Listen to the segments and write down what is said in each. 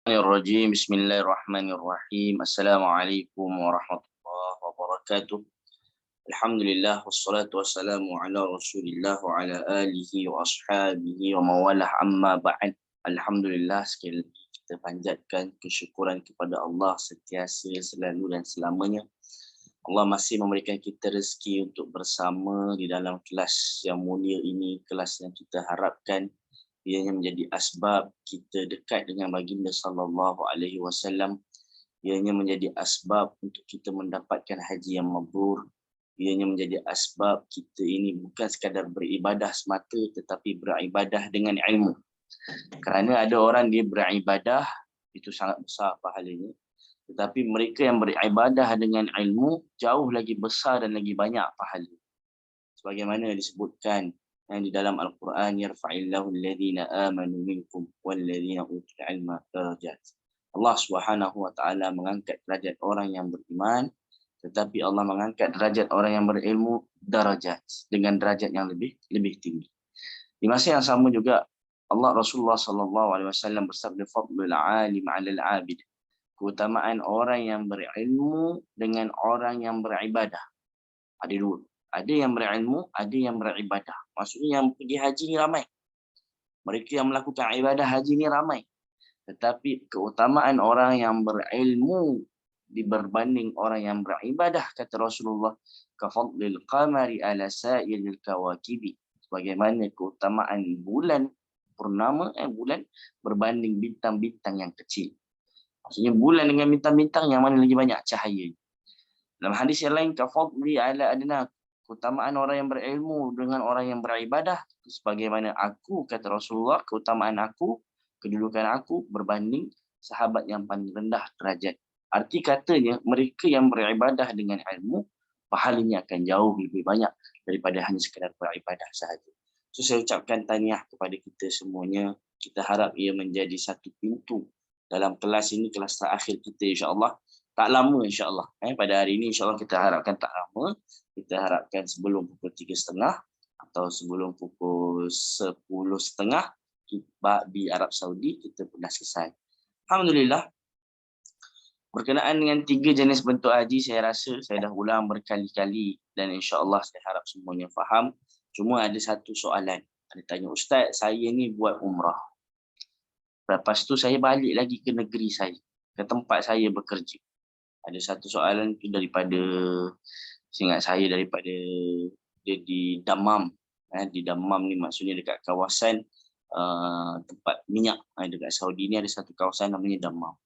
Bismillahirrahmanirrahim. Bismillahirrahmanirrahim. Assalamualaikum warahmatullahi wabarakatuh. Alhamdulillah wassalatu wassalamu ala Rasulillah wa ala alihi wa ashabihi wa mawalah amma ba'd. Alhamdulillah, sekali lagi kita panjatkan kesyukuran kepada Allah sentiasa, selalu dan selamanya. Allah masih memberikan kita rezeki untuk bersama di dalam kelas yang mulia ini, kelas yang kita harapkan ianya menjadi asbab kita dekat dengan baginda sallallahu alaihi wasallam. Ianya menjadi asbab untuk kita mendapatkan haji yang mabrur. Ianya menjadi asbab kita ini bukan sekadar beribadah semata, tetapi beribadah dengan ilmu. Kerana ada orang dia beribadah itu sangat besar pahalanya, tetapi mereka yang beribadah dengan ilmu jauh lagi besar dan lagi banyak pahala. Sebagaimana disebutkan di dalam Al-Quran, yarfa'illahu alladhina amanu minkum walladhina utul ilma darajat. Allah Subhanahu wa taala mengangkat derajat orang yang beriman, tetapi Allah mengangkat derajat orang yang berilmu darajat, dengan derajat yang lebih tinggi. Di masa yang sama juga Allah Rasulullah sallallahu alaihi wasallam bersabda, fadlul alim 'alal 'abid. Keutamaan orang yang berilmu dengan orang yang beribadah. Ada dua. Ada yang berilmu, ada yang beribadah. Maksudnya yang pergi haji ni ramai. Mereka yang melakukan ibadah haji ni ramai. Tetapi keutamaan orang yang berilmu berbanding orang yang beribadah, kata Rasulullah, kafadlil qamari ala sa'iril kawakibi. Sebagaimana keutamaan bulan purnama, bulan berbanding bintang-bintang yang kecil. Maksudnya bulan dengan bintang-bintang yang mana lagi banyak cahaya. Dalam hadis yang lain, kafadli ala adna, keutamaan orang yang berilmu dengan orang yang beribadah sebagaimana aku, kata Rasulullah, keutamaan aku, kedudukan aku berbanding sahabat yang paling rendah derajat. Arti katanya mereka yang beribadah dengan ilmu pahalanya akan jauh lebih banyak daripada hanya sekadar beribadah sahaja. So saya ucapkan tahniah kepada kita semuanya. Kita harap ia menjadi satu pintu dalam kelas ini, kelas terakhir kita insya-Allah. Tak lama insya-Allah. Pada hari ini insya-Allah kita harapkan tak lama. Kita harapkan sebelum pukul 3.30 atau sebelum pukul 10.30 di Arab Saudi kita pun dah selesai. Alhamdulillah. Berkenaan dengan 3 jenis bentuk haji, saya rasa saya dah ulang berkali-kali dan insya-Allah saya harap semuanya faham. Cuma ada satu soalan. Ada tanya, Ustaz, saya ni buat umrah. Lepas tu saya balik lagi ke negeri saya, ke tempat saya bekerja. Ada satu soalan tu daripada, seingat saya daripada dia di Dammam. Di Dammam ni maksudnya dekat kawasan tempat minyak. Dekat Saudi ni ada satu kawasan namanya Dammam.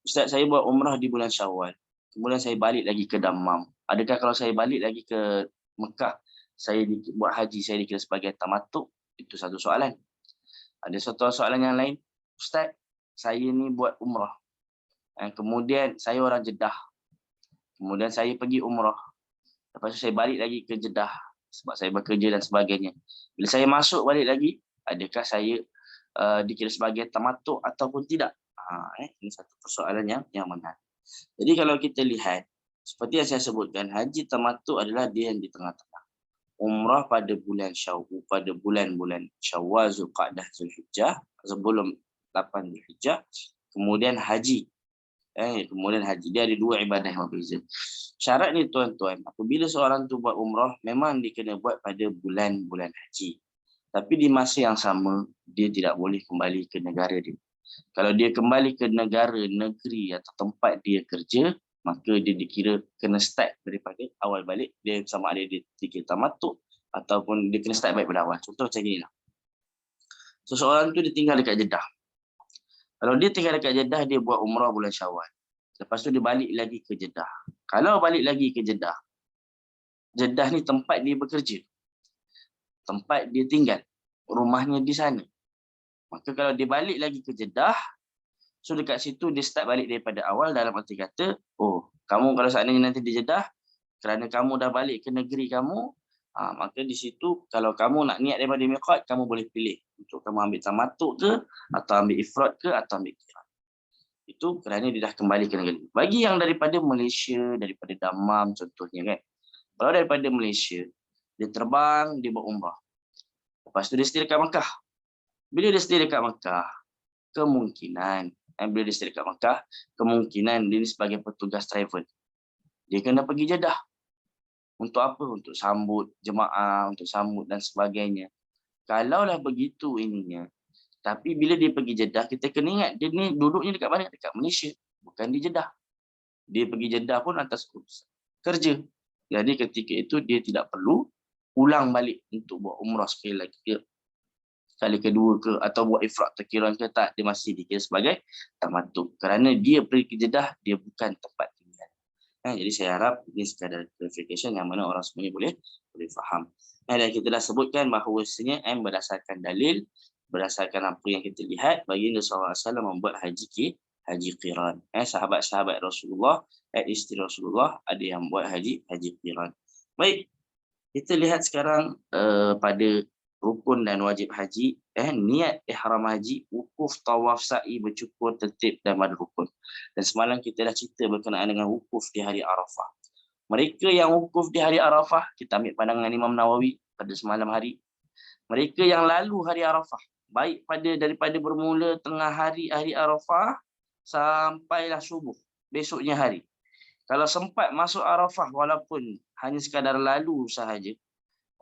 Ustaz, saya buat umrah di bulan Syawal. Kemudian saya balik lagi ke Dammam. Adakah kalau saya balik lagi ke Mekah, saya buat haji, saya dikira sebagai tamattu? Itu satu soalan. Ada satu soalan yang lain. Ustaz, saya ni buat umrah. Kemudian saya orang Jeddah. Kemudian saya pergi umrah. Lepas tu saya balik lagi ke Jeddah sebab saya bekerja dan sebagainya. Bila saya masuk balik lagi, adakah saya dikira sebagai tamattu ataupun tidak? Ini satu persoalan yang menarik. Jadi kalau kita lihat, seperti yang saya sebutkan, haji tamattu adalah dia yang di tengah-tengah. Umrah pada bulan Syawal, pada bulan-bulan Syawal, Zulqa'dah, Zulhijjah, sebelum 8 Zulhijjah, kemudian haji. Kemudian haji, dia ada 2 ibadah yang berbeza. Syarat ni tuan-tuan, apabila seorang tu buat umrah, memang dia kena buat pada bulan-bulan haji. Tapi di masa yang sama, dia tidak boleh kembali ke negara dia. Kalau dia kembali ke negara, negeri atau tempat dia kerja, maka dia dikira kena start daripada awal balik. Dia sama ada dia dikira tamattu ataupun dia kena start balik pada awal. Contoh macam ni lah. So seorang tu dia tinggal dekat Jeddah. Kalau dia tinggal dekat Jeddah, dia buat umrah bulan Syawal. Lepas tu dia balik lagi ke Jeddah. Kalau balik lagi ke Jeddah, Jeddah ni tempat dia bekerja. Tempat dia tinggal. Rumahnya di sana. Maka kalau dia balik lagi ke Jeddah, so dekat situ dia start balik daripada awal, dalam arti kata, kamu kalau seandainya nanti di Jeddah, kerana kamu dah balik ke negeri kamu, maka di situ kalau kamu nak niat daripada miqat, kamu boleh pilih untuk kamu ambil tamattu ke, atau ambil ifrad ke, atau ambil qiran. Itu kerana dia dah kembali ke negeri. Bagi yang daripada Malaysia, daripada Dammam contohnya kan. Kalau daripada Malaysia, dia terbang, dia buat umrah. Lepas tu dia stay dekat Mekah. Bila dia stay dekat Mekah, kemungkinan bila dia stay dekat Makkah, kemungkinan dia ni sebagai petugas travel. Dia kena pergi Jeddah. Untuk apa? Untuk sambut jemaah, untuk sambut dan sebagainya. Kalaulah begitu ininya, tapi bila dia pergi Jeddah, kita kena ingat dia ni duduknya dekat mana? Dekat Malaysia, bukan di Jeddah. Dia pergi Jeddah pun atas kerja. Jadi ketika itu dia tidak perlu ulang balik untuk buat umrah sekali lagi ke, kali kedua ke, atau buat ifrat terkiran ke, tak, dia masih dikira sebagai tamattu. Kerana dia pergi ke Jeddah, dia bukan tempat tinggal. Jadi saya harap ini sekadar clarification yang mana orang semuanya boleh faham. Dan kita dah sebutkan bahawasanya berdasarkan dalil, berdasarkan apa yang kita lihat, baginda SAW membuat haji qiran. Sahabat-sahabat Rasulullah, isteri Rasulullah, ada yang buat haji qiran. Baik, kita lihat sekarang pada rukun dan wajib haji, niat ihram haji, wukuf, tawaf, sa'i, bercukur, tertib dan pada rukun. Dan semalam kita dah cerita berkenaan dengan wukuf di hari Arafah. Mereka yang wukuf di hari Arafah, kita ambil pandangan Imam Nawawi pada semalam hari. Mereka yang lalu hari Arafah, baik daripada bermula tengah hari Arafah sampailah subuh besoknya hari. Kalau sempat masuk Arafah walaupun hanya sekadar lalu sahaja,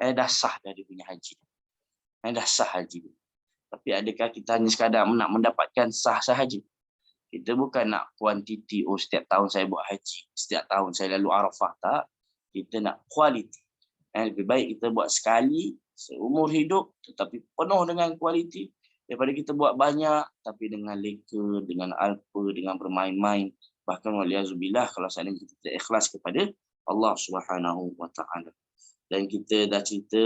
dah sah dah dia punya haji. Dah sah haji. Tapi adakah kita hanya sekadar nak mendapatkan sah sahaja? Kita bukan nak kuantiti, setiap tahun saya buat haji, setiap tahun saya lalu Arafah, tak. Kita nak kualiti. Lebih baik kita buat sekali seumur hidup tetapi penuh dengan kualiti, daripada kita buat banyak tapi dengan leka, dengan alpa, dengan bermain-main, bahkan waliyazubillah kalau seandainya kita tidak ikhlas kepada Allah Subhanahu wa taala. Dan kita dah cerita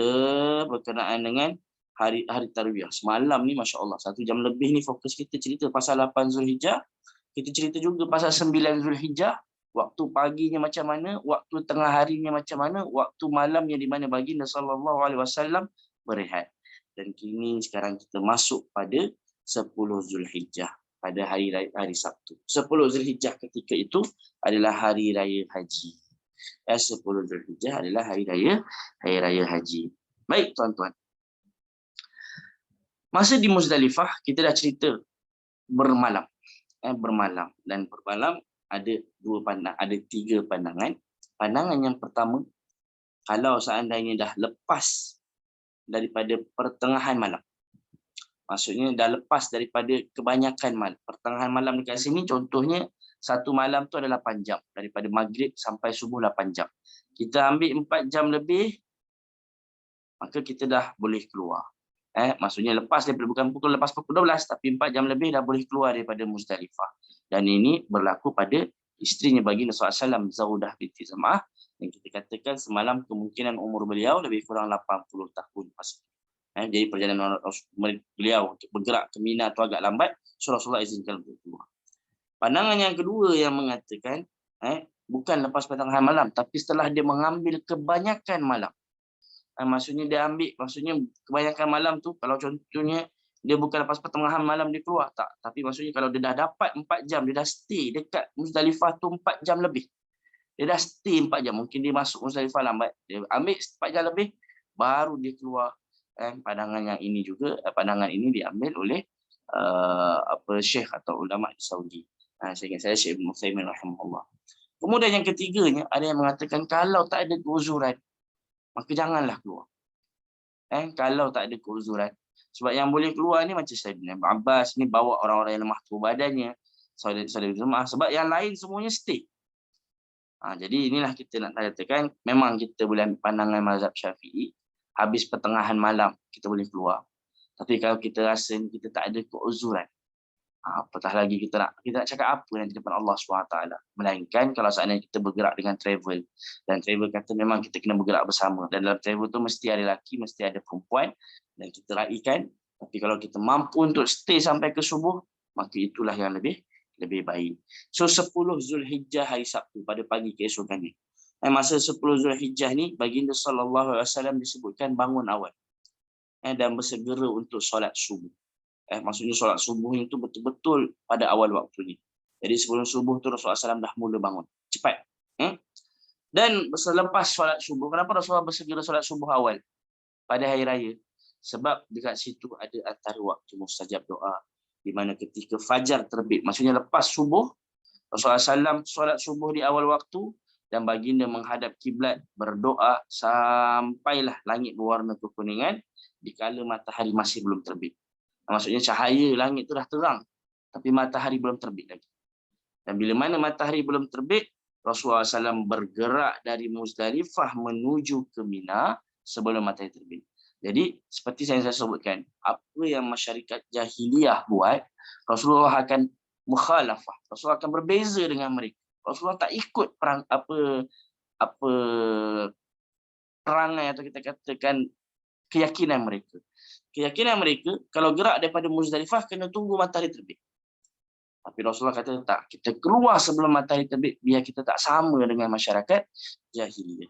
berkenaan dengan hari tarwiyah. Semalam ni masya-Allah 1 jam lebih ni fokus kita cerita pasal 8 Zulhijjah. Kita cerita juga pasal 9 Zulhijjah, waktu paginya macam mana, waktu tengah harinya macam mana, waktu malamnya di mana baginda sallallahu alaihi wasallam berehat. Dan kini sekarang kita masuk pada 10 Zulhijjah, pada hari Sabtu. 10 Zulhijjah ketika itu adalah hari raya haji. 10 Zulhijjah adalah hari raya haji. Baik tuan-tuan. Masa di Muzdalifah kita dah cerita bermalam. Bermalam, dan bermalam ada 3 pandangan. Pandangan yang pertama, kalau seandainya dah lepas daripada pertengahan malam. Maksudnya dah lepas daripada kebanyakan malam. Pertengahan malam dekat sini contohnya satu malam tu adalah 8 jam. Daripada maghrib sampai subuh 8 jam. Kita ambil 4 jam lebih, maka kita dah boleh keluar. Maksudnya lepas lepas pukul 12, tapi 4 jam lebih dah boleh keluar daripada Muzdalifah. Dan ini berlaku pada isterinya baginda SAW, Zaudah binti Zam'ah, yang kita katakan semalam kemungkinan umur beliau lebih kurang 80 tahun. Jadi perjalanan beliau untuk bergerak ke Mina itu agak lambat, Rasulullah izinkan untuk keluar. Pandangan yang kedua yang mengatakan bukan lepas pertengahan malam, tapi setelah dia mengambil kebanyakan malam. Maksudnya dia ambil, maksudnya kebanyakan malam tu, kalau contohnya dia bukan lepas pertengahan malam dia keluar, tak. Tapi maksudnya kalau dia dah dapat 4 jam, dia dah stay dekat Muzdalifah tu 4 jam lebih. Dia dah stay 4 jam, mungkin dia masuk Muzdalifah lambat. Dia ambil 4 jam lebih, baru dia keluar. Pandangan yang ini juga, pandangan ini diambil oleh Syekh atau ulama di Saudi. Saya ingat saya Syekh Ibn Utsaimin rahimahullah. Kemudian yang ketiganya, ada yang mengatakan kalau tak ada keuzuran, maka janganlah keluar. Kalau tak ada keuzuran. Sebab yang boleh keluar ni macam Sayyidina Abbas ni bawa orang-orang yang lemah tubuh badannya, saudara-saudara jemaah, sebab yang lain semuanya stay. Jadi inilah kita nak katakan, memang kita boleh ambil pandangan mazhab Syafi'i, habis pertengahan malam kita boleh keluar. Tapi kalau kita rasa kita tak ada keuzuran, apatah lagi kita nak cakap apa nanti depan Allah SWT. Melainkan kalau seandainya kita bergerak dengan travel, dan travel kata memang kita kena bergerak bersama, dan dalam travel tu mesti ada lelaki, mesti ada perempuan, dan kita raikan. Tapi kalau kita mampu untuk stay sampai ke subuh, maka itulah yang lebih baik. So 10 Zulhijjah hari Sabtu pada pagi keesokannya. Masa 10 Zulhijjah ni baginda sallallahu alaihi wasallam disebutkan bangun awal dan bersegera untuk solat subuh. Maksudnya solat subuh itu betul-betul pada awal waktu ni. Jadi sebelum subuh tu Rasulullah SAW dah mula bangun. Cepat. Dan selepas solat subuh, kenapa Rasulullah bersegera solat subuh awal pada hari raya? Sebab dekat situ ada antara waktu mustajab doa, di mana ketika fajar terbit, maksudnya lepas subuh, Rasulullah SAW solat subuh di awal waktu dan baginda menghadap kiblat berdoa sampailah langit berwarna kekuningan dikala matahari masih belum terbit. Maksudnya cahaya langit itu dah terang tapi matahari belum terbit lagi. Dan bila mana matahari belum terbit, Rasulullah SAW bergerak dari Muzdalifah menuju ke Mina sebelum matahari terbit. Jadi seperti yang saya sebutkan, apa yang masyarakat jahiliyah buat, Rasulullah akan mukhalafah. Rasulullah akan berbeza dengan mereka. Rasulullah tak ikut perang apa perangai atau kita katakan keyakinan mereka. Keyakinan mereka kalau gerak daripada Muzdalifah kena tunggu matahari terbit. Tapi Rasulullah kata tak, kita keluar sebelum matahari terbit biar kita tak sama dengan masyarakat jahiliyah.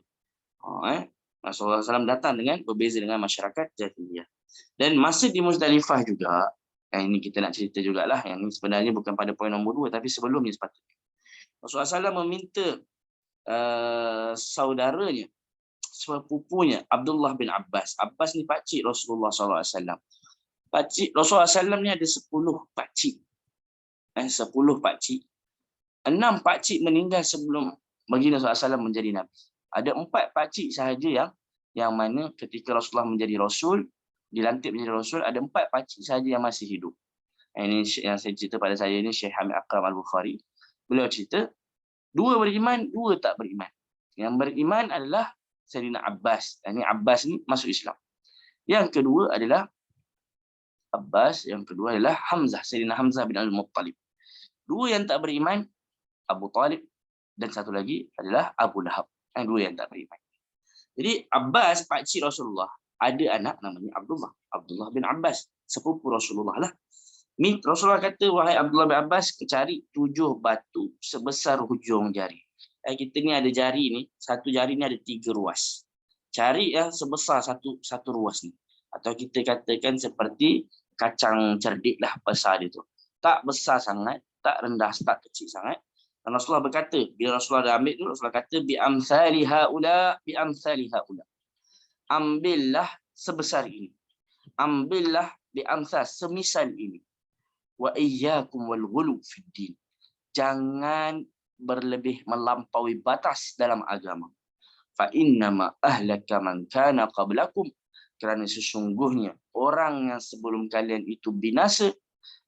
Rasulullah SAW datang dengan berbeza dengan masyarakat jahiliyah. Dan masa di Muzdalifah juga, ini kita nak cerita jugalah, yang ini sebenarnya bukan pada poin nombor 2 tapi sebelumnya sepatutnya. Rasulullah SAW meminta saudaranya, sepupunya Abdullah bin Abbas. Abbas ni pakcik Rasulullah SAW. Pakcik Rasulullah SAW ni ada 10 pakcik. 10 pakcik. 6 pakcik meninggal sebelum baginda SAW menjadi Nabi. Ada 4 pakcik sahaja yang mana ketika Rasulullah menjadi Rasul, dilantik menjadi Rasul, ada 4 pakcik sahaja yang masih hidup. Ini yang saya cerita pada saya ni Syekh Hamid Akram Al-Bukhari. Beliau cerita, 2 beriman, 2 tak beriman. Yang beriman adalah Sayyidina Abbas. Ini Abbas ni masuk Islam. Yang kedua adalah Abbas, yang kedua adalah Hamzah, Sayyidina Hamzah bin Al-Muttalib. 2 yang tak beriman, Abu Talib, dan satu lagi adalah Abu Lahab. Yang 2 yang tak beriman. Jadi Abbas, pakcik Rasulullah, ada anak namanya Abdullah. Abdullah bin Abbas, sepupu Rasulullah lah. Rasulullah kata, wahai Abdullah bin Abbas, cari 7 batu sebesar hujung jari. Kita ni ada jari ni, satu jari ni ada 3 ruas. Cari yang sebesar satu ruas ni. Atau kita katakan seperti kacang cerdik lah besar dia tu. Tak besar sangat, tak rendah, tak kecil sangat. Dan Rasulullah berkata, bila Rasulullah dah ambil tu, Rasulullah kata, bi'amthali ha'ula, bi'amthali ha'ula. Ambillah sebesar ini. Ambillah bi'amthal, semisal ini. Wa iyyakum wal ghulu fid din. Jangan berlebih melampaui batas dalam agama. Fa innama ahlaka man kana qablakum. Kerana sesungguhnya orang yang sebelum kalian itu binasa,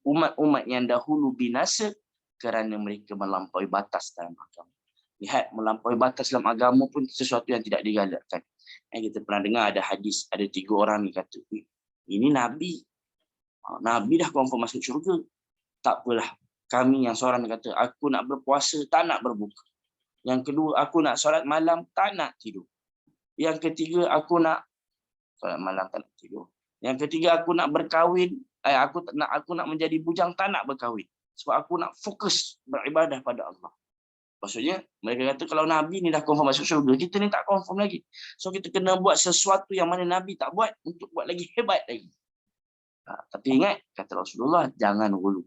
umat-umat yang dahulu binasa kerana mereka melampaui batas dalam agama. Lihat, melampaui batas dalam agama pun sesuatu yang tidak digalakkan. Kita pernah dengar ada hadis, ada 3 orang ni kata, ini Nabi. Nabi dah confirm masuk syurga. Tak apalah. Kami yang seorang kata, aku nak berpuasa, tak nak berbuka. Yang kedua, aku nak solat malam, tak nak tidur. Yang ketiga, aku nak solat malam, tak nak tidur. Yang ketiga, aku nak berkahwin. Aku nak menjadi bujang, tak nak berkahwin. Sebab aku nak fokus beribadah pada Allah. Maksudnya, mereka kata kalau Nabi ni dah confirm masuk syurga, kita ni tak confirm lagi. So, kita kena buat sesuatu yang mana Nabi tak buat untuk buat lagi hebat lagi. Tapi ingat, kata Rasulullah, jangan ghulu.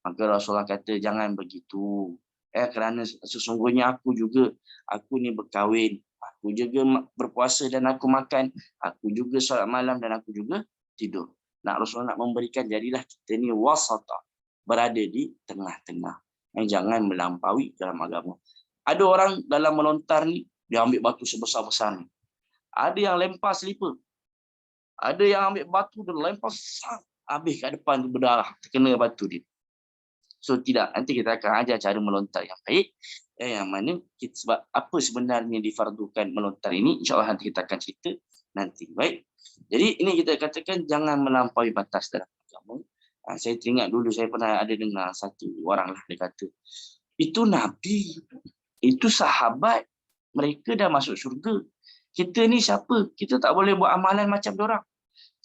Maka Rasulullah kata, jangan begitu. Kerana sesungguhnya aku ni berkahwin. Aku juga berpuasa dan aku makan. Aku juga solat malam dan aku juga tidur. Rasulullah nak memberikan, jadilah kita ni wasata. Berada di tengah-tengah. Jangan melampaui dalam agama. Ada orang dalam melontar ni, dia ambil batu sebesar-besar ni. Ada yang lempar selipar. Ada yang ambil batu dan lempar habis kat depan tu berdarah, terkena batu dia. So tidak, nanti kita akan ajar cara melontar yang baik. Yang mana sebab apa sebenarnya difardukan melontar ini, insya-Allah nanti kita akan cerita nanti. Baik. Jadi ini kita katakan jangan melampaui batas dalam agama. Saya teringat dulu saya pernah ada dengar satu orang lah dia kata, itu Nabi, itu sahabat, mereka dah masuk syurga. Kita ni siapa? Kita tak boleh buat amalan macam diorang.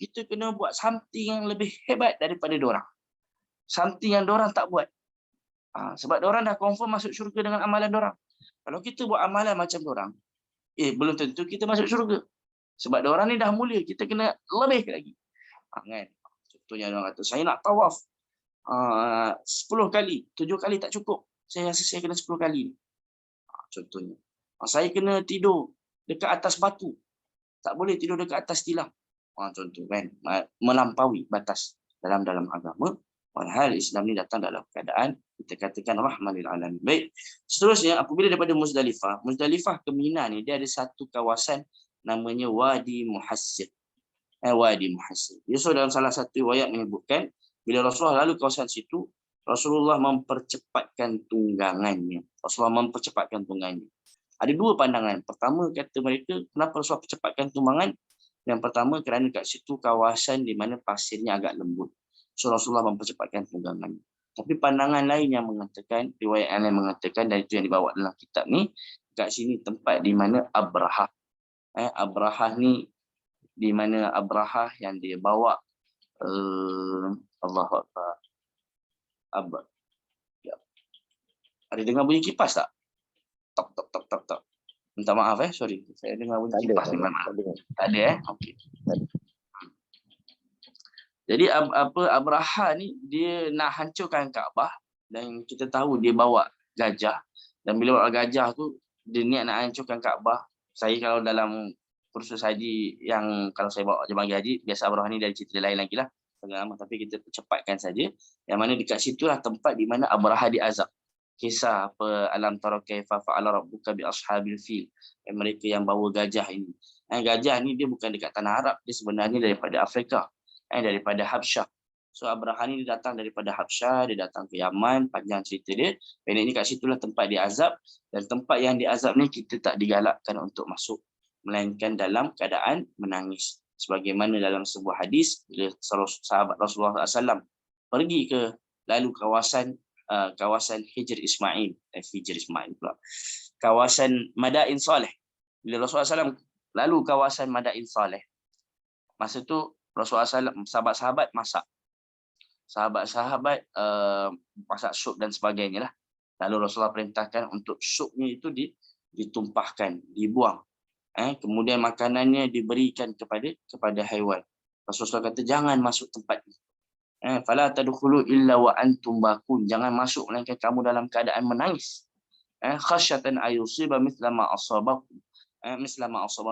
Kita kena buat something yang lebih hebat daripada diorang. Something yang diorang tak buat. Sebab diorang dah confirm masuk syurga dengan amalan diorang. Kalau kita buat amalan macam diorang, belum tentu kita masuk syurga. Sebab diorang ni dah mulia, kita kena lebih lagi. Kan? Contohnya diorang kata, saya nak tawaf 10 kali, 7 kali tak cukup. Saya rasa saya kena 10 kali. Contohnya. Saya kena tidur dekat atas batu. Tak boleh tidur dekat atas tilam. Contoh kan, melampaui batas dalam agama Padahal Islam ni datang dalam keadaan kita katakan rahman lil alamin. Baik. Seterusnya apabila daripada Muzdalifah ke Mina ni dia ada satu kawasan namanya Wadi Muhassir. Wadi Muhassir. Yusuf dalam salah satu riwayat menyebutkan bila Rasulullah lalu kawasan situ, Rasulullah mempercepatkan tunggangannya. Ada dua pandangan. Pertama kata mereka, kenapa Rasulullah percepatkan tunggangan? Yang pertama kerana kat situ kawasan di mana pasirnya agak lembut. So Rasulullah mempercepatkan tunggangannya. Tapi pandangan lain yang mengatakan, riwayat yang lain mengatakan, dan itu yang dibawa dalam kitab ni, kat sini tempat di mana Abrahah. Abrahah ni di mana Abrahah yang dia bawa Allahu Akbar. Ya. Ada dengar bunyi kipas tak? Tok tok tok tok tok. Minta maaf sorry. Saya dengar bunyi kipas ni memang. Tak ada okey. Jadi Abrahah ni dia nak hancurkan Kaabah dan kita tahu dia bawa gajah, dan bila bawa gajah tu dia niat nak hancurkan Kaabah. Saya kalau dalam kursus haji yang kalau saya bawa jemaah haji, biasa Abrahah ni dari cerita lain lagi lah, tapi kita cepatkan saja. Yang mana dekat situlah tempat di mana Abrahah diazab. Kisah apa alam tara kaifa fa'ala rabbuka bi ashabil fil, mereka yang bawa gajah ini. Gajah ni dia bukan dekat tanah Arab, dia sebenarnya daripada Afrika, daripada Habsyah. So Abrahah ni dia datang daripada Habsyah, dia datang ke Yaman, panjang cerita dia. Pendeknya kat situlah tempat dia azab, dan tempat yang diazab ni kita tak digalakkan untuk masuk, melainkan dalam keadaan menangis. Sebagaimana dalam sebuah hadis, bila sahabat Rasulullah SAW pergi ke lalu kawasan Hijr Ismail pula, kawasan Madain Saleh. Bila Rasulullah SAW lalu kawasan Madain Saleh, masa tu Rasulullah SAW, sahabat-sahabat masak. Sahabat-sahabat masak sup dan sebagainya lah. Lalu Rasulullah perintahkan untuk supnya itu ditumpahkan, dibuang. Kemudian makanannya diberikan kepada haiwan. Rasulullah kata jangan masuk tempat ini. Fala tadkhulu illa wa antum bakun. Jangan masuk melainkan kamu dalam keadaan menangis. Khasyatan ayusiba mithla ma asabakum.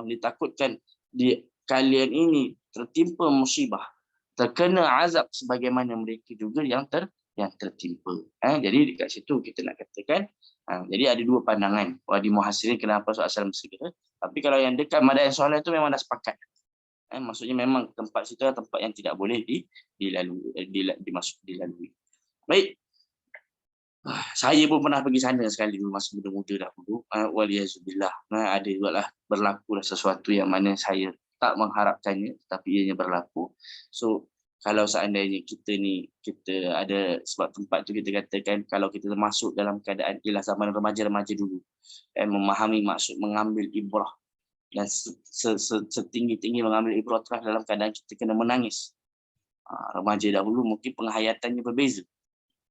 Ditakutkan kalian ini tertimpa musibah, terkena azab sebagaimana mereka juga yang tertimpa. Jadi dekat situ kita nak katakan, jadi ada dua pandangan. Wadi Muhassirin kenapa Rasulullah SAW bersegera. Tapi kalau yang dekat Madain Saleh itu memang dah sepakat. Maksudnya memang tempat situ adalah tempat yang tidak boleh dilalui. Baik. Saya pun pernah pergi sana sekali dulu masa muda-muda dahulu. Waliyazubillah. Ada juga lah berlaku sesuatu yang mana saya tak mengharapkannya, tapi ianya berlaku. So kalau seandainya kita ada sebab tempat tu kita katakan kalau kita masuk dalam keadaan ialah zaman remaja-remaja dulu, memahami maksud mengambil ibrah, dan setinggi-tinggi mengambil ibrah dalam keadaan kita kena menangis. Remaja dahulu mungkin penghayatannya berbeza.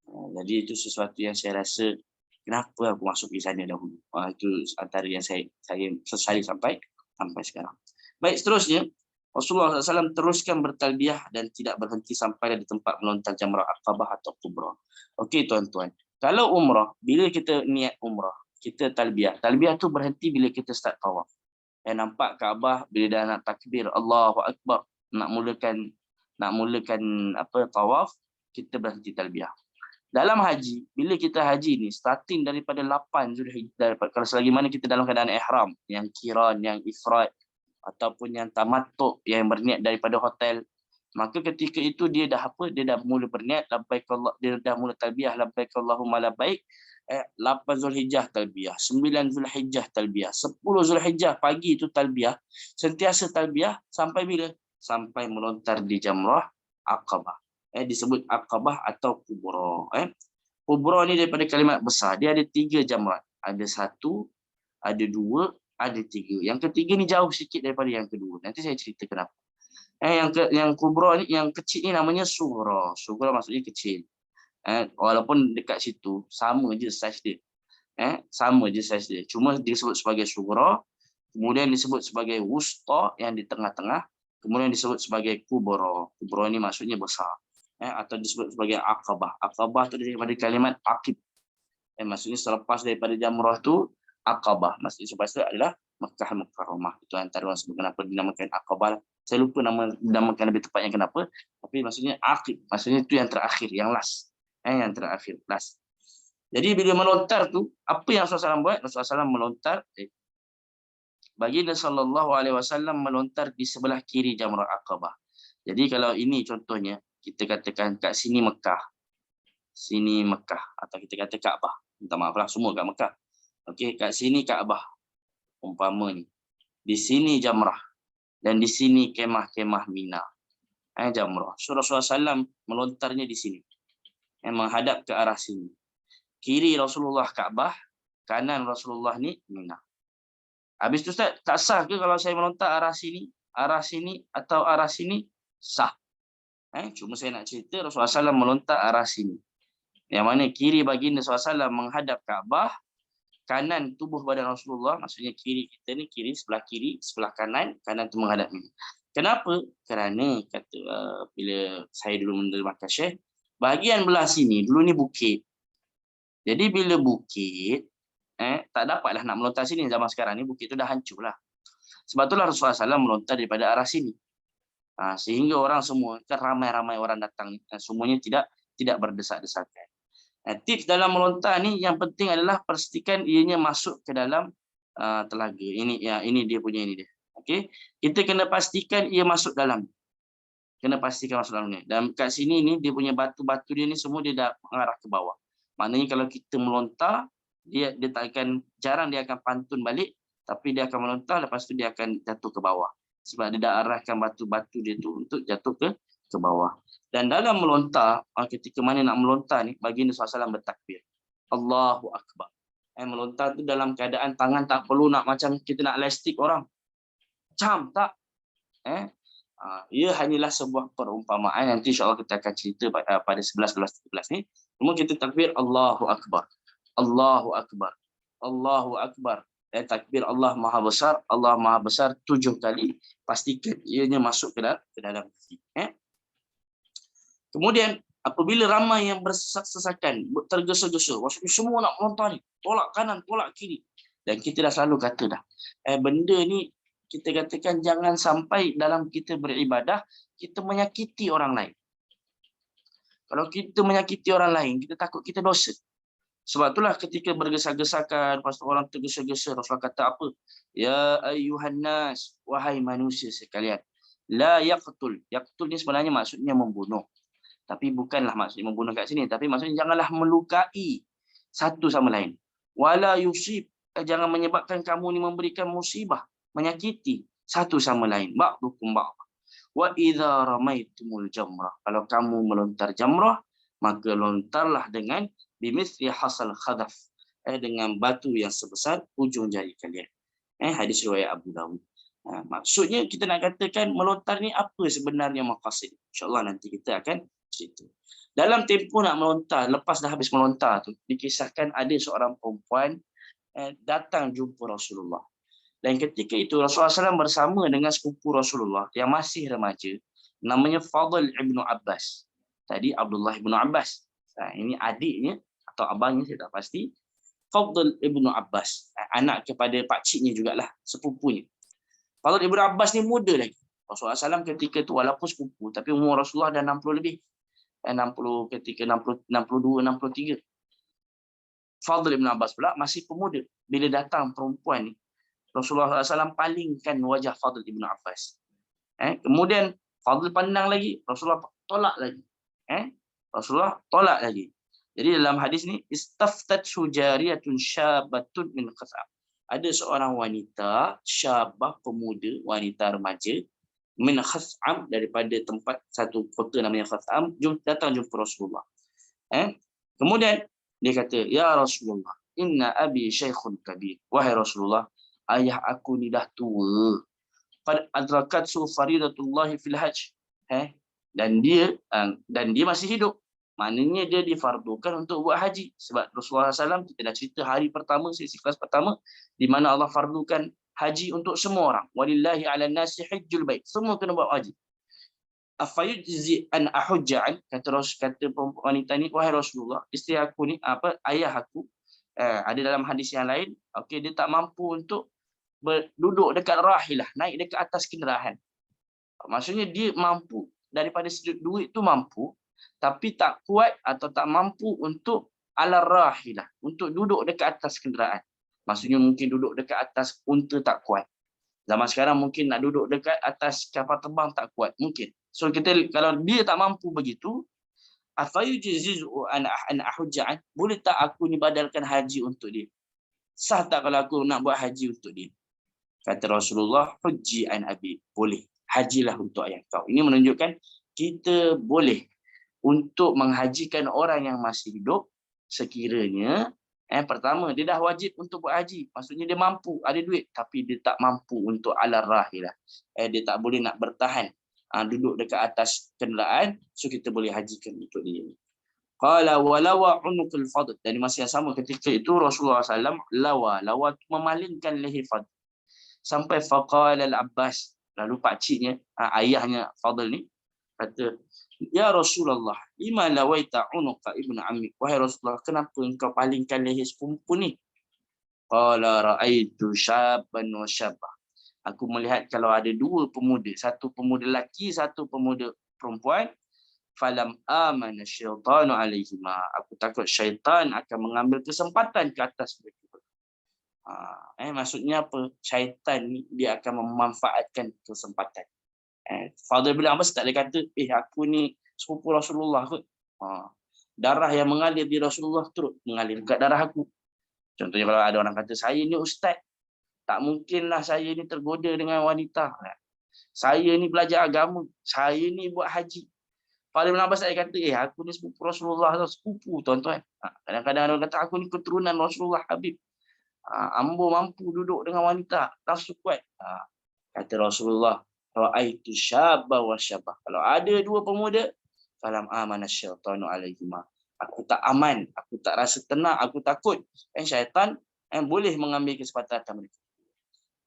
Jadi itu sesuatu yang saya rasa kenapa aku masuk di sana dahulu. Itu antara yang saya sesali sampai sekarang. Baik, seterusnya Rasulullah SAW teruskan bertalbiyah dan tidak berhenti sampai di tempat melontar jamrah Aqabah atau Kubra. Okey tuan-tuan, kalau umrah, bila kita niat umrah, kita talbiyah. Talbiyah tu berhenti bila kita start tawaf. Nampak Kaabah, bila dah nak takbir Allahu Akbar, nak mulakan tawaf, kita berhenti talbiyah. Dalam haji, bila kita haji ni, starting daripada 8 Zulhijjah, kalau selagi mana kita dalam keadaan ihram, yang qiran, yang ifrad, ataupun yang tamattu, yang berniat daripada hotel, maka ketika itu dia dah mula berniat labbaik Allah, dia dah mula talbiyah labbaik Allahumma labbaik. 8 Zulhijjah talbiyah, 9 Zulhijjah talbiyah, 10 Zulhijjah pagi itu talbiyah, sentiasa talbiyah sampai bila? Sampai melontar di jamrah Aqabah. Disebut Aqabah atau Kubra. Kubra ni daripada kalimat besar, dia ada 3 jamrat. Ada 1, ada 2, ada 3. Yang ketiga ni jauh sikit daripada yang kedua. Nanti saya cerita kenapa. Yang kubra ni, yang kecil ni namanya sughra. Sughra maksudnya kecil. Walaupun dekat situ sama je saiz dia. Sama je saiz dia. Cuma disebut sebagai sughra, kemudian disebut sebagai wusta yang di tengah-tengah, kemudian disebut sebagai kubra. Kubra ni maksudnya besar. Atau disebut sebagai Aqabah. Aqabah tu daripada kalimat aqib. Maksudnya selepas daripada jamrah tu Aqabah. Maksudnya selepas itu adalah Mekah Mukarramah. Itu antara orang sebut kenapa dinamakan Aqabah. Saya lupa namakan lebih tepatnya kenapa, tapi maksudnya aqib, maksudnya itu yang terakhir, yang last. Yang terakhir, last. Jadi bila melontar tu, apa yang Rasulullah SAW buat? Rasulullah SAW melontar, baginda sallallahu alaihi wasallam melontar di sebelah kiri Jamrah Aqabah. Jadi kalau ini contohnya, kita katakan kat sini Mekah. Sini Mekah atau kita kata Kaabah. Minta maaflah semua kat Mekah. Okey, kat sini Kaabah umpama ni. Di sini Jamrah dan di sini kemah-kemah Mina. Jamrah. Rasulullah SAW melontarnya di sini. Menghadap ke arah sini. Kiri Rasulullah Kaabah, kanan Rasulullah ni Mina. Habis tu Ustaz, tak sah ke kalau saya melontar arah sini atau arah sini? Sah. Cuma saya nak cerita Rasulullah SAW melontar arah sini. Yang mana kiri baginda SAW menghadap Kaabah, kanan tubuh badan Rasulullah, maksudnya kiri kita ni, kiri, sebelah kanan tu menghadap ini. Kenapa? Kerana kata bila saya dulu menerima kasyih, bahagian belah sini dulu ni bukit. Jadi bila bukit, tak dapatlah nak melontar sini zaman sekarang ni, bukit tu dah hancur lah. Sebab itulah Rasulullah SAW melontar daripada arah sini. Sehingga orang semua, kan ramai-ramai orang datang, semuanya tidak berdesak-desakan. Tips dalam melontar ni yang penting adalah pastikan ianya masuk ke dalam telaga. Ini dia punya ini dia. Okey, kita kena pastikan ia masuk dalam. Kena pastikan masuk dalam ni. Dan kat sini ni dia punya batu-batu dia ni semua dia dah mengarah ke bawah. Maknanya kalau kita melontar, dia tak akan, jarang dia akan pantun balik, tapi dia akan melontar, lepas tu dia akan jatuh ke bawah. Sebab dia dah arahkan batu-batu dia tu untuk jatuh ke bawah. Dan dalam melontar, ketika mana nak melontar ni, baginda SAW bertakbir. Allahu Akbar. Melontar tu dalam keadaan tangan tak perlu nak macam kita nak elastik orang. Macam tak. Ia hanyalah sebuah perumpamaan. Nanti insyaAllah kita akan cerita pada 11, 12, 13 ni. Cuma kita takbir Allahu Akbar. Allahu Akbar. Allahu Akbar. Takbir Allah Maha Besar. Allah Maha Besar 7 kali. Pastikan ianya masuk ke dalam hati. Kemudian apabila ramai yang bersesak-sesakan, tergesa-gesa, maksudnya semua nak melontar ni, tolak kanan, tolak kiri. Dan kita dah selalu kata dah, benda ni kita katakan jangan sampai dalam kita beribadah, kita menyakiti orang lain. Kalau kita menyakiti orang lain, kita takut kita dosa. Sebab itulah ketika bergesak-gesakan, lepas tu orang tergesa-gesa, Rasulullah kata apa? Ya ayyuhan nas, wahai manusia sekalian. La yaqtul. Yaqtul ni sebenarnya maksudnya membunuh. Tapi bukanlah maksudnya membunuh kat sini. Tapi maksudnya janganlah melukai satu sama lain. Wala yusib. Jangan menyebabkan kamu ni memberikan musibah. Menyakiti satu sama lain. Ba'dukum ba'd. Wa idza ramaitumul jamrah. Kalau kamu melontar jamrah, maka lontarlah dengan bimithli hasal khadaf. Dengan batu yang sebesar ujung jari kalian. Hadis riwayat Abu Dawud. Maksudnya kita nak katakan melontar ni apa sebenarnya maqasid. InsyaAllah nanti kita akan cerita. Dalam tempoh nak melontar, lepas dah habis melontar tu, dikisahkan ada seorang perempuan datang jumpa Rasulullah. Dan ketika itu Rasulullah SAW bersama dengan sepupu Rasulullah yang masih remaja, namanya Fadl ibn Abbas. Tadi Abdullah ibn Abbas. Ini adiknya atau abangnya, saya tak pasti. Fadl ibn Abbas, anak kepada pakciknya jugalah, sepupunya. Fadl ibn Abbas ni muda lagi. Rasulullah SAW ketika itu walaupun sepupu, tapi umur Rasulullah dah 60 lebih. 60 ketika 60, 62, 63. Fadl ibn Abbas pula masih pemuda. Bila datang perempuan ni, Rasulullah SAW palingkan wajah Fadl ibn Abbas. Kemudian Fadl pandang lagi, Rasulullah tolak lagi. Rasulullah tolak lagi. Jadi dalam hadis ni, istaftat sujariyatun syabatun min Khas'am. Ada seorang wanita, syabah, pemuda, wanita remaja, min Khas'am, daripada tempat satu kota namanya Khas'am, datang jumpa Rasulullah. Kemudian dia kata, ya Rasulullah, inna abi syekhun kabir. Wahai Rasulullah, ayah aku ni dah tua. Qad adrakat su faridatullahi fil hajj. Dan dia masih hidup. Maknanya dia difardukan untuk buat haji. Sebab Rasulullah SAW, kita dah cerita hari pertama, sesi kelas pertama, di mana Allah fardukan haji untuk semua orang. Walillahi ala nasi hajjul bait. Semua kena buat haji. Afayujzi an ahujja'an, kata wanita ni, wahai Rasulullah, isteri aku ni, ayah aku, ada dalam hadis yang lain, dia tak mampu untuk duduk dekat rahilah, naik dekat atas kenderaan. Maksudnya dia mampu daripada sudut duit tu mampu, tapi tak kuat atau tak mampu untuk ala rahilah, untuk duduk dekat atas kenderaan. Maksudnya mungkin duduk dekat atas unta tak kuat. Zaman sekarang mungkin nak duduk dekat atas kapal terbang tak kuat, mungkin. So kita kalau dia tak mampu begitu, afayujizu an ahujja'an, boleh tak aku ni badalkan haji untuk dia? Sah tak kalau aku nak buat haji untuk dia? Kata Rasulullah, hujji an abi, boleh. Hajilah untuk ayah kau. Ini menunjukkan kita boleh untuk menghajikan orang yang masih hidup sekiranya pertama dia dah wajib untuk buat haji. Maksudnya dia mampu, ada duit, tapi dia tak mampu untuk ala rahilah. Dia tak boleh nak bertahan duduk dekat atas kenderaan, so kita boleh hajikan untuk dia. Qala walawa unuqul fadl. Dan masa yang sama ketika itu Rasulullah SAW lawa memalingkan leher Fadl. Sampai faqala al-Abbas, lalu pakciknya, ayahnya Fadl ni kata, ya Rasulullah, lima lawaita unuqa ibnu ammi. Wahai Rasulullah, kenapa engkau palingkan leher sepupu ni? Qala ra'aitu syabban wa syabah. Aku melihat kalau ada dua pemuda, satu pemuda lelaki, satu pemuda perempuan, falam amana syaitanu alaihima. Aku takut syaitan akan mengambil kesempatan ke atas mereka. Maksudnya apa? Syaitan ni dia akan memanfaatkan kesempatan. Fadl bin Abbas tak boleh kata, aku ni sepupu Rasulullah kot. Darah yang mengalir di Rasulullah turut mengalir dekat darah aku. Contohnya kalau ada orang kata, saya ni ustaz, tak mungkinlah saya ni tergoda dengan wanita. Saya ni belajar agama, saya ni buat haji. Fadl bin Abbas tak boleh kata, aku ni sepupu Rasulullah, sepupu tuan-tuan. Kadang-kadang orang kata, aku ni keturunan Rasulullah Habib. Ambo mampu duduk dengan wanita, nafsu kuat. Kata Rasulullah, ra'aitu syabba wa syabah. Kalau ada dua pemuda, falam amana syaitanu alaihima. Aku tak aman, aku tak rasa tenang, aku takut syaitan boleh mengambil kesempatan mereka.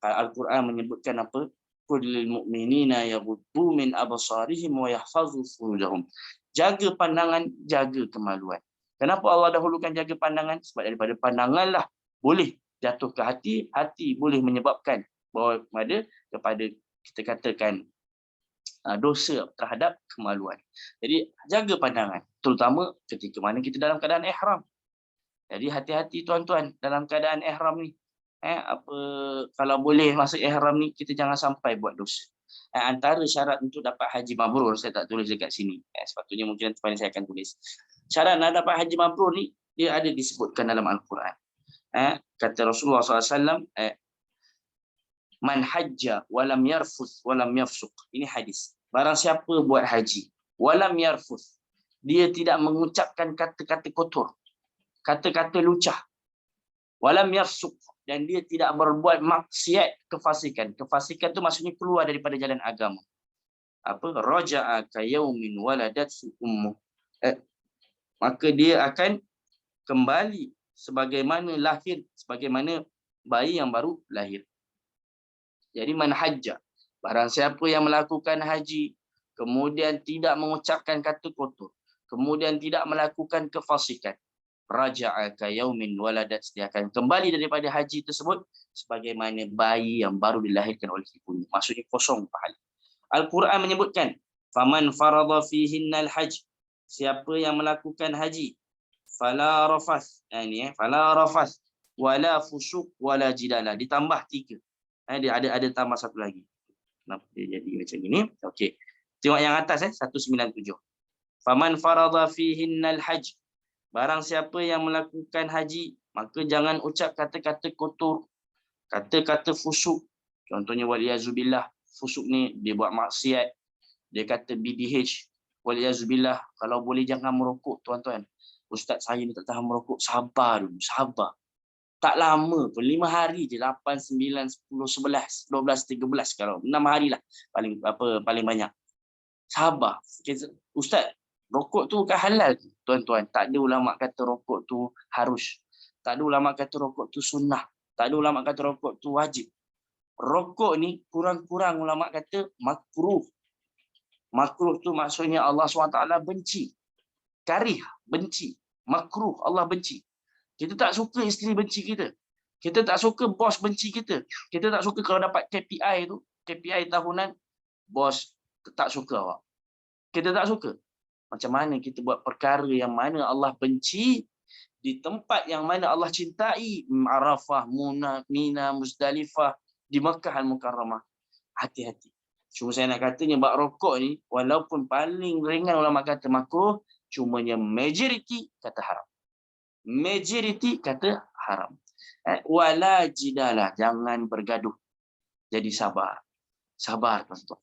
Al-Quran menyebutkan apa? Kullil mu'minina yaghuddu min absarihim wa yahfazu furujahum. Jaga pandangan, jaga kemaluan. Kenapa Allah dahulukan jaga pandangan? Sebab daripada pandanganlah boleh jatuh ke hati, hati boleh menyebabkan bahawa kepada kita katakan dosa terhadap kemaluan. Jadi jaga pandangan, terutama ketika mana kita dalam keadaan ihram. Jadi hati-hati tuan-tuan dalam keadaan ihram ni. Kalau boleh masuk ihram ni, kita jangan sampai buat dosa. Antara syarat untuk dapat haji mabrur, saya tak tulis dekat sini. Sepatutnya mungkin nanti saya akan tulis. Syarat nak dapat haji mabrur ni, dia ada disebutkan dalam Al-Quran. Kata Rasulullah SAW, man hajja walam yarfuth walam yafsuq. Ini hadis. Barang siapa buat haji, walam yarfuth, dia tidak mengucapkan kata-kata kotor, kata-kata lucah, walam yafsuq, dan dia tidak berbuat maksiat, kefasikan. Kefasikan tu maksudnya keluar daripada jalan agama. Raja'a ka yaumin waladathu ummuh. Maka dia akan kembali sebagaimana lahir, sebagaimana bayi yang baru lahir. Jadi man hajja, barang siapa yang melakukan haji, kemudian tidak mengucapkan kata kotor, kemudian tidak melakukan kefasikan, raja'a ka yaumin waladat, dia akan kembali daripada haji tersebut sebagaimana bayi yang baru dilahirkan oleh ibunya. Maksudnya kosong pahala. Al-Quran menyebutkan, faman farada fihinnal hajj, siapa yang melakukan haji, fala rafath, fala rafath wala fusuq wala jidala, ditambah 3. Dia ada tambah satu lagi. Kenapa dia jadi macam ini? Okey. Tengok yang atas 197. Faman farada fihinnal hajj, barang siapa yang melakukan haji, maka jangan ucap kata-kata kotor, kata-kata fusuk. Contohnya waliyazubillah, fusuk ni dia buat maksiat, dia kata BDH, waliyazubillah, kalau boleh jangan merokok tuan-tuan. Ustaz, saya ni tak tahan merokok. Sabar dulu, sabar. Tak lama pun, 5 hari je, 8, 9, 10, 11, 12, 13, kalau 6 hari lah paling banyak. Sabar. Ustaz, rokok tu bukan halal tuan-tuan. Tak ada ulama kata rokok tu harus. Tak ada ulama kata rokok tu sunnah. Tak ada ulama kata rokok tu wajib. Rokok ni kurang-kurang ulama kata makruh. Makruh tu maksudnya Allah SWT benci. Karih, benci. Makruh, Allah benci. Kita tak suka isteri benci kita. Kita tak suka bos benci kita. Kita tak suka kalau dapat KPI tu, KPI tahunan, bos tak suka awak. Kita tak suka. Macam mana kita buat perkara yang mana Allah benci di tempat yang mana Allah cintai, Arafah, Mina, Muzdalifah, di Makkah Al-Mukarramah. Hati-hati. Cuma saya nak katanya bab rokok ni, walaupun paling ringan ulama kata makruh, cumanya majoriti kata haram. Majoriti kata haram. Wala jidalah, jangan bergaduh. Jadi sabar. Sabar, tuan-tuan.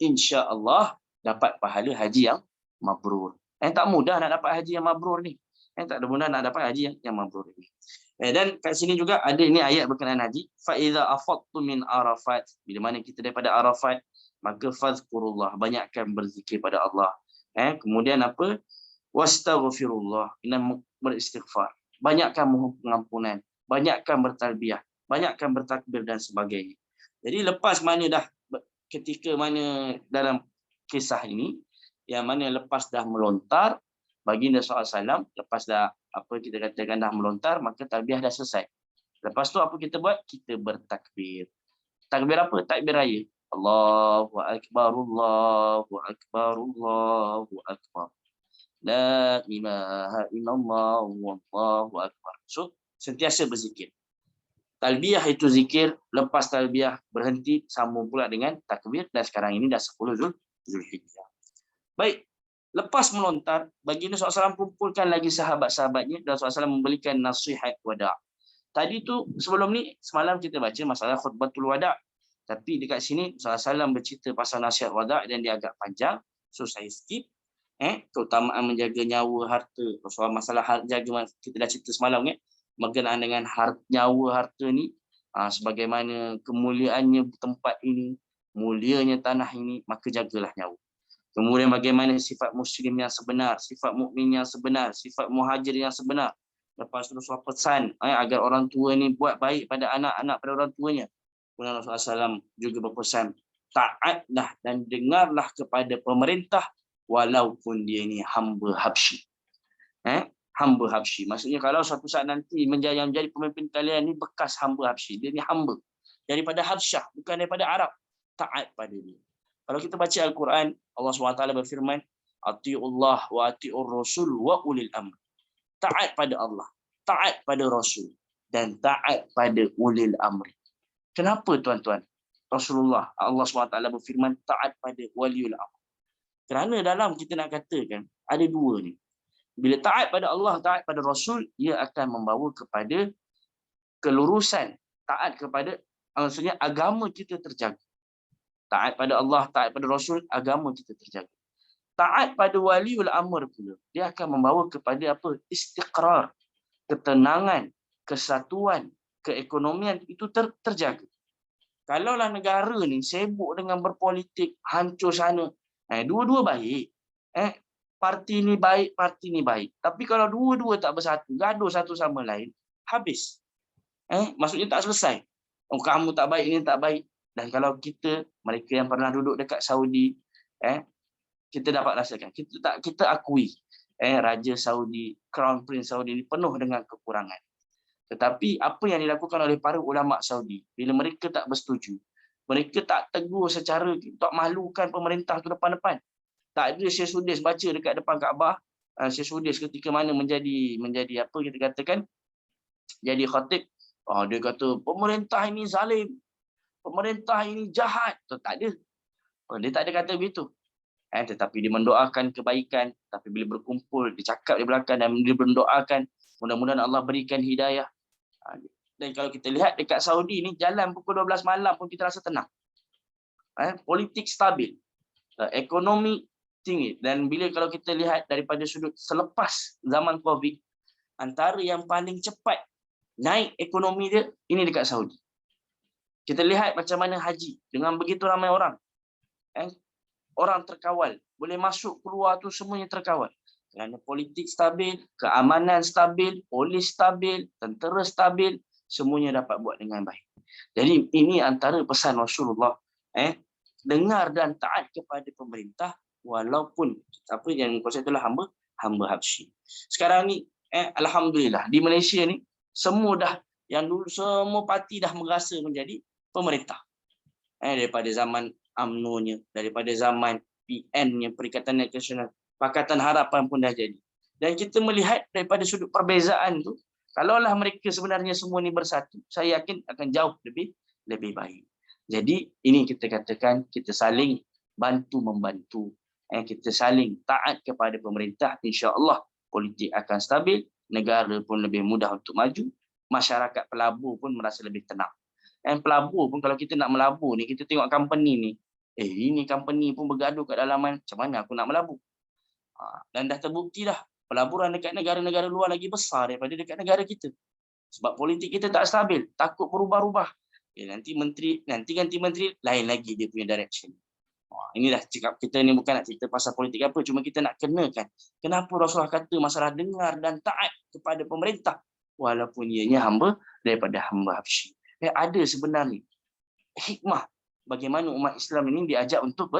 Insya-Allah dapat pahala haji yang mabrur. Tak mudah nak dapat haji yang mabrur ni. Tak ada mudah nak dapat haji yang mabrur ni. Dan kat sini juga ada ini ayat berkenaan haji. Fa iza afattu min Arafat. Bila mana kita daripada Arafat, maka fazkurullah, banyakkan berzikir pada Allah. Kemudian apa? Wastaghfirullah, inna beristighfar. Banyakkan mohon pengampunan, banyakkan bertalbiyah, banyakkan bertakbir dan sebagainya. Jadi lepas mana dah, ketika mana dalam kisah ini, yang mana lepas dah melontar, baginda SAW, lepas dah apa kita katakan dah melontar, maka talbiyah dah selesai. Lepas tu apa kita buat? Kita bertakbir. Takbir apa? Takbir raya. Allahu Akbar, Allahu Akbar, Allahu Akbar. La ilaha illallah, wallahu akbar. So, sentiasa berzikir. Talbiyah itu zikir, lepas talbiyah berhenti, sambung pula dengan takbir, dan sekarang ini dah 10 Zulhijjah. Baik, lepas melontar, baginda SAW kumpulkan lagi sahabat-sahabatnya, dan SAW memberikan nasihat wada'. Tadi tu, sebelum ni, semalam kita baca masalah khutbatul wada'. Tapi dekat sini, SAW bercerita pasal nasihat wada' dan dia agak panjang, so saya skip. Keutamaan menjaga nyawa, harta. Soal masalah jaga, kita dah cerita semalam berkenaan dengan nyawa, harta ni, sebagaimana kemuliaannya tempat ini, mulianya tanah ini, maka jagalah nyawa. Kemudian bagaimana sifat muslim yang sebenar, sifat mukmin yang sebenar, sifat muhajir yang sebenar. Lepas tu Rasulullah pesan agar orang tua ni buat baik pada anak-anak, pada orang tuanya. Kemudian Rasulullah SAW juga berpesan, taatlah dan dengarlah kepada pemerintah walaupun dia ni hamba Habsyi. Hamba Habsyi. Maksudnya kalau suatu saat nanti menjadi pemimpin kalian ni bekas hamba Habsyi. Dia ni hamba. Daripada Habsyah, bukan daripada Arab. Taat pada dia. Kalau kita baca Al-Quran, Allah SWT berfirman, Ati'ullah wa ati'ur rasul wa ulil amr. Taat pada Allah, taat pada Rasul, dan taat pada ulil amri. Kenapa tuan-tuan? Rasulullah, Allah SWT berfirman, taat pada waliul amr. Kerana dalam kita nak katakan, ada dua ni. Bila taat pada Allah, taat pada Rasul, ia akan membawa kepada kelurusan. Taat kepada, maksudnya agama kita terjaga. Taat pada Allah, taat pada Rasul, agama kita terjaga. Taat pada waliul amr pula, dia akan membawa kepada apa? Istiqrar, ketenangan, kesatuan, keekonomian itu terjaga. Kalaulah negara ni sibuk dengan berpolitik, hancur sana, dua-dua baik. Parti ni baik, parti ni baik. Tapi kalau dua-dua tak bersatu, gaduh satu sama lain, habis. Maksudnya tak selesai. Kamu tak baik, ini tak baik. Dan kalau kita, mereka yang pernah duduk dekat Saudi, kita dapat rasakan. Kita akui, Raja Saudi, Crown Prince Saudi ini penuh dengan kekurangan. Tetapi apa yang dilakukan oleh para ulama Saudi, bila mereka tak bersetuju, mereka tak tegur secara tak malukan pemerintah tu depan-depan. Tak ada Syekh Sudais baca dekat depan Kaabah. Syekh Sudais ketika mana menjadi apa kita katakan, jadi khatib, dia kata pemerintah ini zalim, pemerintah ini jahat. Tak ada. Dia tak ada kata begitu. Tetapi dia mendoakan kebaikan. Tapi bila berkumpul, dia cakap di belakang dan dia mendoakan, mudah-mudahan Allah berikan hidayah. Dan kalau kita lihat dekat Saudi ni, jalan pukul 12 malam pun kita rasa tenang. Politik stabil, ekonomi tinggi. Dan bila kalau kita lihat daripada sudut selepas zaman COVID, antara yang paling cepat naik ekonomi dia, ini dekat Saudi. Kita lihat macam mana haji, dengan begitu ramai orang. Orang terkawal, boleh masuk keluar tu semuanya terkawal. Kerana politik stabil, keamanan stabil, polis stabil, tentera stabil, semuanya dapat buat dengan baik. Jadi ini antara pesan Rasulullah, dengar dan taat kepada pemerintah walaupun apa yang konsep itulah hamba Habsyi. Sekarang ni alhamdulillah di Malaysia ni semua dah yang dulu semua parti dah merasa menjadi pemerintah. Daripada zaman UMNO-nya, daripada zaman PN-nya, Perikatan Nasional, Pakatan Harapan pun dah jadi. Dan kita melihat daripada sudut perbezaan tu, kalaulah mereka sebenarnya semua ni bersatu, saya yakin akan jauh lebih baik. Jadi ini kita katakan kita saling bantu-membantu. Kita saling taat kepada pemerintah, insya-Allah politik akan stabil, negara pun lebih mudah untuk maju, masyarakat pelabur pun merasa lebih tenang. Pelabur pun kalau kita nak melabur ni, kita tengok company ni, ini company pun bergaduh kat dalaman, macam mana aku nak melabur? Dan dah terbukti dah, pelaburan dekat negara-negara luar lagi besar daripada dekat negara kita. Sebab politik kita tak stabil, takut berubah-ubah. Nanti ganti menteri, lain lagi dia punya direction. Inilah cakap kita ni bukan nak cerita pasal politik apa, cuma kita nak kenakan kenapa Rasulullah kata masalah dengar dan taat kepada pemerintah walaupun ianya hamba daripada hamba Habsyi. Ada sebenarnya hikmah bagaimana umat Islam ini diajak untuk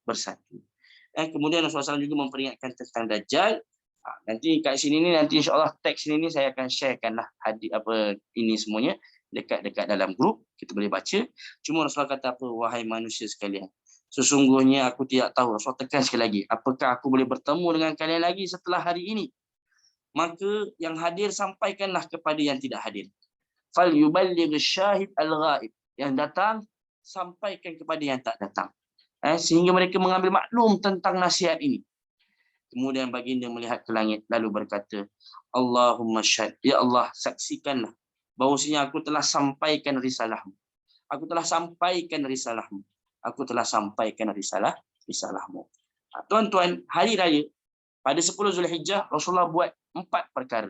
bersatu. Kemudian Rasulullah SAW juga memperingatkan tentang Dajjal. Nanti kat sini ni, nanti insya-Allah teks ini saya akan sharekan lah ini semuanya dekat dalam grup, kita boleh baca. Cuma Rasulullah kata apa, wahai manusia sekalian, sesungguhnya aku tidak tahu, Rasulullah tekan sekali lagi, apakah aku boleh bertemu dengan kalian lagi setelah hari ini? Maka yang hadir sampaikanlah kepada yang tidak hadir. Fal yuballigh syahid al-ghaib, yang datang sampaikan kepada yang tak datang. Sehingga mereka mengambil maklum tentang nasihat ini. Kemudian baginda melihat ke langit lalu berkata, Allahumma syahid, ya Allah saksikanlah bahawasanya aku telah sampaikan risalahmu. Aku telah sampaikan risalahmu. Aku telah sampaikan risalahmu. Tuan-tuan, hari raya pada 10 Zulhijjah Rasulullah buat 4 perkara.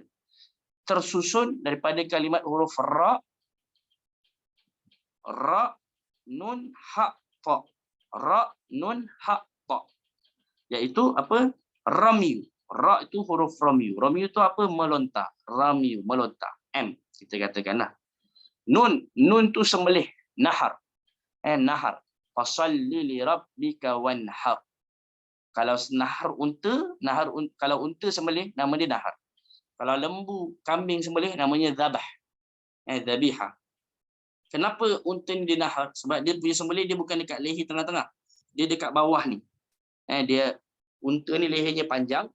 Tersusun daripada kalimat huruf ra, nun, ha, ta. Ra, nun, ha, ta. Iaitu apa? Ramyu. Ra itu huruf ramyu. Ramyu itu apa? Melontar. Ramyu, melontar. M, kita katakanlah. Nun tu sembelih. Nahar. Nahar. Fasalli li rabbika wanhar. Kalau nahar unta, kalau unta sembelih, nama dia nahar. Kalau lembu, kambing sembelih, namanya zabah. Zabihah. Kenapa unta ni dia nahar? Sebab dia punya sembelih dia bukan dekat leher tengah-tengah. Dia dekat bawah ni. Unta ni lehernya panjang.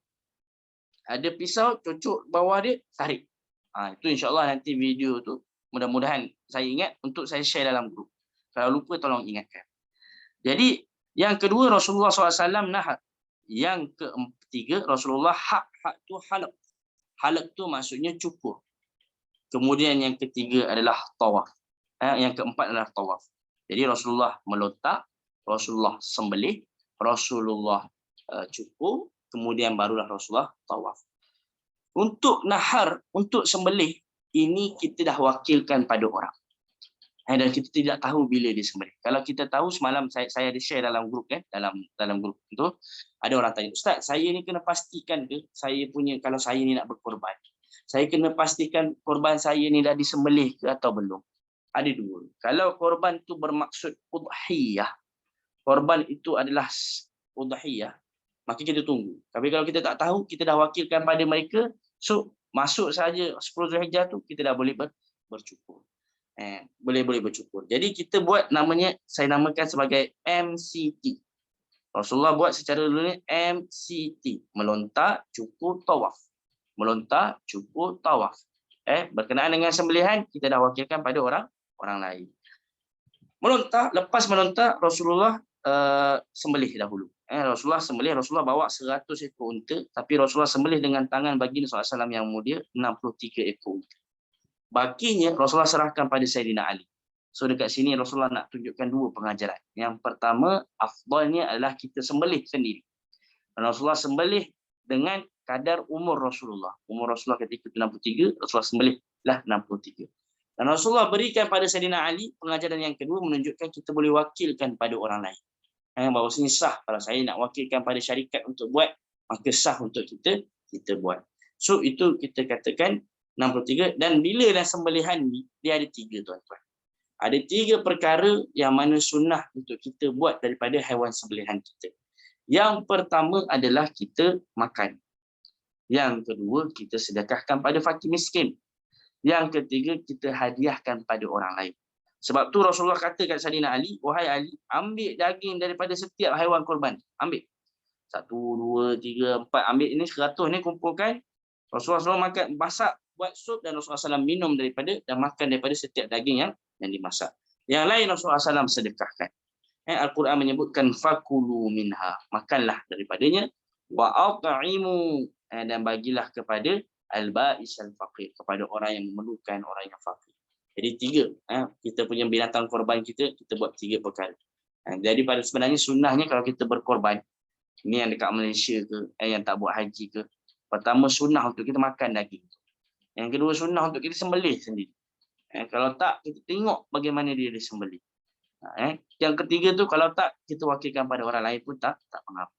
Ada pisau, cucuk bawah dia, tarik. Itu insya-Allah nanti video tu mudah-mudahan saya ingat untuk saya share dalam grup. Kalau lupa tolong ingatkan. Jadi yang kedua Rasulullah SAW nahar. Yang ketiga Rasulullah hak tu halaq. Halaq tu maksudnya cukur. Kemudian yang ketiga adalah tawaf. Yang keempat adalah tawaf. Jadi Rasulullah melontar, Rasulullah sembelih, Rasulullah cukur, kemudian barulah Rasulullah tawaf. Untuk nahar, untuk sembelih, ini kita dah wakilkan pada orang. Dan kita tidak tahu bila dia sembelih. Kalau kita tahu, semalam saya ada share dalam grup dalam grup itu, ada orang tanya, Ustaz, saya ni kena pastikan ke saya punya, kalau saya ni nak berkorban, saya kena pastikan korban saya ni dah disembelih ke atau belum? Ada dua. Kalau korban itu bermaksud udhiyah, korban itu adalah udhiyah, maka kita tunggu. Tapi kalau kita tak tahu, kita dah wakilkan pada mereka, so masuk saja 10 Zulhijjah tu kita dah boleh bercukur. Boleh bercukur. Jadi kita buat namanya, saya namakan sebagai MCT. Rasulullah buat secara dulu ni MCT, melontar, cukur, tawaf. Melontar, cukur, tawaf. Berkenaan dengan sembelihan, kita dah wakilkan pada orang lain. Melontar, lepas melontar Rasulullah sembelih dahulu. Rasulullah sembelih, Rasulullah bawa 100 ekor unta, tapi Rasulullah sembelih dengan tangan baginda SAW yang mulia 63 ekor unta. Bakinya Rasulullah serahkan pada Sayyidina Ali. So dekat sini Rasulullah nak tunjukkan dua pengajaran. Yang pertama, afdalnya adalah kita sembelih sendiri. Rasulullah sembelih dengan kadar umur Rasulullah. Umur Rasulullah ketika 63, Rasulullah sembelihlah 63. Dan Rasulullah berikan pada Sayyidina Ali pengajaran yang kedua, menunjukkan kita boleh wakilkan pada orang lain. Bahawasanya sah kalau saya nak wakilkan pada syarikat untuk buat, maka sah untuk kita buat. So itu kita katakan 63. Dan bila dah sembelihan ni, dia ada 3, tuan-tuan. Ada 3 perkara yang mana sunnah untuk kita buat daripada haiwan sembelihan kita. Yang pertama adalah kita makan. Yang kedua, kita sedekahkan pada fakir miskin. Yang ketiga, kita hadiahkan pada orang lain. Sebab tu Rasulullah kata kat Sayyidina Ali, wahai Ali, ambil daging daripada setiap haiwan kurban. Ambil. 1, 2, 3, 4. Ambil ini 100 ni kumpulkan. Rasulullah SAW makan, masak, buat sup dan Rasulullah SAW minum daripada dan makan daripada setiap daging yang dimasak. Yang lain Rasulullah SAW sedekahkan. Al-Quran menyebutkan fakulu minha. Makanlah daripadanya. Wa at'imu, dan bagilah kepada al-ba'is al-faqir, kepada orang yang memerlukan, orang yang fakir. Jadi 3, kita punya binatang korban kita buat 3 perkara. Jadi pada sebenarnya sunnahnya kalau kita berkorban, ini yang dekat Malaysia ke, yang tak buat haji ke, pertama sunnah untuk kita makan daging. Yang kedua sunnah untuk kita sembelih sendiri. Kalau tak, kita tengok bagaimana dia disembelih. Yang ketiga tu kalau tak, kita wakilkan pada orang lain pun tak mengapa.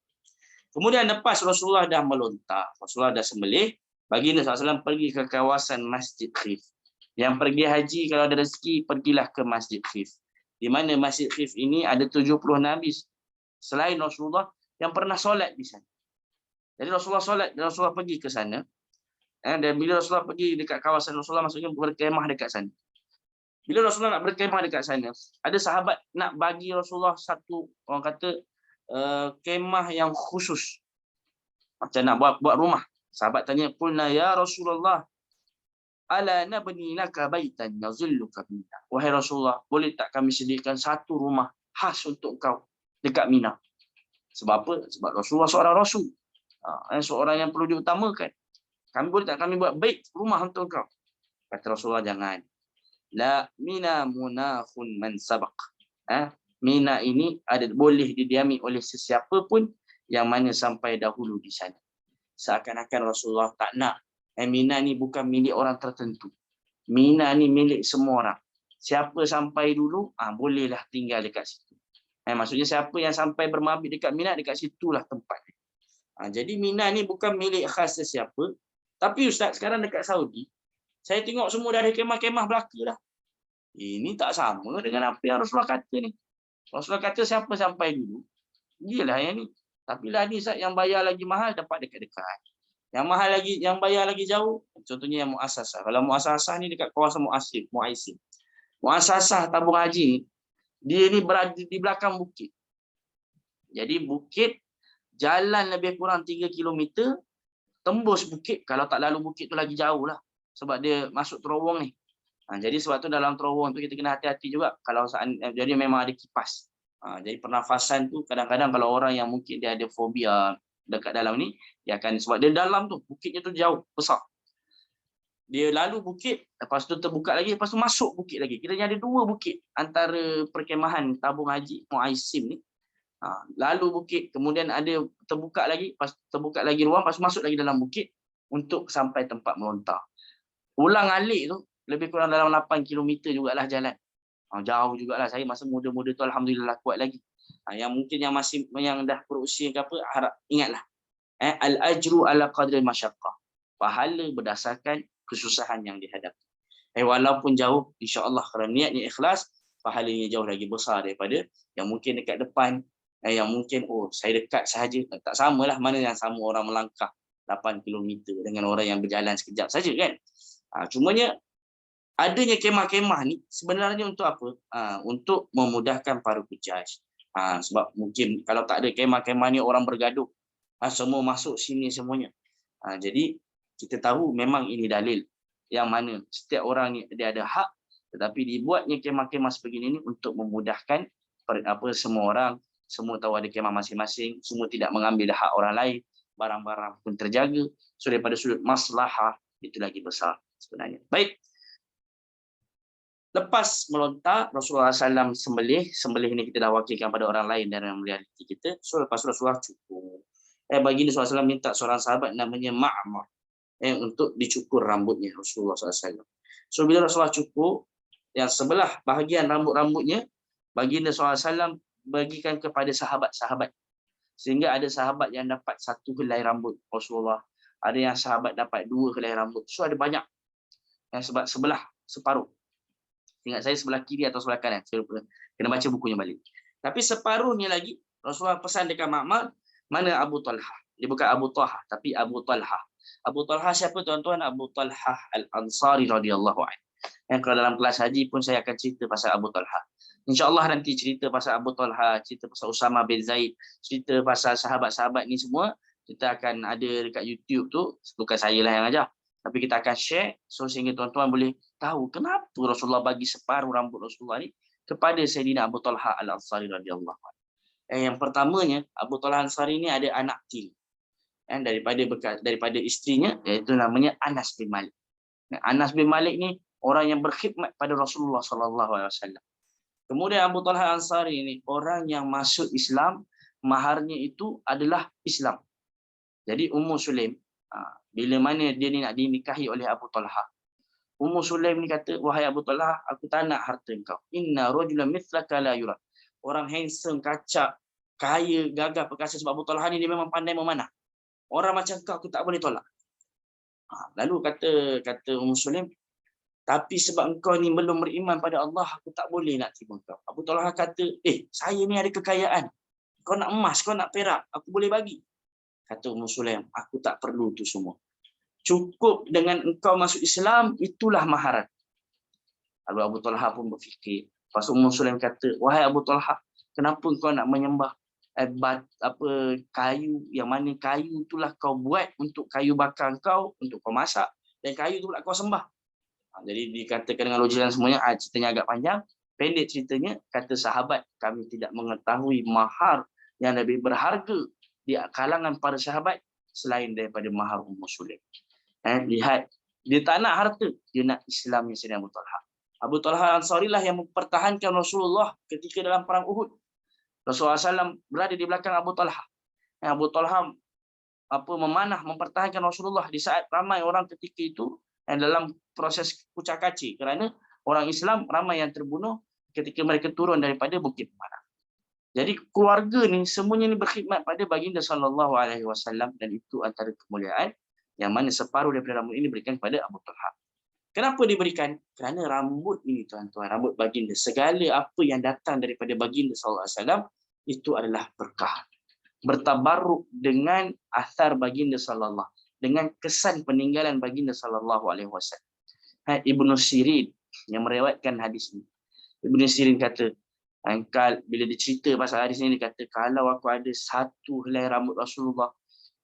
Kemudian lepas Rasulullah dah melontar, Rasulullah dah sembelih, baginda SAW pergi ke kawasan Masjid Khif. Yang pergi haji kalau ada rezeki, pergilah ke Masjid Khif. Di mana Masjid Khif ini ada 70 Nabi selain Rasulullah yang pernah solat di sana. Jadi Rasulullah solat dan Rasulullah pergi ke sana. Dan bila Rasulullah pergi dekat kawasan Rasulullah, maksudnya berkemah dekat sana. Bila Rasulullah nak berkemah dekat sana, ada sahabat nak bagi Rasulullah satu, orang kata, kemah yang khusus. Macam nak buat rumah. Sahabat tanya, "Qulna ya Rasulullah, ala nabni laka baitan yazilluka Mina." Wahai Rasulullah, boleh tak kami sediakan satu rumah khas untuk kau dekat Mina? Sebab apa? Sebab Rasulullah seorang Rasul. Seorang yang perlu diutamakan. Boleh tak kami buat bait, rumah untuk kau? Kata Rasulullah, jangan. La Mina munakhun man sabaq. Mina ini boleh didiami oleh sesiapa pun yang mana sampai dahulu di sana. Seakan-akan Rasulullah tak nak. Mina ni bukan milik orang tertentu. Mina ni milik semua orang. Siapa sampai dulu, bolehlah tinggal dekat situ. Maksudnya siapa yang sampai bermabit dekat Mina, dekat situlah tempatnya. Jadi Mina ni bukan milik khas sesiapa. Tapi Ustaz, sekarang dekat Saudi, saya tengok semua dah ada kemah-kemah belaka dah. Ini tak sama dengan apa yang Rasulullah kata ni. Rasulullah kata siapa sampai dulu, dialah yang ni. Tapi lah ni Ustaz, yang bayar lagi mahal dapat dekat-dekat. Yang mahal lagi, yang bayar lagi jauh, contohnya yang muasasah. Kalau muasasah ni dekat kawasan Muaisim. Muasasah tabung haji, dia ni berada di belakang bukit. Jadi bukit, jalan lebih kurang 3 km, tembus bukit. Kalau tak lalu bukit tu lagi jauh lah. Sebab dia masuk terowong ni. Jadi sebab tu dalam terowong tu kita kena hati-hati juga. Kalau jadi memang ada kipas. Jadi pernafasan tu kadang-kadang kalau orang yang mungkin dia ada fobia dekat dalam ni, dia akan, sebab dia dalam tu, bukitnya tu jauh, besar. Dia lalu bukit, lepas tu terbuka lagi, lepas tu masuk bukit lagi. Kiranya ada 2 bukit antara perkemahan tabung haji Muaisim ni. Lalu bukit, kemudian ada terbuka lagi, terbuka lagi ruang, lepas masuk lagi dalam bukit untuk sampai tempat melontar. Ulang alik tu lebih kurang dalam 8 km jugalah jalan. Jauh jugalah. Saya masa muda-muda tu alhamdulillah kuat lagi. Yang mungkin yang dah berusia ke apa, harap ingatlah. Al-ajru ala qadri masyaqqah. Pahala berdasarkan kesusahan yang dihadapi. Walaupun jauh, insya-Allah kerana niatnya ikhlas, pahalanya jauh lagi besar daripada yang mungkin dekat depan, yang mungkin saya dekat sahaja. Tak samalah, mana yang sama orang melangkah 8 km dengan orang yang berjalan sekejap saja kan. Cumanya adanya kemah-kemah ni sebenarnya untuk apa? Untuk memudahkan para hujaj. Sebab mungkin kalau tak ada kemah-kemah ni orang bergaduh. Semua masuk sini semuanya. Jadi kita tahu memang ini dalil yang mana setiap orang ni dia ada hak, tetapi dibuatnya kemah-kemah sebegini ni untuk memudahkan semua orang, semua tahu ada kemah masing-masing, semua tidak mengambil hak orang lain, barang-barang pun terjaga. So daripada sudut maslahah itu lagi besar sebenarnya. Baik. Lepas melontar, Rasulullah SAW sembelih ni kita dah wakilkan pada orang lain dan yang realiti kita. So lepas Rasulullah cukur. Baginda SAW minta seorang sahabat namanya Ma'mar untuk dicukur rambutnya Rasulullah SAW. So bila Rasulullah cukur, yang sebelah bahagian rambut-rambutnya, baginda SAW bagikan kepada sahabat-sahabat. Sehingga ada sahabat yang dapat 1 helai rambut Rasulullah. Ada yang sahabat dapat 2 helai rambut. So ada banyak. Yang sebelah separuh. Ingat saya sebelah kiri atau sebelah kanan. Saya lupa. Kena baca bukunya balik. Tapi separuhnya lagi, Rasulullah pesan dekat Ma'mar, mana Abu Talha. Dia bukan Abu Talha, tapi Abu Talha. Abu Talha siapa tuan-tuan? Abu Talha Al-Ansari radhiyallahu anhu. Yang kalau dalam kelas haji pun saya akan cerita pasal Abu Talha. InsyaAllah nanti cerita pasal Abu Talha, cerita pasal Usama bin Zaid, cerita pasal sahabat-sahabat ni semua, kita akan ada dekat YouTube tu, bukan saya lah yang ajar. Tapi kita akan share, so sehingga tuan-tuan boleh tahu kenapa Rasulullah bagi separuh rambut Rasulullah ni kepada Sayyidina Abu Talha Al-Ansari radhiyallahu anhu. Yang pertamanya, Abu Talha Al-Ansari ni ada anak tiri daripada isterinya, iaitu namanya Anas bin Malik. Anas bin Malik ni orang yang berkhidmat pada Rasulullah SAW. Kemudian Abu Talha Al-Ansari ini orang yang masuk Islam, maharnya itu adalah Islam. Jadi Ummu Sulaim, bila mana dia ni nak dinikahi oleh Abu Talha, Ummu Sulaim ni kata, wahai Abu Talha, aku tak nak harta engkau. Inna rajulan mithlaka la yura. Orang handsome, kacak, kaya, gagah, perkasa. Sebab Abu Talha ni dia memang pandai memanah. Orang macam kau aku tak boleh tolak. Lalu kata Ummu Sulaim, tapi sebab engkau ni belum beriman pada Allah, aku tak boleh nak terima kau. Abu Talha kata, saya ni ada kekayaan. Kau nak emas, kau nak perak, aku boleh bagi. Kata Ummu Sulaim, aku tak perlu tu semua. Cukup dengan engkau masuk Islam, itulah maharan. Lalu Abu Talha pun berfikir. Lepas Ummu Sulaim kata, wahai Abu Talha, kenapa kau nak menyembah kayu, yang mana kayu itulah kau buat untuk kayu bakar kau, untuk kau masak, dan kayu itulah kau sembah. Jadi dikatakan dengan logika semuanya, ceritanya agak panjang. Pendek ceritanya, kata sahabat, kami tidak mengetahui mahar yang lebih berharga di kalangan para sahabat selain daripada mahar Ummu Sulaim. Lihat, dia tak nak harta, dia nak Islamnya Sayyidina Abu Talha. Abu Talha Ansari lah yang mempertahankan Rasulullah ketika dalam perang Uhud. Rasulullah SAW berada di belakang Abu Talha. Abu Talha memanah, mempertahankan Rasulullah di saat ramai orang ketika itu dalam proses kucak-kacir, kerana orang Islam ramai yang terbunuh ketika mereka turun daripada Bukit Pemanah. Jadi keluarga ni semuanya ni berkhidmat pada baginda sallallahu alaihi wasallam, dan itu antara kemuliaan yang mana separuh daripada rambut ini diberikan kepada Abu Talha. Kenapa diberikan? Kerana rambut ini tuan-tuan, rambut baginda, segala apa yang datang daripada baginda sallallahu alaihi wasallam itu adalah berkah. Bertabarruk dengan athar baginda sallallahu, dengan kesan peninggalan baginda sallallahu alaihi wasallam. Ibnu Sirin yang meriwayatkan hadis ini. Ibnu Sirin kata, bila dicerita pasal hadis ini, dia kata, kalau aku ada satu helai rambut Rasulullah,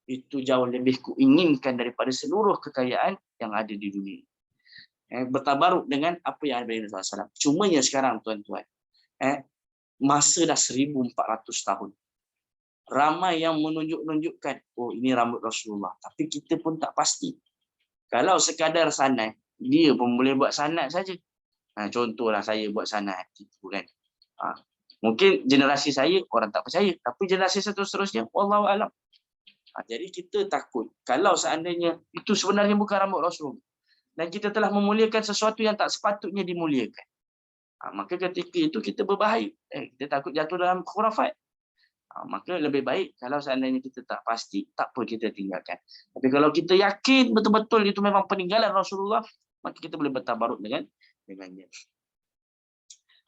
itu jauh lebih kuinginkan daripada seluruh kekayaan yang ada di dunia. Bertabaruk dengan apa yang ada di Rasulullah SAW. Cumanya sekarang tuan-tuan, masa dah 1400 tahun. Ramai yang menunjukkan, oh ini rambut Rasulullah. Tapi kita pun tak pasti. Kalau sekadar sanad, dia pun boleh buat sanad saja. Contohlah saya buat sanad, gitu kan. Mungkin generasi saya orang tak percaya, tapi generasi seterusnya wallahu alam. Jadi kita takut kalau seandainya itu sebenarnya bukan rambut Rasulullah dan kita telah memuliakan sesuatu yang tak sepatutnya dimuliakan, maka ketika itu kita berbahaya. Kita takut jatuh dalam khurafat. Maka lebih baik kalau seandainya kita tak pasti, tak apa kita tinggalkan. Tapi kalau kita yakin betul-betul itu memang peninggalan Rasulullah, maka kita boleh bertabaruk dengannya.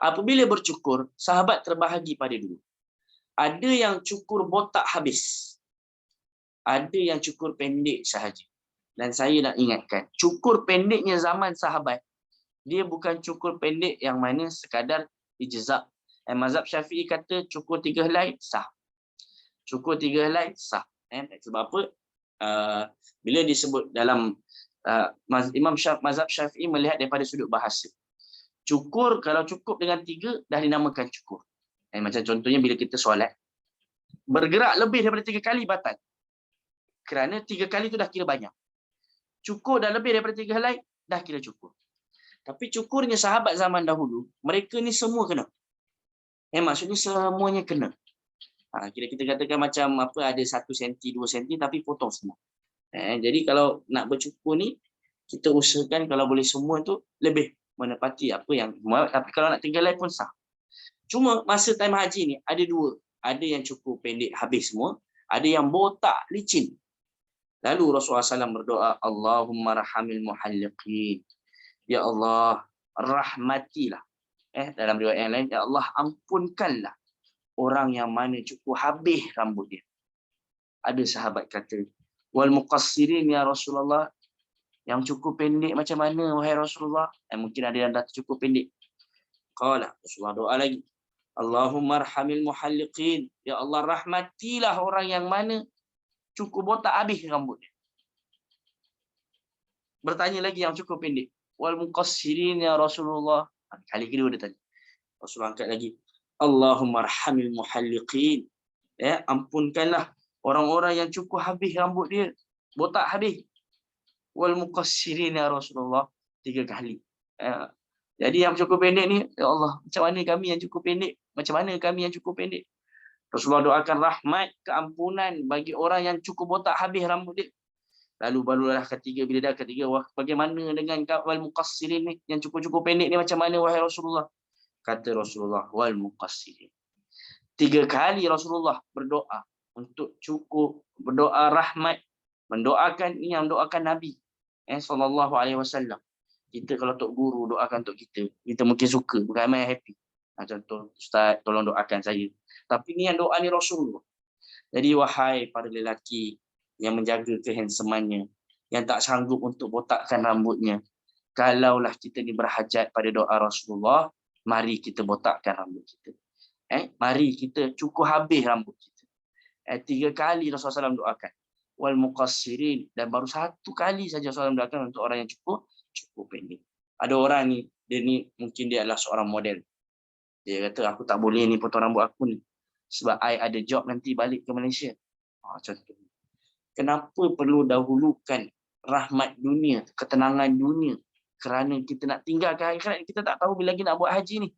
Apabila bercukur, sahabat terbahagi pada dulu. Ada yang cukur botak habis. Ada yang cukur pendek sahaja. Dan saya nak ingatkan, cukur pendeknya zaman sahabat, dia bukan cukur pendek yang mana sekadar ijza'. Mazhab Syafi'i kata cukur 3 helai sah. Cukur 3 helai sah. Sebab apa? Bila disebut dalam mazhab Syafi'i melihat daripada sudut bahasa. Cukur, kalau cukup dengan 3, dah dinamakan cukur. Macam contohnya bila kita solat, bergerak lebih daripada 3 kali batal. Kerana 3 kali itu dah kira banyak. Cukur dah lebih daripada 3 helai, dah kira cukur. Tapi cukurnya sahabat zaman dahulu, mereka ni semua kena. Maksudnya semuanya kena. Kita katakan macam apa, ada 1 senti, 2 senti, tapi potong semua. Jadi kalau nak bercukur ni, kita usahakan kalau boleh semua tu lebih menepati apa yang, tapi kalau nak 3 helai pun sah. Cuma masa time haji ni ada 2. Ada yang cukur pendek habis semua, ada yang botak licin. Lalu Rasulullah SAW berdoa, Allahumma rahamil muhalliqin. Ya Allah, rahmatilah. Dalam riwayat yang lain, ya Allah, ampunkanlah orang yang mana cukur habis rambut dia. Ada sahabat kata, Wal muqassirin ya Rasulullah, yang cukup pendek macam mana wahai Rasulullah? Mungkin ada yang dah cukup pendek. Qala, Rasulullah doa lagi. Allahumma arhamil muhalliqin. Ya Allah, rahmatilah orang yang mana cukup botak habis rambutnya. Bertanya lagi yang cukup pendek. Wal muqassirin ya Rasulullah. Kali kedua dia tanya. Rasulullah angkat lagi. Allahumma arhamil muhalliqin. Ya, ampunkanlah orang-orang yang cukup habis rambut dia. Botak habis. Wal muqassirin ya Rasulullah. 3 kali. Jadi yang cukup pendek ni, ya Allah, macam mana kami yang cukup pendek? Macam mana kami yang cukup pendek? Rasulullah doakan rahmat, keampunan bagi orang yang cukup botak habis rambut dia. Lalu barulah ketiga, bila dah ketiga, bagaimana dengan wal muqassirin ni, yang cukup-cukup pendek ni macam mana wahai Rasulullah? Kata Rasulullah, wal muqassirin. 3 kali Rasulullah berdoa untuk cukup, berdoa rahmat, mendoakan ini yang mendoakan Nabi sallallahu alaihi wasallam. Kita kalau tok guru doakan untuk kita mungkin suka, bukan main happy. Contoh, Ustaz tolong doakan saya. Tapi ni yang doa ni Rasulullah. Jadi wahai para lelaki yang menjaga kehandsomannya, yang tak sanggup untuk botakkan rambutnya, kalaulah kita ni berhajat pada doa Rasulullah, mari kita botakkan rambut kita. Mari kita cukup habis rambut kita. 3 kali Rasulullah SAW doakan. Wal muqassirin, dan baru 1 kali saja Rasulullah doakan untuk orang yang cukup pendek. Ada orang ni, dia ni mungkin dia adalah seorang model. Dia kata aku tak boleh ni potong rambut aku ni sebab I ada job nanti balik ke Malaysia. Contoh. Kenapa perlu dahulukan rahmat dunia, ketenangan dunia kerana kita nak tinggalkan akhirat? Kita tak tahu bila lagi nak buat haji ni.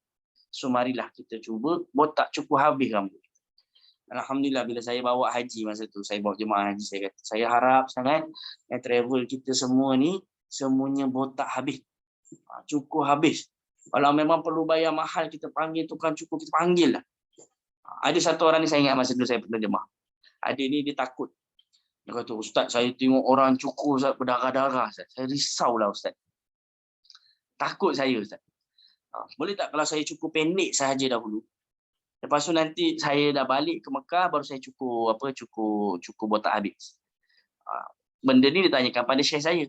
So marilah kita cuba botak cukup habis rambut. Alhamdulillah, bila saya bawa haji masa tu, saya bawa jemaah haji, saya kata saya harap sangat yang travel kita semua ni semuanya botak habis. Cukup habis. Kalau memang perlu bayar mahal, kita panggil tukang cukur, kita panggil lah. Ada satu orang ni saya ingat masa dulu saya pernah jemaah. Ada ni dia takut. Dia kata, Ustaz, saya tengok orang cukur Ustaz, berdarah-darah Ustaz. Saya risau lah Ustaz. Takut saya Ustaz. Boleh tak kalau saya cukur pendek sahaja dahulu? Lepas tu nanti saya dah balik ke Mekah, baru saya cukur botak habis. Benda ni ditanyakan pada syekh saya.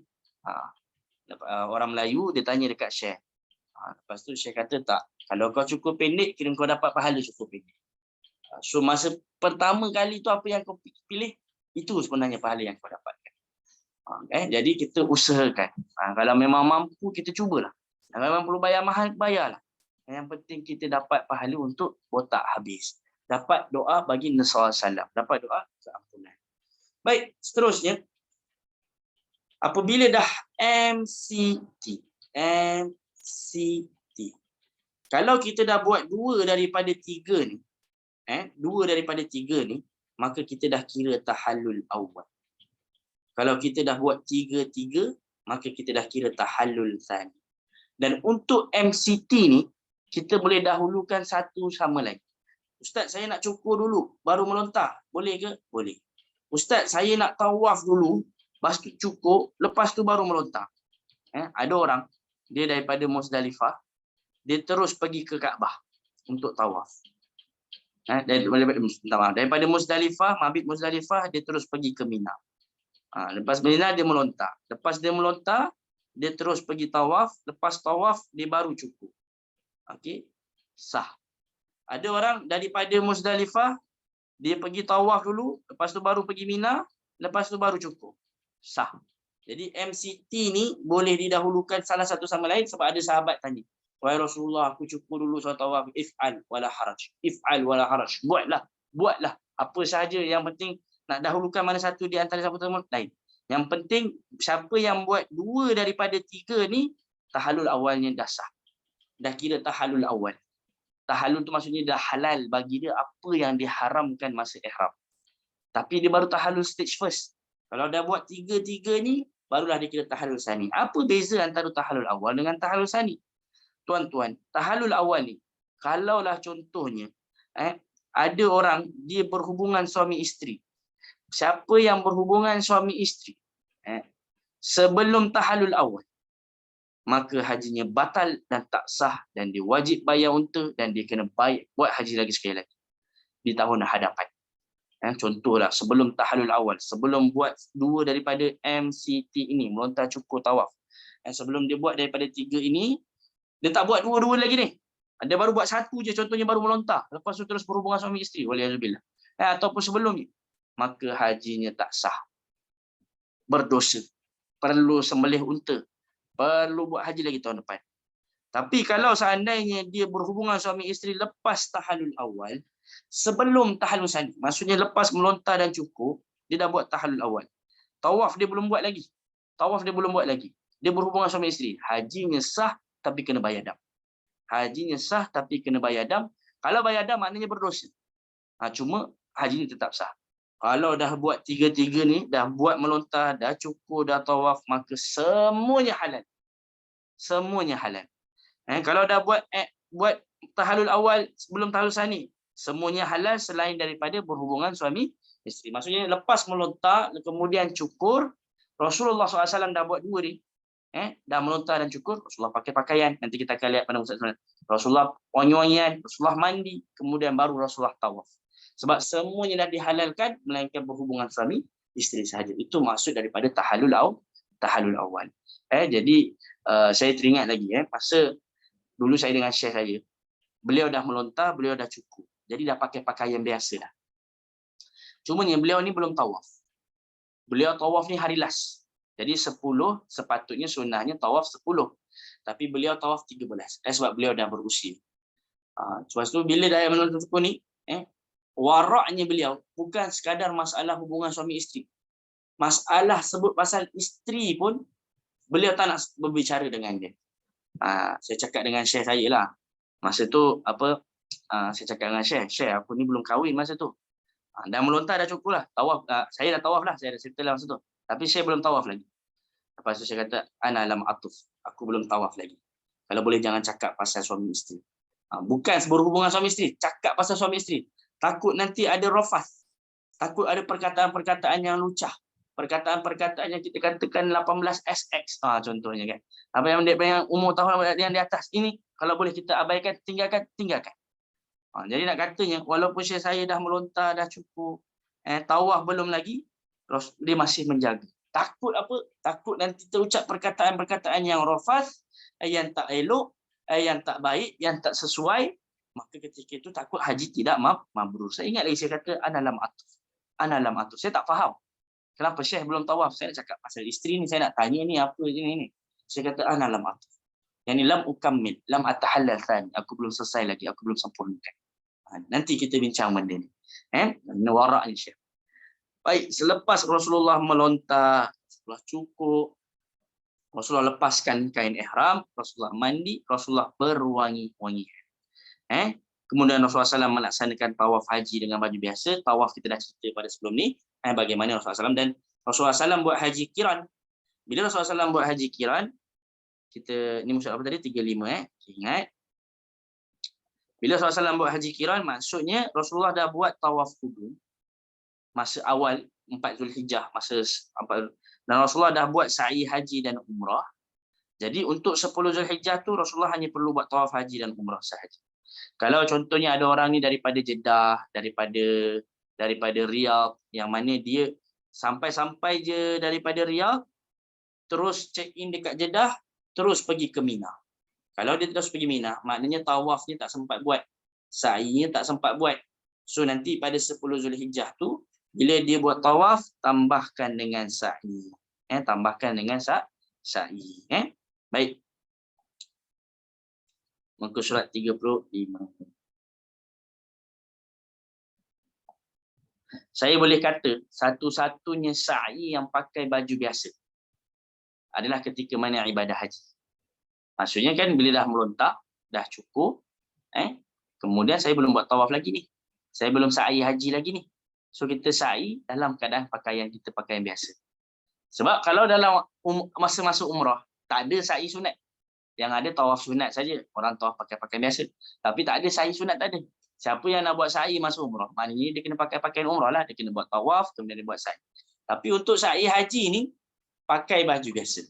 Orang Melayu dia tanya dekat syekh. Lepas tu syekh kata tak. Kalau kau cukur pendek, kira kau dapat pahala cukur pendek. So masa pertama kali tu apa yang kau pilih, itu sebenarnya pahala yang kau dapatkan. Jadi kita usahakan. Kalau memang mampu, kita cubalah. Kalau memang perlu bayar mahal, bayarlah. Yang penting kita dapat pahala untuk botak habis. Dapat doa bagi Nabi SAW. Dapat doa keampunan. Baik, seterusnya. Apabila dah MCT. Kalau kita dah buat 2 daripada 3 ni, 2 daripada 3 ni, maka kita dah kira tahallul awal. Kalau kita dah buat 3, maka kita dah kira tahallul tsani. Dan untuk MCT ni, kita boleh dahulukan satu sama lain. Ustaz, saya nak cukur dulu, baru melontar. Boleh ke? Boleh. Ustaz, saya nak tawaf dulu, lepas tu cukur, lepas tu baru melontar. Ada orang, dia daripada Muzdalifah, dia terus pergi ke Kaabah untuk tawaf. Daripada Muzdalifah, mabit Muzdalifah, dia terus pergi ke Mina. Lepas Mina, dia melontar. Lepas dia melontar, dia terus pergi tawaf. Lepas tawaf, dia baru cukur. Okey, sah. Ada orang daripada Muzdalifah, dia pergi tawaf dulu, lepas tu baru pergi Mina, lepas tu baru cukur. Sah. Jadi MCT ni boleh didahulukan salah satu sama lain sebab ada sahabat tanya, wahai Rasulullah, aku cukur dulu solat tawaf. If'al wala haraj. If'al wala haraj. Buatlah. Apa sahaja, yang penting nak dahulukan mana satu di antara satu sama lain. Yang penting siapa yang buat 2 daripada 3 ni, tahallul awalnya dah sah. Dah kira tahallul awal. Tahallul tu maksudnya dah halal bagi dia apa yang diharamkan masa ihram. Tapi dia baru tahallul stage first. Kalau dah buat 3 ni, barulah dia kira tahallul tsani. Apa beza antara tahallul awal dengan tahallul tsani? Tuan-tuan, tahallul awal ni, kalaulah contohnya ada orang dia berhubungan suami isteri. Siapa yang berhubungan suami isteri sebelum tahallul awal, maka hajinya batal dan tak sah, dan dia wajib bayar unta, dan dia kena buat haji lagi sekali lagi di tahun hadapan. Contohlah sebelum tahallul awal, sebelum buat dua daripada MCT ini, melontar cukur tawaf. Sebelum dia buat daripada tiga ini, dia tak buat dua-dua lagi ni. Dia baru buat satu je, contohnya baru melontar. Lepas tu terus berhubungan suami isteri. Waliyahzubillah. Ataupun sebelum ni, maka hajinya tak sah. Berdosa. Perlu sembelih unta. Perlu buat haji lagi tahun depan. Tapi kalau seandainya dia berhubungan suami isteri lepas tahallul awal, sebelum tahallul sani, maksudnya lepas melontar dan cukur, dia dah buat tahallul awal. Tawaf dia belum buat lagi. Dia berhubungan suami isteri. Hajinya sah tapi kena bayar dam. Hajinya sah tapi kena bayar dam. Kalau bayar dam maknanya berdosa. Cuma hajinya tetap sah. Kalau dah buat tiga-tiga ni, dah buat melontar, dah cukur, dah tawaf, maka semuanya halal. Semuanya halal. Kalau dah buat tahallul awal sebelum tahallul sani, semuanya halal selain daripada berhubungan suami isteri. Maksudnya lepas melontar kemudian cukur, Rasulullah SAW dah buat dua ni. Dah melontar dan cukur, Rasulullah pakai pakaian. Nanti kita akan lihat pada masa sebenarnya. Rasulullah wangi-wangian, Rasulullah mandi, kemudian baru Rasulullah tawaf. Sebab semuanya dah dihalalkan melainkan berhubungan suami isteri sahaja. Itu maksud daripada tahallul awal. Jadi saya teringat lagi masa dulu saya dengan syekh saya. Beliau dah melontar, beliau dah cukur. Jadi dah pakai pakaian biasa dah. Cuma ni beliau ni belum tawaf. Beliau tawaf ni hari last. Jadi 10 sepatutnya sunnahnya tawaf 10. Tapi beliau tawaf 13. Sebab beliau dah berusia. Lepas tu bila dah melontar cukur ni, waraknya beliau bukan sekadar masalah hubungan suami isteri. Masalah sebut pasal isteri pun beliau tak nak berbicara dengan dia. Saya cakap dengan syekh saya lah. Masa tu saya cakap dengan syekh aku ni belum kahwin masa tu. Dah melontar dah cukup lah. Tawaf, saya dah tawaf lah, saya dah settle lah masa tu. Tapi saya belum tawaf lagi. Lepas tu saya kata, ana lam atuf. Aku belum tawaf lagi. Kalau boleh jangan cakap pasal suami isteri. Bukan berhubungan suami isteri, cakap pasal suami isteri. Takut nanti ada rafas. Takut ada perkataan-perkataan yang lucah. Perkataan-perkataan yang kita katakan 18SX contohnya kan. Apa yang umur tahun yang di atas ini, kalau boleh kita abaikan, tinggalkan. Jadi nak katanya, walaupun saya dah melontar, dah cukup, tawaf belum lagi, dia masih menjaga. Takut apa? Takut nanti terucap perkataan-perkataan yang rafas, yang tak elok, yang tak baik, yang tak sesuai, maka ketika itu takut haji tidak mabrur. Saya ingat lagi saya kata, ana lam atuf. Saya tak faham. Kenapa syekh belum tawaf? Saya nak cakap pasal isteri ni, saya nak tanya ni apa je ni. Saya kata ana lam atuf. Yani lam ukammil, lam atahallal thani. Aku belum selesai lagi, aku belum sempurnakan. Nanti kita bincang benda ni. Warak ni syekh. Baik, selepas Rasulullah melontar, Rasulullah cukur, Rasulullah lepaskan kain ihram, Rasulullah mandi, Rasulullah berwangi-wangian. Kemudian Rasulullah SAW melaksanakan tawaf haji dengan baju biasa. Tawaf kita dah cerita pada sebelum ni. Bagaimana Rasulullah SAW, dan Rasulullah SAW buat haji kiran. Bila Rasulullah SAW buat haji kiran, kita ni maksud apa tadi? 35 ingat. Bila Rasulullah SAW buat haji kiran, maksudnya Rasulullah dah buat tawaf qudum masa awal 4 Zulhijjah, dan Rasulullah dah buat sa'i haji dan umrah. Jadi untuk 10 Zulhijjah tu Rasulullah hanya perlu buat tawaf haji dan umrah sahaja. Kalau contohnya ada orang ni daripada Jeddah, daripada Riyadh, yang mana dia sampai je daripada Riyadh, terus check in dekat Jeddah, terus pergi ke Mina. Kalau dia terus pergi Mina, maknanya tawafnya tak sempat buat, sa'inya tak sempat buat. So nanti pada 10 Zulhijjah tu, bila dia buat tawaf, tambahkan dengan sa'i. Tambahkan dengan sa'i. Baik. Muka surat 35. Saya boleh kata satu-satunya sa'i yang pakai baju biasa adalah ketika mana ibadah haji. Maksudnya kan bila dah melontar, dah cukup, kemudian saya belum buat tawaf lagi ni. Saya belum sa'i haji lagi ni. So kita sa'i dalam keadaan pakaian kita pakaian biasa. Sebab kalau dalam masa-masa umrah, tak ada sa'i sunat. Yang ada tawaf sunat saja. Orang tawaf pakai pakaian biasa. Tapi tak ada sa'i sunat, tak ada. Siapa yang nak buat sa'i masa umrah, maknanya dia kena pakai pakaian umrah lah. Dia kena buat tawaf, kemudian dia buat sa'i. Tapi untuk sa'i haji ni, pakai baju biasa.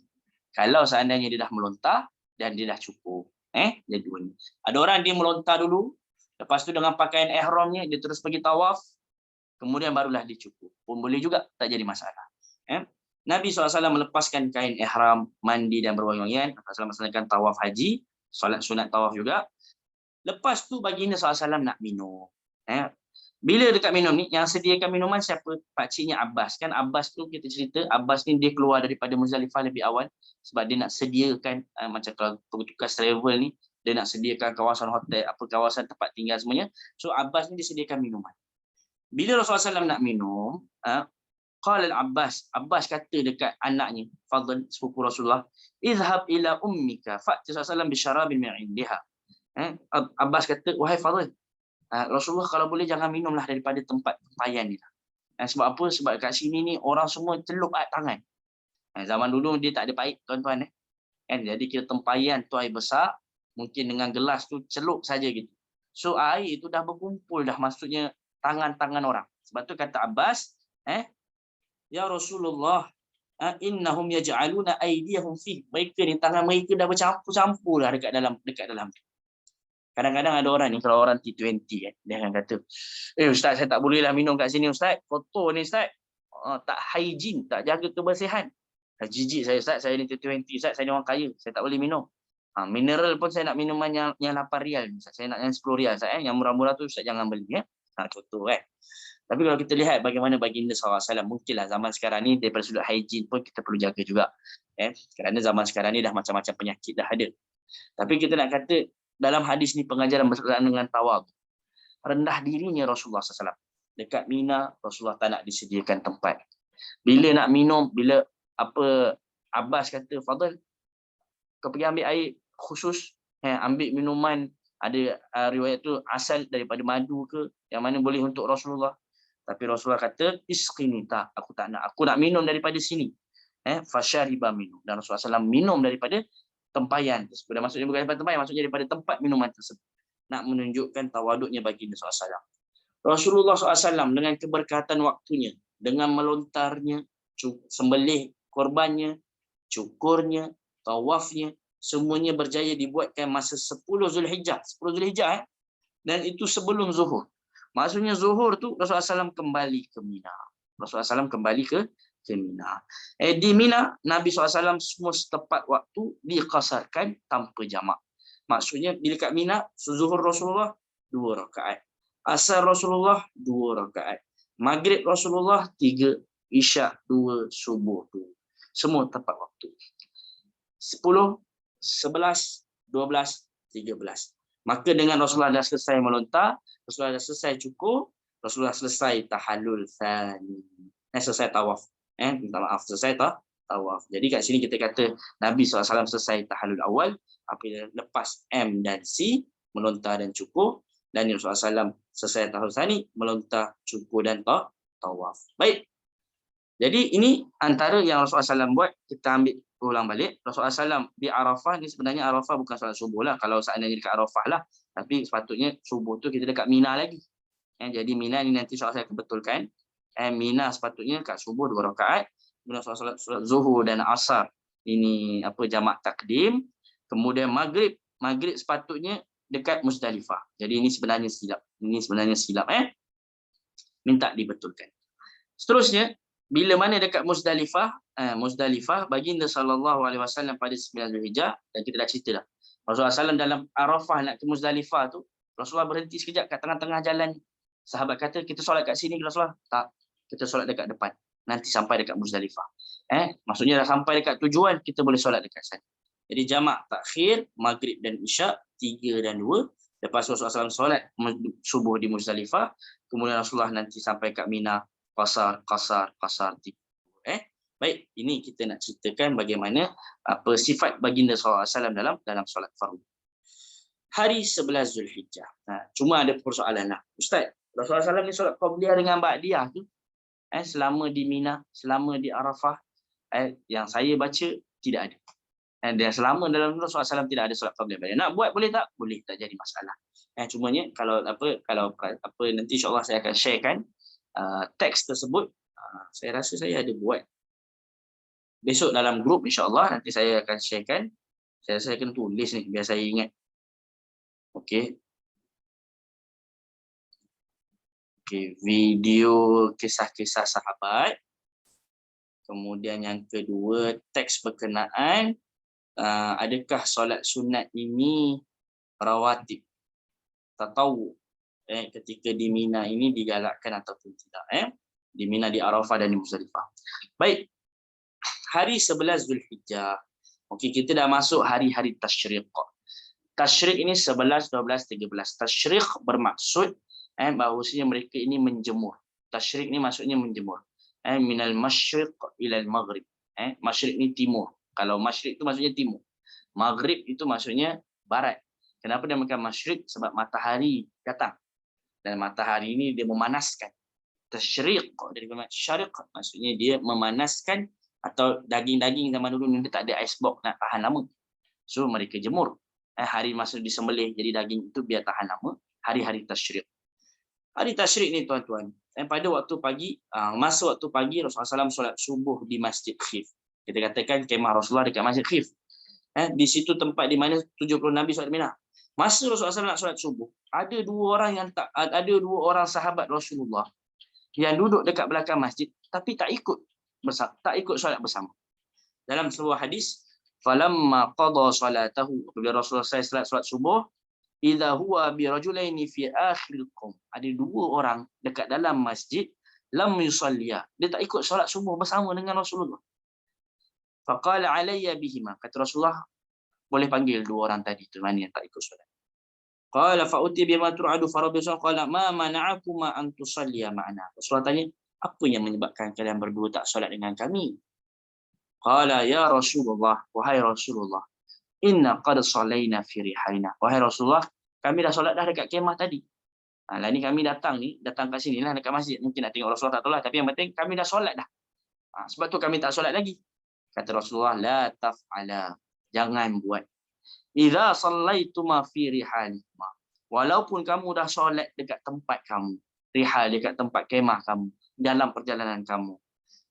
Kalau seandainya dia dah melontar dan dia dah cukup. Dia dua ni. Ada orang dia melontar dulu, lepas tu dengan pakaian ihramnya, dia terus pergi tawaf. kemudian barulah dicukur. Pun boleh juga, tak jadi masalah. Nabi SAW melepaskan kain ihram, mandi dan berwangi-wangian. Rasulullah melaksanakan tawaf haji, solat sunat tawaf juga. Lepas tu baginda SAW nak minum. Bila dekat minum ni, yang sediakan minuman siapa? Pakciknya Abbas. Kan Abbas tu kita cerita, Abbas ni dia keluar daripada Muzdalifah lebih awal sebab dia nak sediakan, macam kalau tugas travel ni, dia nak sediakan kawasan hotel, apa kawasan tempat tinggal semuanya. So Abbas ni disediakan minuman. Bila Rasulullah SAW nak minum, qala Abbas kata dekat anaknya, Fadl, sepupu Rasulullah, izhab ila ummika fa'ti sallallahu bi syarabin min indiha. Abbas kata, wahai Fadl, Rasulullah kalau boleh jangan minumlah daripada tempat tempayan ni. Sebab apa? Sebab kat sini ni orang semua celup air tangan. Zaman dulu dia tak ada paip, tuan-tuan. Jadi kita tempayan tu air besar, mungkin dengan gelas tu celup saja gitu. So air tu dah berkumpul dah, maksudnya tangan-tangan orang. Sebab tu kata Abbas, ya Rasulullah, innahum yaj'aluna aydiyahum fi. Mereka ni tangan mereka dah bercampur-campur dah dekat dalam. Kadang-kadang ada orang ni, kalau orang T20 dia akan kata, ustaz saya tak bolehlah minum kat sini ustaz, kotor ni ustaz. Tak hygiene, tak jaga kebersihan. Jijik saya ustaz, saya ni T20 ustaz, saya ni orang kaya, saya tak boleh minum. Mineral pun saya nak minuman yang 8 rial, ustaz. Saya nak yang 10 rial ustaz. Yang murah-murah tu ustaz jangan beli contoh Tapi kalau kita lihat bagaimana baginda SAW, mungkinlah zaman sekarang ni daripada sudut hygiene pun kita perlu jaga juga. Kerana zaman sekarang ni dah macam-macam penyakit dah ada. Tapi kita nak kata dalam hadis ni pengajaran berkaitan dengan tawadhu. Rendah dirinya Rasulullah SAW. Dekat Mina, Rasulullah tak nak disediakan tempat. Bila nak minum, bila Abbas kata, Fadl, kau pergi ambil air khusus, ambil minuman, ada riwayat tu asal daripada madu ke, yang mana boleh untuk Rasulullah. Tapi Rasulullah kata, isqini, tak, aku tak nak. Aku nak minum daripada sini. Fasyariba minum. Dan Rasulullah SAW minum daripada tempayan tersebut. Dan maksudnya bukan daripada tempayan, maksudnya daripada tempat minuman tersebut. Nak menunjukkan tawaduknya baginda SAW. Rasulullah SAW dengan keberkatan waktunya, dengan melontarnya, sembelih korbannya, cukurnya, tawafnya, semuanya berjaya dibuatkan masa 10 Zulhijjah. 10 Zulhijjah dan itu sebelum zuhur. Maksudnya zuhur tu Rasulullah SAW kembali ke Mina. Rasulullah SAW kembali ke Mina. Di Mina, Nabi SAW semua setepat waktu diqasarkan tanpa jamak. Maksudnya bila kat Mina, zuhur Rasulullah 2 rakaat. Asar Rasulullah 2 rakaat. Maghrib Rasulullah 3, Isyak 2, subuh 2. Semua tepat waktu. 10, 11, 12, 13. Maka dengan Rasulullah dah selesai melontar, Rasulullah dah selesai cukur, Rasulullah selesai tahallul tsani. Selesai tawaf. Minta maaf, selesai tawaf. Jadi kat sini kita kata Nabi SAW selesai tahallul awal, apabila lepas M dan C, melontar dan cukur, dan Rasulullah SAW selesai tahallul tsani, melontar, cukur dan tawaf. Baik. Jadi ini antara yang Rasulullah SAW buat. Kita ambil ulang balik. Rasulullah SAW di Arafah ni, sebenarnya Arafah bukan solat subuh lah. Kalau seandainya dekat Arafah lah. Tapi sepatutnya subuh tu kita dekat Mina lagi. Jadi Mina ni nanti saya akan betulkan. Mina sepatutnya kat subuh 2 rakaat. Kemudian solat zuhur dan asar ini jamak takdim. Kemudian maghrib sepatutnya dekat Muzdalifah. Jadi ini sebenarnya silap. Minta dibetulkan. Seterusnya, bila mana dekat Muzdalifah, baginda SAW pada 9 Zulhijjah, dan kita dah cerita dah. Rasulullah SAW dalam Arafah nak ke Muzdalifah tu, Rasulullah berhenti sekejap kat tengah-tengah jalan. Sahabat kata, kita solat kat sini Rasulullah. Tak, kita solat dekat depan. Nanti sampai dekat Muzdalifah. Maksudnya dah sampai dekat tujuan, kita boleh solat dekat sana. Jadi jamak takhir, maghrib dan isyak, 3 dan 2. Lepas Rasulullah SAW solat subuh di Muzdalifah, kemudian Rasulullah nanti sampai kat Mina, qasar 3. Baik, ini kita nak ceritakan bagaimana sifat baginda SAW dalam solat fardu. Hari 11 Zulhijjah. Cuma ada persoalan lah. Ustaz, Rasulullah SAW ni solat qabliyah dengan ba'diyah tu, selama di Mina, selama di Arafah, yang saya baca tidak ada. Dan selama dalam Rasulullah SAW tidak ada solat qabliyah ba'diyah. Nak buat boleh tak? Boleh, tak jadi masalah. Cumanya kalau nanti insya-Allah saya akan sharekan teks tersebut. Saya rasa saya ada buat besok dalam grup, insya-Allah nanti saya akan sharekan. Saya akan tulis ni biar saya ingat. Okey. Okay, video kisah-kisah sahabat. Kemudian yang kedua, teks berkenaan adakah solat sunat ini rawatib, tatawwu, ketika di Mina ini digalakkan ataupun tidak, di Mina, di Arafah dan di Muzdalifah. Baik, hari 11 Zulhijjah. Okey, kita dah masuk hari-hari tasyriq. Tasyriq ini 11, 12, 13. Tasyriq bermaksud bahawasanya mereka ini menjemur. Tasyriq ni maksudnya menjemur. Minal masyriq ilal maghrib. Masyriq ni timur. Kalau masyriq itu maksudnya timur. Maghrib itu maksudnya barat. Kenapa dia makan masyriq? Sebab matahari datang. Dan matahari ini dia memanaskan. Tasyriq dari kalimat syariq maksudnya dia memanaskan, atau daging-daging zaman dulu ni dia tak ada ice box nak tahan lama. So mereka jemur. Hari masa disembelih jadi daging itu biar tahan lama. Hari-hari tasyriq. Hari tasyrik ni tuan-tuan, pada waktu pagi, masa waktu pagi Rasulullah SAW solat subuh di Masjid Khif. Kita katakan kemah Rasulullah dekat Masjid Khif. Di situ tempat di mana 70 Nabi solat Mina. Masa Rasulullah SAW nak solat subuh, ada dua orang sahabat Rasulullah yang duduk dekat belakang masjid tapi tak ikut solat bersama. Dalam sebuah hadis, falamma qada salatahu, apabila Rasulullah SAW solat subuh, idza huwa bi rajulaini fi akhiril qaum, ada dua orang dekat dalam masjid, lam yusalliya, dia tak ikut solat subuh bersama dengan Rasulullah. Faqala alayya bihima, kata Rasulullah, boleh panggil dua orang tadi tu mana yang tak ikut solat. Qala fa uti bima tur'adu farabisan qala ma mana'akuma an tusalliya ma'ana. Rasulullah tanya, apa yang menyebabkan kalian berdua tak solat dengan kami? Qala ya Rasulullah, wahai Rasulullah, inna qad sallaina fi rihaina. Wahai Rasulullah, kami dah solat dah dekat kemah tadi. Lah ni kami datang kat sini lah dekat masjid. Mungkin nak tengok Rasulullah, tak tahu lah, tapi yang penting kami dah solat dah. Sebab tu kami tak solat lagi. Kata Rasulullah, la taf'ala, jangan buat. Idza sallaituma fi rihalima, walaupun kamu dah solat dekat tempat kamu, rihal dekat tempat kemah kamu, dalam perjalanan kamu.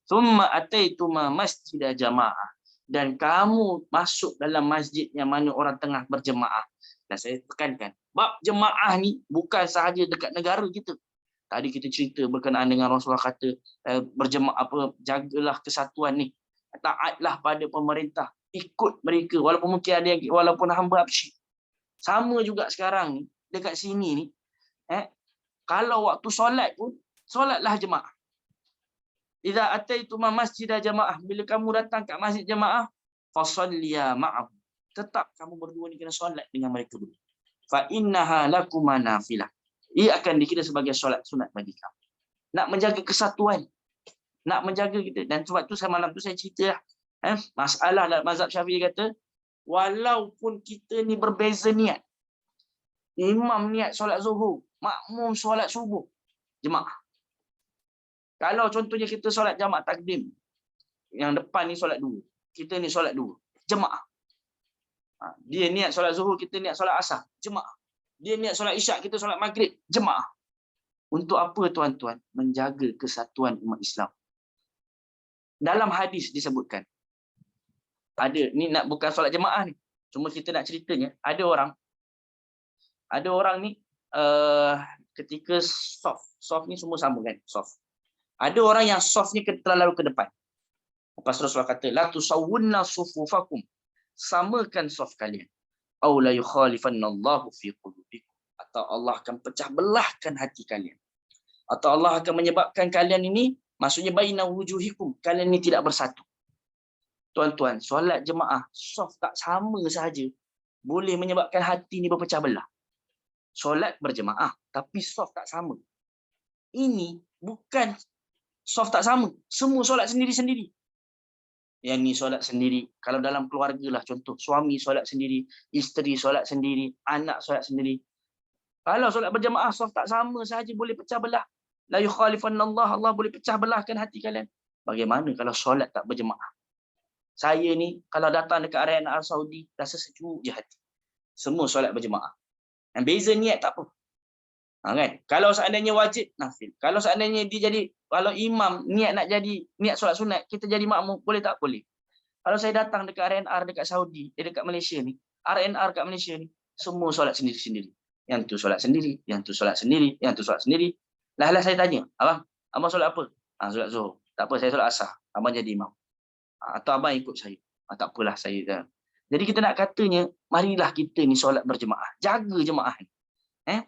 Thumma ataituma masjid jamaah, dan kamu masuk dalam masjid yang mana orang tengah berjemaah. Dan saya tekankan, bab jemaah ni bukan sahaja dekat negara kita. Tadi kita cerita berkenaan dengan Rasulullah kata berjemaah, jagalah kesatuan ni. Taatlah pada pemerintah, ikut mereka walaupun mungkin ada yang walaupun hamba absyid. Sama juga sekarang ni dekat sini ni, kalau waktu solat pun solatlah jemaah. Idza ataituma masjidah jamaah, bila kamu datang kat masjid jemaah, fasalliya ma'ahum, tetap kamu berdua ni kena solat dengan mereka berdua. Fa innaha lakum nafilah, ia akan dikira sebagai solat sunat bagi kamu. Nak menjaga kesatuan, nak menjaga kita. Dan sebab tu malam tu saya cerita masalah dalam mazhab Syafi'i kata, walaupun kita ni berbeza niat, imam niat solat zuhur, makmum solat subuh, jemaah. Kalau contohnya kita solat jamak takdim, yang depan ni solat dua, kita ni solat dua, jemaah. Dia niat solat zuhur, kita niat solat asar, jemaah. Dia niat solat isyak, kita solat maghrib, jemaah. Untuk apa tuan-tuan? Menjaga kesatuan umat Islam. Dalam hadis disebutkan, ni nak bukan solat jemaah ni, cuma kita nak ceritanya, ada orang ni ketika soft ni semua sama kan, soft. Ada orang yang soft ni terlalu ke depan. Lepas Rasulullah kata, la tusawwunna sufufakum, samakan soft kalian. Aw la yukhalifannallahu fi qulubikum, atau Allah akan pecah belahkan hati kalian. Atau Allah akan menyebabkan kalian ini, maksudnya baina wujuhikum, kalian ini tidak bersatu. Tuan-tuan, solat jemaah soft tak sama sahaja boleh menyebabkan hati ni berpecah belah. Solat berjemaah tapi soft tak sama. Ini bukan soft tak sama, semua solat sendiri-sendiri. Yang ni solat sendiri, kalau dalam keluarga lah contoh, suami solat sendiri, isteri solat sendiri, anak solat sendiri. Kalau solat berjemaah soft tak sama sahaja boleh pecah belah. La yukhalifannallah, Allah boleh pecah belahkan hati kalian. Bagaimana kalau solat tak berjemaah? Saya ni kalau datang dekat area Arab Saudi rasa sejuk je hati. Semua solat berjemaah. Dan beza niat tak apa. Kan? Kalau seandainya wajib, nafil. Kalau seandainya dia jadi, kalau imam niat solat sunat, kita jadi makmum, boleh tak? Boleh. Kalau saya datang dekat RNR dekat Saudi, dekat Malaysia ni, RNR kat Malaysia ni, semua solat sendiri-sendiri. Yang tu solat sendiri, yang tu solat sendiri, yang tu solat sendiri. Lah saya tanya, abang solat apa? Solat Zuhur. Tak apa, saya solat Asar. Abang jadi imam. Atau abang ikut saya. Tak apalah saya dah. Jadi kita nak katanya, marilah kita ni solat berjemaah. Jaga jemaah ni.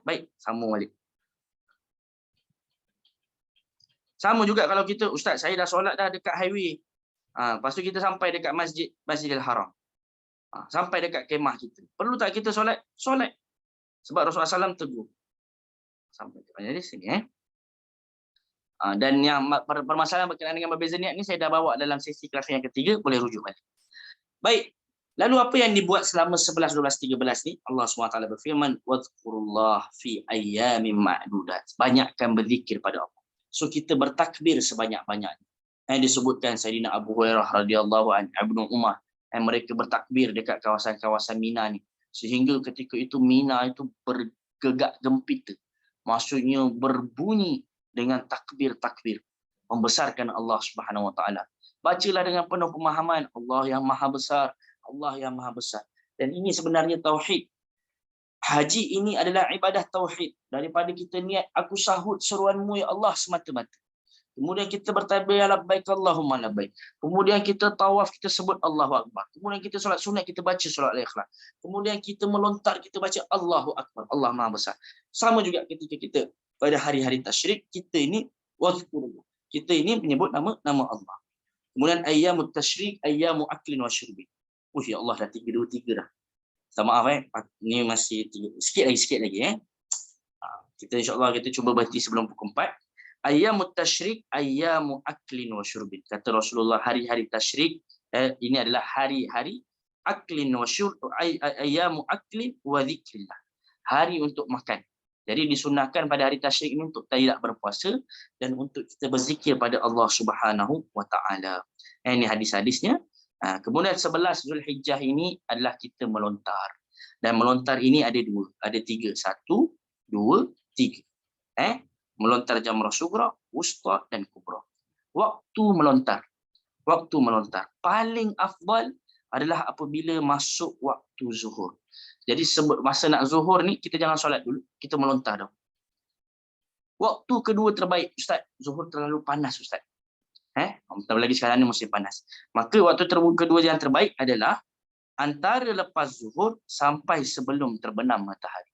Baik, sambung balik. Sama juga kalau kita, ustaz saya dah solat dah dekat highway. Lepas tu kita sampai dekat Masjidil Haram. Sampai dekat kemah kita. Perlu tak kita solat? Solat. Sebab Rasulullah SAW tegur. Sampai jadi sini. Dan yang permasalahan berkenaan dengan berbeza niat ni saya dah bawa dalam sesi kelas yang ketiga, boleh rujuk balik. Baik. Lalu apa yang dibuat selama 11, 12, 13 ni? Allah SWT berfirman, "Wadhkurullah fi ayyamin ma'dudat." Banyakkan berzikir pada Allah. So kita bertakbir sebanyak-banyaknya. Yang disebutkan Sayyidina Abu Hurairah radhiyallahu anhu, Ibnu Umar, mereka bertakbir dekat kawasan-kawasan Mina ni. Sehingga ketika itu Mina itu bergegak gempita. Maksudnya berbunyi dengan takbir-takbir. Membesarkan Allah Subhanahu Wa Taala. Bacalah dengan penuh pemahaman, Allah yang Maha Besar, Allah yang Maha Besar. Dan ini sebenarnya tauhid. Haji ini adalah ibadah tauhid. Daripada kita niat, aku sahut seruanmu ya Allah semata-mata. Kemudian kita bertakbir ya labbaik Allahumma labbaik. Kemudian kita tawaf, kita sebut Allahu Akbar. Kemudian kita solat sunat, kita baca solat al-ikhlas. Kemudian kita melontar, kita baca Allahu Akbar, Allah Maha Besar. Sama juga ketika kita pada hari-hari tasyrik, kita ini wazkurullah. Kita ini menyebut nama Allah. Kemudian ayyamut tasyrik, ayyamu aklin wa syurbin. Ya Allah, dah 3 dah. Minta maaf ini masih 3. Sikit lagi. Kita insya-Allah kita cuba berhenti sebelum pukul 4. Ayyamut tasyrik, ayyamu aklin wa syurbin. Kata Rasulullah, hari-hari tasyrik ini adalah hari-hari aklin wa syurb, ayyamu aklin wa dzikrillah. Hari untuk makan. Jadi disunahkan pada hari tasyrik ini untuk tidak berpuasa dan untuk kita berzikir pada Allah Subhanahu Wa Taala. Ini hadis-hadisnya. Kemudian 11 Zulhijjah ini adalah kita melontar. Dan melontar ini ada 2, ada 3. 1, 2, 3. Melontar jamrah sughra, wusta dan kubra. Waktu melontar paling afdal adalah apabila masuk waktu zuhur. Jadi masa nak zuhur ni kita jangan solat dulu, kita melontar dah. Waktu kedua terbaik, ustaz, zuhur terlalu panas ustaz. Tambah lagi sekarang ni musim panas. Maka waktu kedua yang terbaik adalah antara lepas zuhur sampai sebelum terbenam matahari.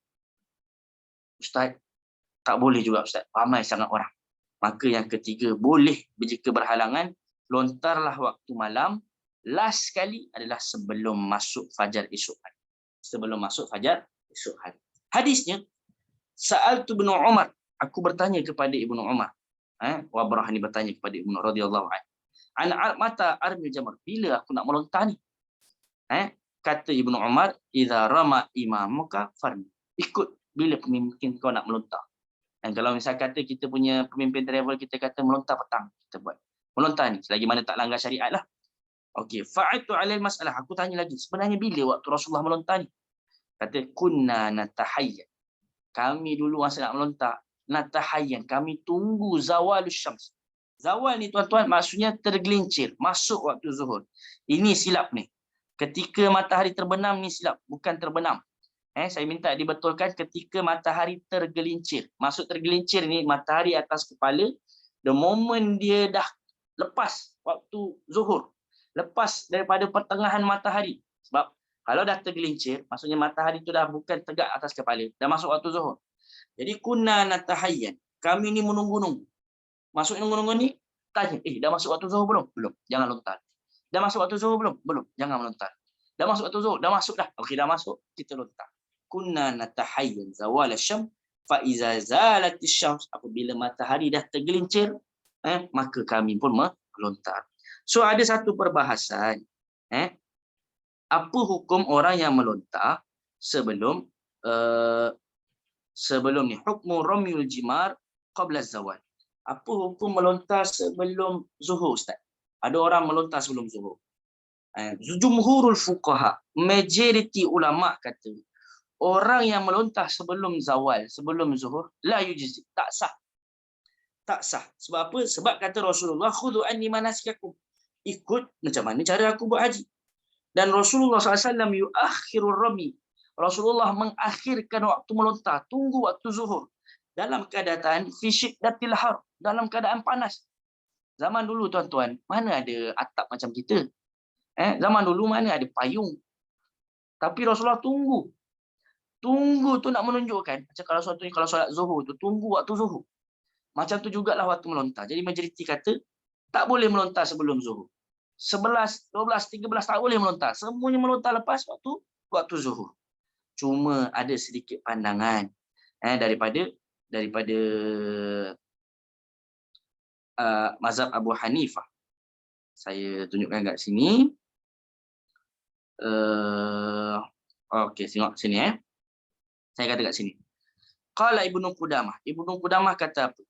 Ustaz, tak boleh juga ustaz, ramai sangat orang. Maka yang ketiga, boleh jika berhalangan, lontarlah waktu malam. Last sekali adalah sebelum masuk fajar esok hari. Hadisnya, Sa'altu Ibnu Umar, aku bertanya kepada Ibnu Umar. Wabrah ni bertanya kepada Ibnu radhiyallahu anhu. Mata armil jamar, bila aku nak melontar ni? Kata Ibnu Umar, idza rama imamuka farmi. Ikut bila pemimpin kau nak melontar. Dan kalau misal kata kita punya pemimpin travel, kita kata melontar petang, kita buat. Melontar ni, selagi mana tak langgar syariat lah. Okey, fa'atu 'alal mas'alah. Aku tanya lagi, sebenarnya bila waktu Rasulullah melontar ni? Kata, kunna natahayyan. Kami dulu masa nak melontar, natahayyan. Kami tunggu zawalus syams. Zawal ni tuan-tuan maksudnya tergelincir, masuk waktu zuhur. Ini silap ni. Ketika matahari terbenam ni silap, bukan terbenam. Saya minta dibetulkan ketika matahari tergelincir. Maksud tergelincir ni matahari atas kepala, the moment dia dah lepas waktu zuhur, lepas daripada pertengahan matahari. Sebab kalau dah tergelincir, maksudnya matahari tu dah bukan tegak atas kepala, dah masuk waktu zuhur. Jadi kunna natahayyan. Kami ni menunggu-nunggu. Masuk nunggu-nunggu ni, tanya, dah masuk waktu zuhur belum? Belum. Jangan lontar. Dah masuk waktu zuhur belum? Belum. Jangan melontar. Dah masuk waktu zuhur? Dah masuk dah. Okey, dah masuk, kita lontar. Kunna natahayyan zawal asy-syams fa iza zalatis syams, apabila matahari dah tergelincir, maka kami pun melontar. So ada satu perbahasan, apa hukum orang yang melontar sebelum ni, hukmu ramyul jimar qabla zawal. Apa hukum melontar sebelum zuhur ustaz? Ada orang melontar sebelum zuhur. Jumhurul fuqaha, majoriti ulama kata orang yang melontar sebelum zawal, sebelum zuhur, la yujzi, tak sah. Tak sah. Sebab apa? Sebab kata Rasulullah, khudhu anni manasikakum. Ikut macam mana cara aku buat haji. Dan Rasulullah SAW yuakhirur rami. Rasulullah mengakhirkan waktu melontar, tunggu waktu zuhur. dalam keadaan fi syiddatil har, dalam keadaan panas. Zaman dulu tuan-tuan, mana ada atap macam kita? Zaman dulu mana ada payung? Tapi Rasulullah tunggu. Tunggu tu nak menunjukkan, macam kalau solat Zuhur tu, tunggu waktu Zuhur. Macam tu jugalah waktu melontar. Jadi majoriti kata, tak boleh melontar sebelum Zuhur. 11, 12, 13 tak boleh melontar. Semuanya melontar lepas waktu Zuhur. Cuma ada sedikit pandangan daripada mazhab Abu Hanifah. Saya tunjukkan kat sini. Okey, tengok sini Saya kata kat sini. Qala Ibnu Qudamah. Ibnu Qudamah kata apa?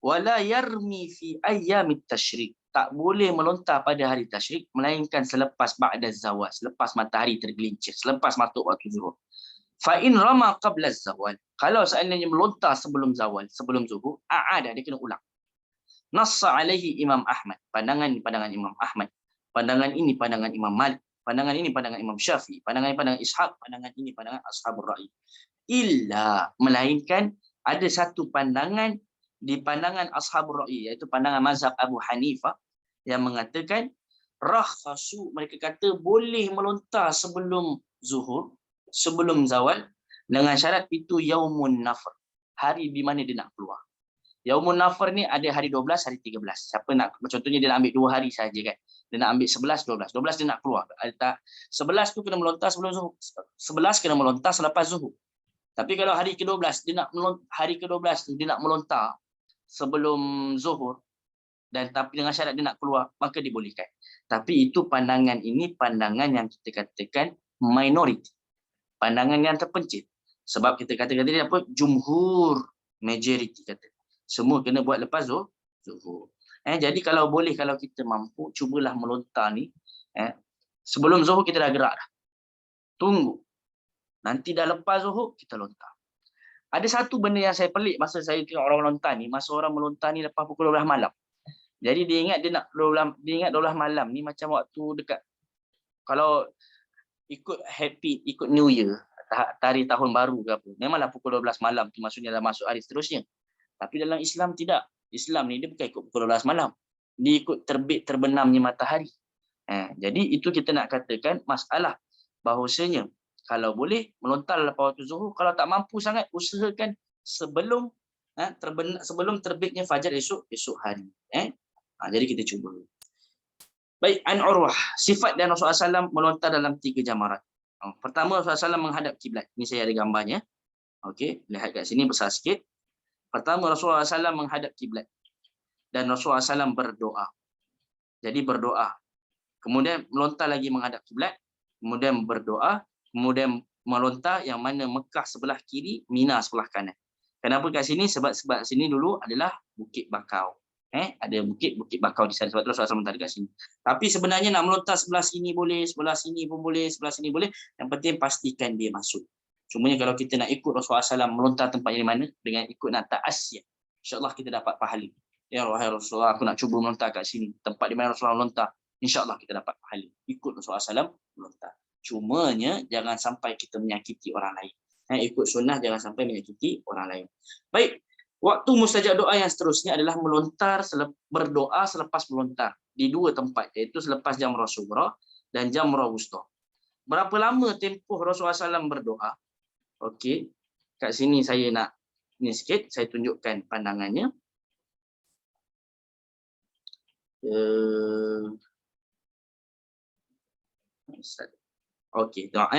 Wala yarmi fi ayyamit tasyrik. Tak boleh melontar pada hari tasyrik melainkan selepas ba'da zawal, selepas matahari tergelincir, selepas masuk waktu zuhur. Fa in rama qabla zawal. Kalau seandainya melontar sebelum zawal, sebelum zuhur, dia kena ulang. Nassa alaihi Imam Ahmad. Pandangan Imam Ahmad. Pandangan ini pandangan Imam Malik. Pandangan ini pandangan Imam Syafi'i. Pandangan ini pandangan Ishaq. Pandangan ini pandangan Ashabur Ra'i. Illa, melainkan ada satu pandangan di pandangan Ashabur Ra'i, iaitu pandangan mazhab Abu Hanifah yang mengatakan rakhasu, mereka kata boleh melontar sebelum zuhur, sebelum zawal, dengan syarat itu yaumun nafr, hari di mana dia nak keluar. Yaumun nafr ni ada hari 12, hari 13. Siapa nak, contohnya dia nak ambil 2 hari saja kan. Dia nak ambil 11, 12. 12 dia nak keluar. 11 tu kena melontar sebelum zuhur. 11 kena melontar selepas zuhur. Tapi kalau hari ke-12 dia nak hari ke-12 dia nak melontar sebelum zuhur, dan tapi dengan syarat dia nak keluar, maka dibolehkan. Tapi itu pandangan ini pandangan yang kita katakan minority. Pandangan yang terpencil. Sebab kita kata dia apa? Jumhur, majority kata. Semua kena buat lepas zuhur. Jadi kalau boleh, kalau kita mampu, cubalah melontar ni. Sebelum zuhur kita dah gerak dah. Tunggu. Nanti dah lepas zuhur, kita lontar. Ada satu benda yang saya pelik masa saya tengok orang lontar ni, masa orang melontar ni lepas pukul 12 malam. Jadi dia ingat 12 malam ni macam waktu dekat, kalau ikut New Year, hari tahun baru ke apa, memanglah pukul 12 malam tu maksudnya dah masuk hari seterusnya. Tapi dalam Islam tidak. Islam ni dia bukan ikut pukul 12 malam. Dia ikut terbit terbenamnya matahari. Jadi itu kita nak katakan masalah bahawasanya kalau boleh melontar lepas waktu zuhur, kalau tak mampu sangat usahakan sebelum terbitnya fajar esok hari. Jadi kita cuba. Baik, an Urwah, sifat dan Rasulullah SAW melontar dalam 3 jamarat. Pertama, Rasulullah SAW menghadap kiblat. Ini saya ada gambarnya. Okey, lihat kat sini besar sikit. Pertama, Rasulullah SAW menghadap kiblat dan Rasulullah SAW berdoa. Jadi berdoa. Kemudian melontar lagi menghadap kiblat, kemudian berdoa, kemudian melontar yang mana Mekah sebelah kiri, Mina sebelah kanan. Kenapa kat sini? Sebab sini dulu adalah Bukit Bakau. Ada Bukit Bakau di sana. Sebab tu Rasulullah melontar dekat sini. Tapi sebenarnya nak melontar sebelah sini boleh, sebelah sini pun boleh, sebelah sini boleh. Yang penting pastikan dia masuk. Cumanya kalau kita nak ikut Rasulullah SAW melontar tempat yang mana, dengan ikut nak ta'asya, insyaAllah kita dapat pahala. Ya Rasulullah, aku nak cuba melontar kat sini. Tempat di mana Rasulullah melontar, insyaAllah kita dapat pahala. Ikut Rasulullah SAW melontar. Cumanya jangan sampai kita menyakiti orang lain. Ikut sunnah, jangan sampai menyakiti orang lain. Baik, waktu mustajab doa yang seterusnya adalah melontar, berdoa selepas melontar. Di 2 tempat, iaitu selepas jamrah sughra dan jamrah wusta. Berapa lama tempoh Rasulullah SAW berdoa? Okey, kat sini saya nak ni sikit, saya tunjukkan pandangannya. Okey, tengok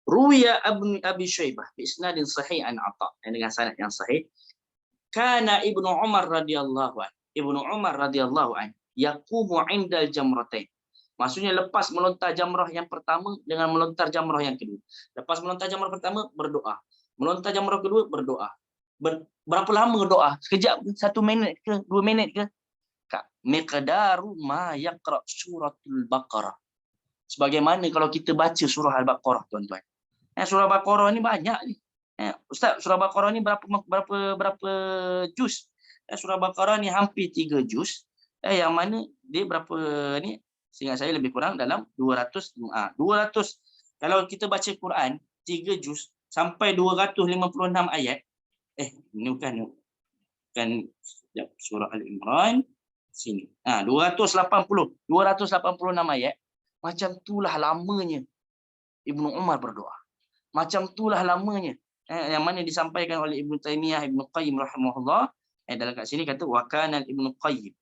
Ruwiya Abi Syaibah bi isnadin sahih an Atha, dengan sanad yang sahih. Kana Ibnu Umar radhiyallahu an. Ibnu Umar radhiyallahu an yaqumu 'indal jamratain. Maksudnya lepas melontar jamrah yang pertama dengan melontar jamrah yang kedua. Lepas melontar jamrah pertama, berdoa. Melontar jamrah kedua, berdoa. Berapa lama doa? Sekejap ke? 1 minit ke? 2 minit ke? Miqdaru ma yaqra' suratul Baqarah. Sebagaimana kalau kita baca surah Al-Baqarah, tuan-tuan. Surah Al-Baqarah ni banyak ni. Ustaz, surah Al-Baqarah ni berapa juz? Surah Al-Baqarah ni hampir 3 juz. Yang mana dia berapa ni? Seingat saya lebih kurang dalam 200. Kalau kita baca Quran 3 juz sampai 256 ayat, Ini bukan surah Al-Imran sini. 286 ayat. Macam itulah lamanya Ibnu Umar berdoa. Macam itulah lamanya yang mana disampaikan oleh Ibnu Taimiyah, Ibnu Qayyim rahimahullah. Dalam kat sini kata wa kana Ibnu Qayyim.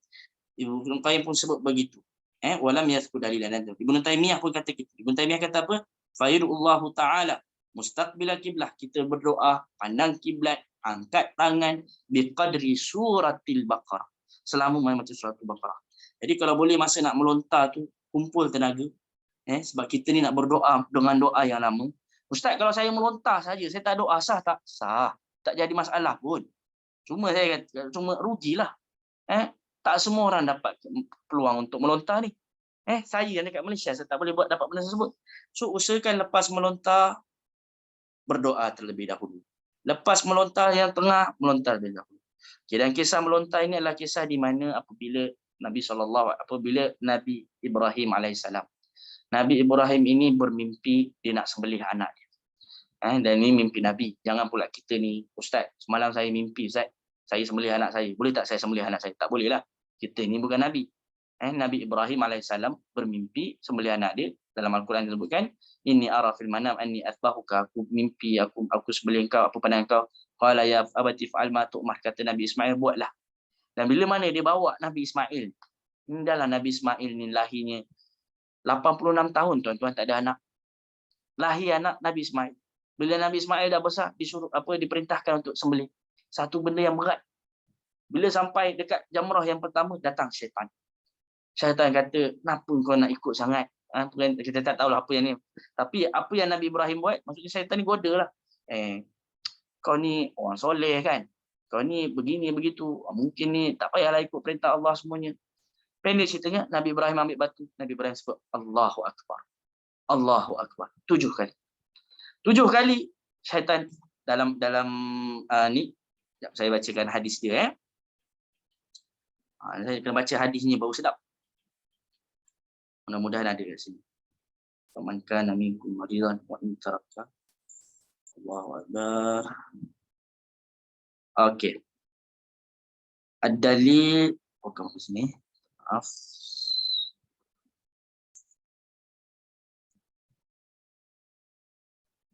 Ibnu Qayyim pun sebut begitu. Walam yazkur dalilan. Ibnu Taimiyah pun kata gitu. Ibnu Taimiyah kata apa? Fa'irullahu ta'ala mustaqbil kiblah, kita berdoa pandang kiblat, angkat tangan biqadri suratil Baqarah, selama membaca surah Al-Baqarah. Jadi kalau boleh masa nak melontar tu kumpul tenaga, sebab kita ni nak berdoa dengan doa yang lama. Ustaz, kalau saya melontar saja, saya tak doa, sah tak? Sah. Tak jadi masalah pun. Cuma saya kata, cuma rugilah. Tak semua orang dapat peluang untuk melontar ni. Saya yang dekat Malaysia, saya tak boleh buat dapat benda tersebut. So usahakan lepas melontar berdoa terlebih dahulu. Lepas melontar yang tengah, melontar terlebih dahulu. Dan kisah melontar ini adalah kisah di mana apabila Nabi Ibrahim alaihissalam. Nabi Ibrahim ini bermimpi dia nak sembelih anak dia. Dan ini mimpi Nabi. Jangan pula kita ni, Ustaz, semalam saya mimpi, Ustaz, saya sembelih anak saya. Boleh tak saya sembelih anak saya? Tak boleh lah. Kita ni bukan Nabi. Nabi Ibrahim alaihissalam bermimpi sembelih anak dia. Dalam Al-Quran disebutkan, inni ara fil manam anni athbahuka, aku mimpi aku sembelih engkau, apa pandang engkau. Qala ya abati fa'al ma tu'mar, kata Nabi Ismail, buatlah. Dan bila mana dia bawa Nabi Ismail, dalam Nabi Ismail ni lahirnya 86 tahun tuan-tuan, tak ada anak. Lahir anak Nabi Ismail. Bila Nabi Ismail dah besar, diperintahkan untuk sembelih. Satu benda yang berat. Bila sampai dekat jamrah yang pertama, datang syaitan. Syaitan kata, kenapa kau nak ikut sangat? Kita tak tahulah apa yang ni. Tapi apa yang Nabi Ibrahim buat, maksudnya syaitan ni goda lah. Kau ni orang soleh kan? Kau ni begini, begitu. Mungkin ni tak payahlah ikut perintah Allah semuanya. Pendek ceritanya, Nabi Ibrahim ambil batu. Nabi Ibrahim sebut, Allahu Akbar. Allahu Akbar. 7 kali. 7 kali syaitan dalam ni. Saya bacakan hadis dia. Saya kena baca hadisnya baru sedap. Mudah-mudahan ada kat sini. Faman kana minkum maridan wa in taraka. Allahu Akbar. Okey. Ad-dalil. Bukan ke sini. Maaf.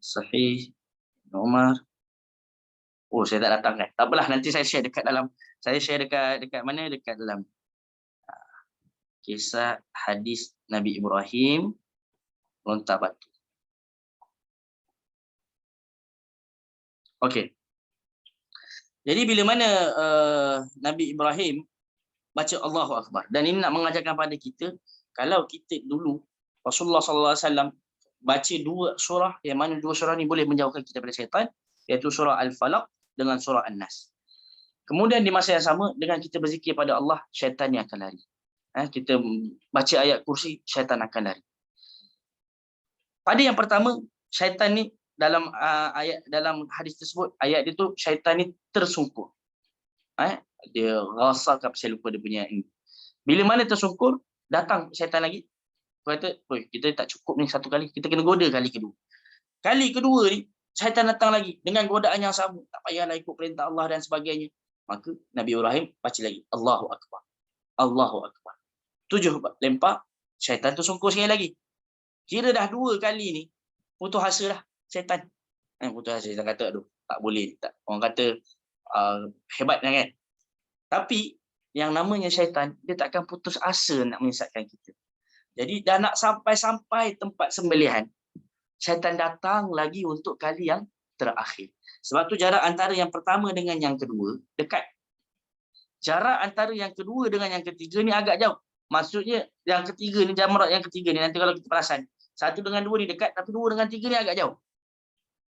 Sahih Umar. Saya tak datang kan. Tak apalah, nanti saya share dekat dalam. Saya share dekat mana? Dekat dalam kisah hadis Nabi Ibrahim lontar batu. Okey. Jadi bila mana Nabi Ibrahim baca Allahu Akbar, dan ini nak mengajarkan pada kita, kalau kita dulu Rasulullah sallallahu alaihi wasallam baca 2 surah, yang mana 2 surah ni boleh menjauhkan kita daripada syaitan, iaitu surah Al-Falaq dengan surah An-Nas. Kemudian di masa yang sama, dengan kita berzikir pada Allah, syaitan yang akan lari. Kita baca ayat kursi, syaitan akan lari. Pada yang pertama, syaitan ni dalam hadis tersebut, ayat dia tu, syaitan ni tersungkur. Dia rasa, saya lupa dia punya ini. Bila mana tersungkur, datang syaitan lagi. Dia kata, kita tak cukup ni satu kali, kita kena goda kali kedua. Kali kedua ni, syaitan datang lagi dengan godaan yang sama. Tak payahlah ikut perintah Allah dan sebagainya. Maka Nabi Ibrahim baca lagi, Allahu Akbar. Allahu Akbar. 7 lempar, syaitan tersungkur sekali lagi. Kira dah 2 kali ni, putus asa dah syaitan. Putus asa, syaitan kata, aduh, tak boleh. Orang kata, hebat kan? Tapi, yang namanya syaitan, dia takkan putus asa nak menyesatkan kita. Jadi, dah nak sampai tempat sembelihan, syaitan datang lagi untuk kali yang terakhir. Sebab tu jarak antara yang pertama dengan yang kedua, dekat. Jarak antara yang kedua dengan yang ketiga ni agak jauh. Maksudnya yang ketiga ni, jamrat yang ketiga ni, nanti kalau kita perasan, 1 dengan 2 ni dekat, tapi 2 dengan 3 ni agak jauh.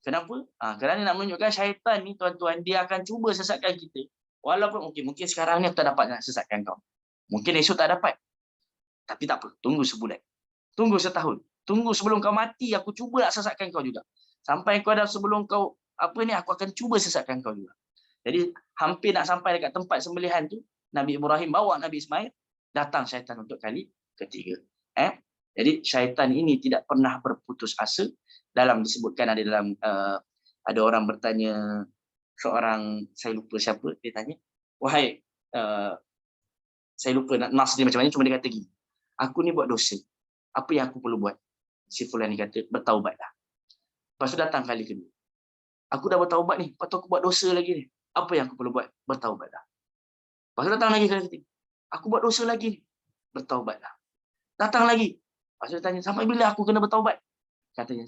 Kenapa? Kerana nak menunjukkan syaitan ni, tuan-tuan, dia akan cuba sesatkan kita. Walaupun mungkin sekarang ni aku tak dapat nak sesatkan kau. Mungkin esok tak dapat. Tapi tak apa, tunggu sebulan. Tunggu setahun. Tunggu sebelum kau mati, aku cuba nak sesatkan kau juga. Sampai kau dah sebelum kau, aku akan cuba sesatkan kau juga. Jadi, hampir nak sampai dekat tempat sembelihan tu, Nabi Ibrahim bawa Nabi Ismail, datang syaitan untuk kali ketiga. Jadi syaitan ini tidak pernah berputus asa. Dalam disebutkan ada orang bertanya, seorang, saya lupa siapa, dia tanya, wahai, saya lupa nas dia macam mana, cuma dia kata gini, aku ni buat dosa, apa yang aku perlu buat? Si fulan ni kata, bertaubatlah. Lepas tu datang kali kedua, aku dah bertaubat ni, lepas tu aku buat dosa lagi ni, apa yang aku perlu buat? Bertaubatlah. Lepas tu datang lagi kali ketiga, aku buat dosa lagi ni, bertaubatlah. Datang lagi, lepas tu tanya, sampai bila aku kena bertaubat? Katanya,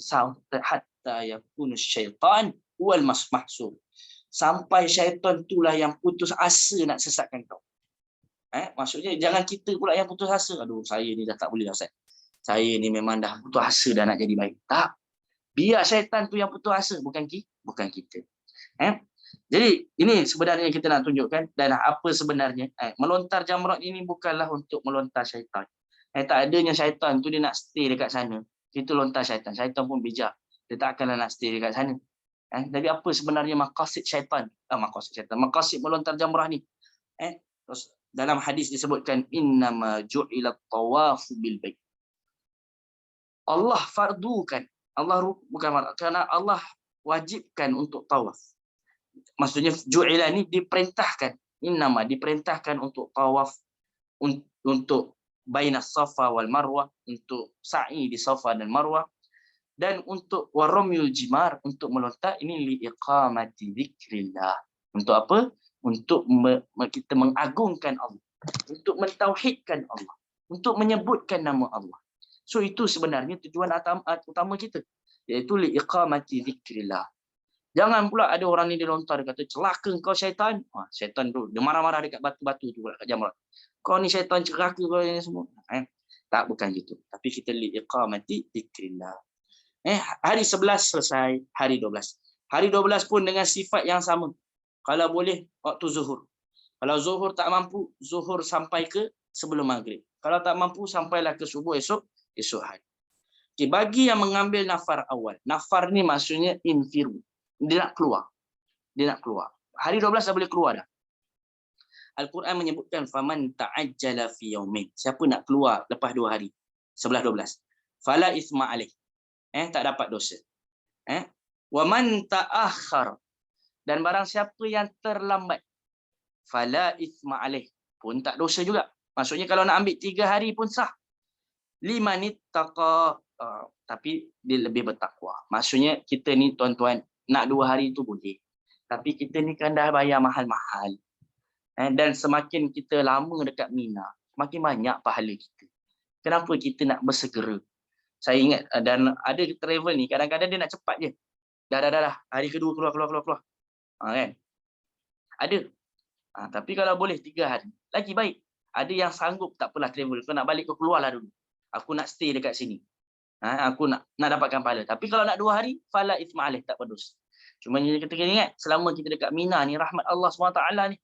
hatta yakunu syaitan wal mahsur, sampai syaitan itulah yang putus asa nak sesatkan kau. Maksudnya jangan kita pula yang putus asa. Aduh, saya ni dah tak boleh dah, Ustaz. Saya ni memang dah putus asa dah nak jadi baik. Tak. Biar syaitan tu yang putus asa, bukan kita. Jadi ini sebenarnya kita nak tunjukkan, dan apa sebenarnya melontar jamrat ini bukanlah untuk melontar syaitan. Tak adanya syaitan tu dia nak stay dekat sana. Kita lontar syaitan. Syaitan pun bijak. Dia tak akanlah nak stay dekat sana. Jadi apa sebenarnya maqasid syaitan? Maqasid melontar jamrah ni. Terus dalam hadis disebutkan innama ju'ila tawafu bil bait. Allah fardukan, kerana Allah wajibkan untuk tawaf. Maksudnya ju'ila ni diperintahkan, innama diperintahkan untuk tawaf, untuk bainas safa wal marwah, untuk sa'i di safa dan marwah, dan untuk waramyul jimar, untuk melontar ini li iqamati dzikrillah. Untuk apa? Untuk kita mengagungkan Allah, untuk mentauhidkan Allah, untuk menyebutkan nama Allah. So itu sebenarnya tujuan utama kita, iaitu li iqamati dzikrillah. Jangan pula ada orang ni dia lontar, dia kata celaka kau syaitan. Syaitan tu dia marah-marah dekat batu-batu tu kat jamrat. Kau ni syaitan, celaka kau ni semua. Tak, bukan gitu. Tapi kita li iqamati dzikrillah. Hari 11 selesai, hari 12. Hari 12 pun dengan sifat yang sama. Kalau boleh waktu zuhur. Kalau zuhur tak mampu, zuhur sampai ke sebelum maghrib. Kalau tak mampu, sampailah ke subuh esok hari. Okay, bagi yang mengambil nafar awal. Nafar ni maksudnya infiru. Dia nak keluar. Hari 12 dah boleh keluar dah. Al-Quran menyebutkan faman ta'ajjala fi yaumin. Siapa nak keluar lepas 2 hari? 11-12. Fala ithma alaih. Tak dapat dosa. Wa man ta'akhkhar, dan barang siapa yang terlambat, fala ithma alaih, pun tak dosa juga. Maksudnya kalau nak ambil 3 hari pun sah. Limanittaqa, tapi dia lebih bertakwa. Maksudnya kita ni tuan-tuan nak 2 hari tu boleh. Tapi kita ni kan dah bayar mahal-mahal. Dan semakin kita lama dekat Mina, semakin banyak pahala kita. Kenapa kita nak bersegera? Saya ingat, dan ada travel ni kadang-kadang dia nak cepat je. Dah. Hari kedua keluar. Kan? Ada. Tapi kalau boleh 3 hari, lagi baik. Ada yang sanggup, tak apalah travel. Kau nak balik, kau keluarlah dulu. Aku nak stay dekat sini. Aku nak dapatkan pahala. Tapi kalau nak 2 hari, fala ithma alaih, tak berdosa. Cuma kita kena ingat, selama kita dekat Mina ni, rahmat Allah SWT ni.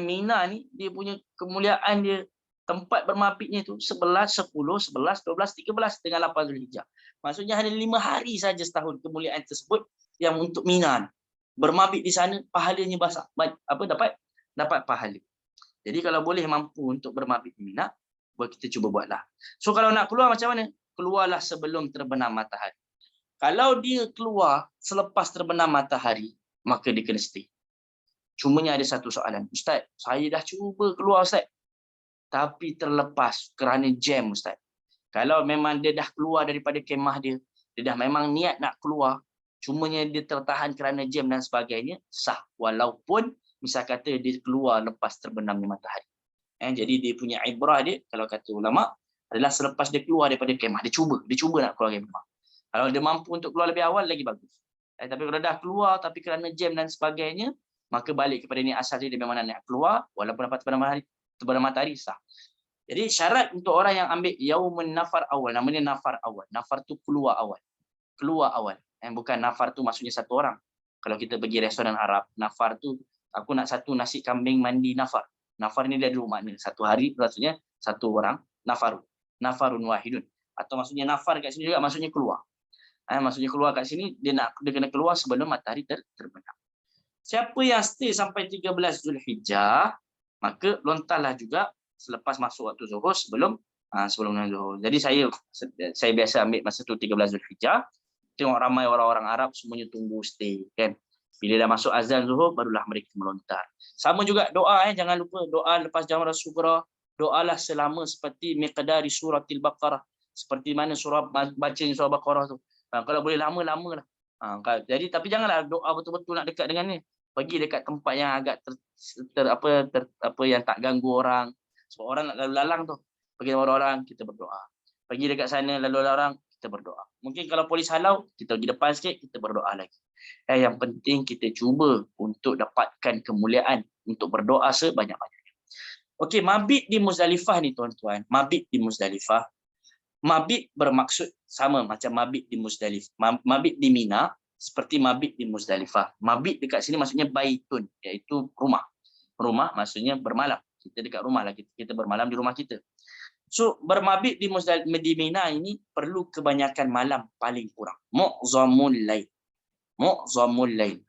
Mina ni, dia punya kemuliaan dia, tempat bermabitnya tu 11, 10, 11, 12, 13 dengan 8 Zulhijjah. Maksudnya hanya 5 hari saja setahun kemuliaan tersebut yang untuk Mina. Bermabit di sana, pahalanya dapat pahala. Jadi kalau boleh mampu untuk bermabit di Mina, kita cuba buatlah. So kalau nak keluar macam mana? Keluarlah sebelum terbenam matahari. Kalau dia keluar selepas terbenam matahari, maka dia kena stay. Cumanya ada satu soalan. Ustaz, saya dah cuba keluar Ustaz, tapi terlepas kerana jam Ustaz. Kalau memang dia dah keluar daripada kemah dia dah memang niat nak keluar, cumanya dia tertahan kerana jam dan sebagainya, sah. Walaupun misal kata dia keluar lepas terbenamnya matahari. Jadi dia punya ibrah dia, kalau kata ulama, adalah selepas dia keluar daripada kemah. Dia cuba nak keluar dari kemah. Kalau dia mampu untuk keluar lebih awal, lagi bagus. Tapi kalau dah keluar tapi kerana jam dan sebagainya, maka balik kepada ni asal dia memang nak keluar, walaupun dapat terbenam matahari sah. Jadi syarat untuk orang yang ambil yaumun nafar awal, namanya nafar awal. Nafar tu keluar awal. Bukan nafar tu maksudnya satu orang. Kalau kita pergi restoran Arab, nafar tu aku nak satu nasi kambing mandi nafar. Nafar ni dia ada dua makna. Satu hari maksudnya satu orang, nafarun wahidun. Atau maksudnya nafar kat sini juga maksudnya keluar. Maksudnya keluar kat sini dia kena keluar sebelum matahari terbenam. Siapa yang stay sampai 13 Zulhijjah, maka lontarlah juga selepas masuk waktu zuhur sebelum zuhur. Jadi saya biasa ambil masa tu 13 Zulhijjah. Tengok ramai orang-orang Arab semuanya tunggu stay kan. Bila dah masuk azan zuhur, barulah mereka melontar. Sama juga doa, jangan lupa doa lepas jamrah sughra. Doalah selama seperti miqdari suratil Baqarah. Seperti mana baca surah Baqarah tu. Kalau boleh lama-lama lah. Jadi tapi janganlah doa betul-betul nak dekat dengan ni. Pergi dekat tempat yang agak yang tak ganggu orang. Sebab orang nak lalu lalang tu. Pergi dengan orang, kita berdoa. Pergi dekat sana lalu lalang, kita berdoa. Mungkin kalau polis halau, kita pergi depan sikit, kita berdoa lagi. Yang penting kita cuba untuk dapatkan kemuliaan untuk berdoa sebanyak-banyaknya. Okey, mabit di Muzdalifah ni tuan-tuan. Mabit di Muzdalifah. Mabit bermaksud sama macam mabit di Muzdalifah. Mabit di Mina seperti mabit di Muzdalifah. Mabit dekat sini maksudnya baitun, iaitu rumah. Rumah maksudnya bermalam. Kita dekat rumah lah, kita bermalam di rumah kita. So bermabit di Mina ini perlu kebanyakan malam paling kurang. Mu'zamul lail. Mu'zamul lail.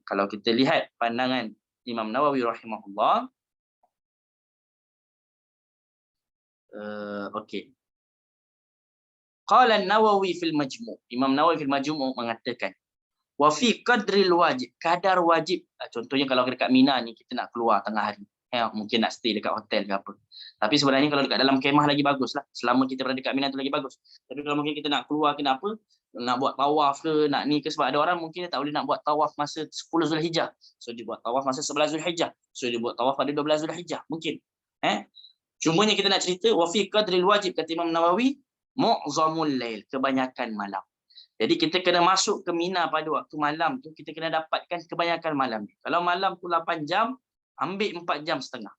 Kalau kita lihat pandangan Imam Nawawi rahimahullah, okey. Qala an-Nawawi fil Majmu'. Imam Nawawi fil Majmu' mengatakan, wa fi qadril wajib, kadar wajib. Contohnya kalau dekat Mina ni kita nak keluar tengah hari. Mungkin nak stay dekat hotel ke apa. Tapi sebenarnya kalau dekat dalam kemah lagi baguslah. Selama kita berada dekat Mina tu lagi bagus. Tapi kalau mungkin kita nak keluar ke apa, nak buat tawaf ke, nak ni ke, sebab ada orang mungkin dia tak boleh nak buat tawaf masa 10 Zulhijjah. So dia buat tawaf masa 11 Zulhijjah. So dia buat tawaf pada 12 Zulhijjah. Mungkin. Cumanya kita nak cerita wa fi qadril wajib, kata Imam Nawawi, mu'zamul lail, kebanyakan malam. Jadi kita kena masuk ke Mina pada waktu malam tu, kita kena dapatkan kebanyakan malam. Kalau malam tu 8 jam, ambil 4 jam setengah.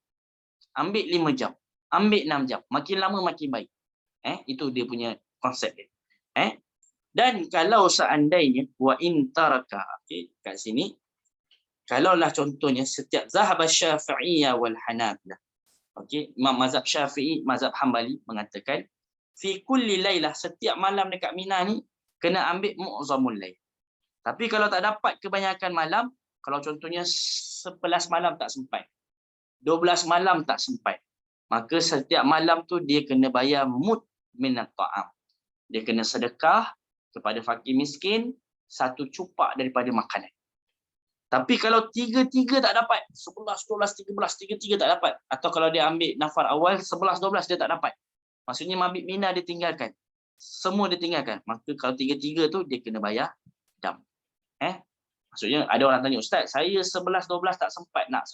Ambil 5 jam. Ambil 6 jam. Makin lama makin baik. Itu dia punya konsep dia. Dan kalau seandainya wa in taraka, kat sini kalaulah contohnya setiap zahab Syafi'iyah wal Hanabilah. Imam mazhab Syafi'i, mazhab Hambali mengatakan fi kulli lailah, setiap malam dekat Mina ni kena ambil mu'zamul lail. Tapi kalau tak dapat kebanyakan malam, kalau contohnya 11 malam tak sempat, 12 malam tak sempat, maka setiap malam tu dia kena bayar mud minat ta'am. Dia kena sedekah kepada fakir miskin 1 cupak daripada makanan. Tapi kalau 3 tak dapat, 11, 12, 13, 3 tak dapat, atau kalau dia ambil nafar awal 11, 12 dia tak dapat, maksudnya mabit Mina dia tinggalkan, semua dia tinggalkan, maka kalau 3 tu dia kena bayar dam. Maksudnya ada orang tanya, Ustaz, saya 11, 12 tak sempat nak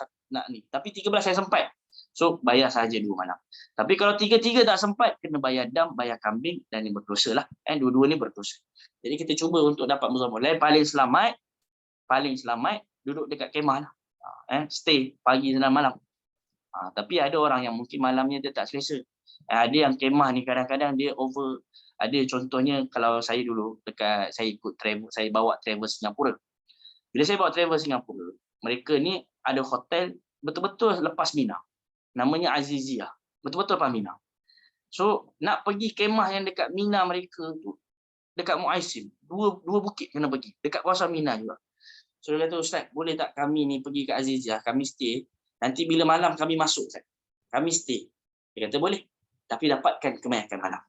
ni, tapi 13 saya sempat. So bayar saja 2 malam. Tapi kalau 3 tak sempat, kena bayar dam, bayar kambing, dan ni berdosa lah. Dua-dua ni berdosa. Jadi kita cuba untuk dapat muzammil lain, paling selamat duduk dekat kemah lah. Stay pagi dan malam. Tapi ada orang yang mungkin malamnya dia tak selesa. Ada yang kemah ni kadang-kadang dia over. Ada contohnya kalau saya dulu dekat, saya ikut travel, saya bawa travel Singapura. Bila saya bawa travel Singapura, mereka ni ada hotel betul-betul lepas Mina. Namanya Aziziyah. Betul-betul lepas Mina. So nak pergi kemah yang dekat Mina mereka tu, dekat Muaisim, dua bukit kena pergi, dekat kawasan Mina juga. So dia kata, Ustaz, boleh tak kami ni pergi ke Aziziyah, kami stay, nanti bila malam kami masuk, Ustaz, kami stay. Dia kata boleh, tapi dapatkan kebanyakan malam.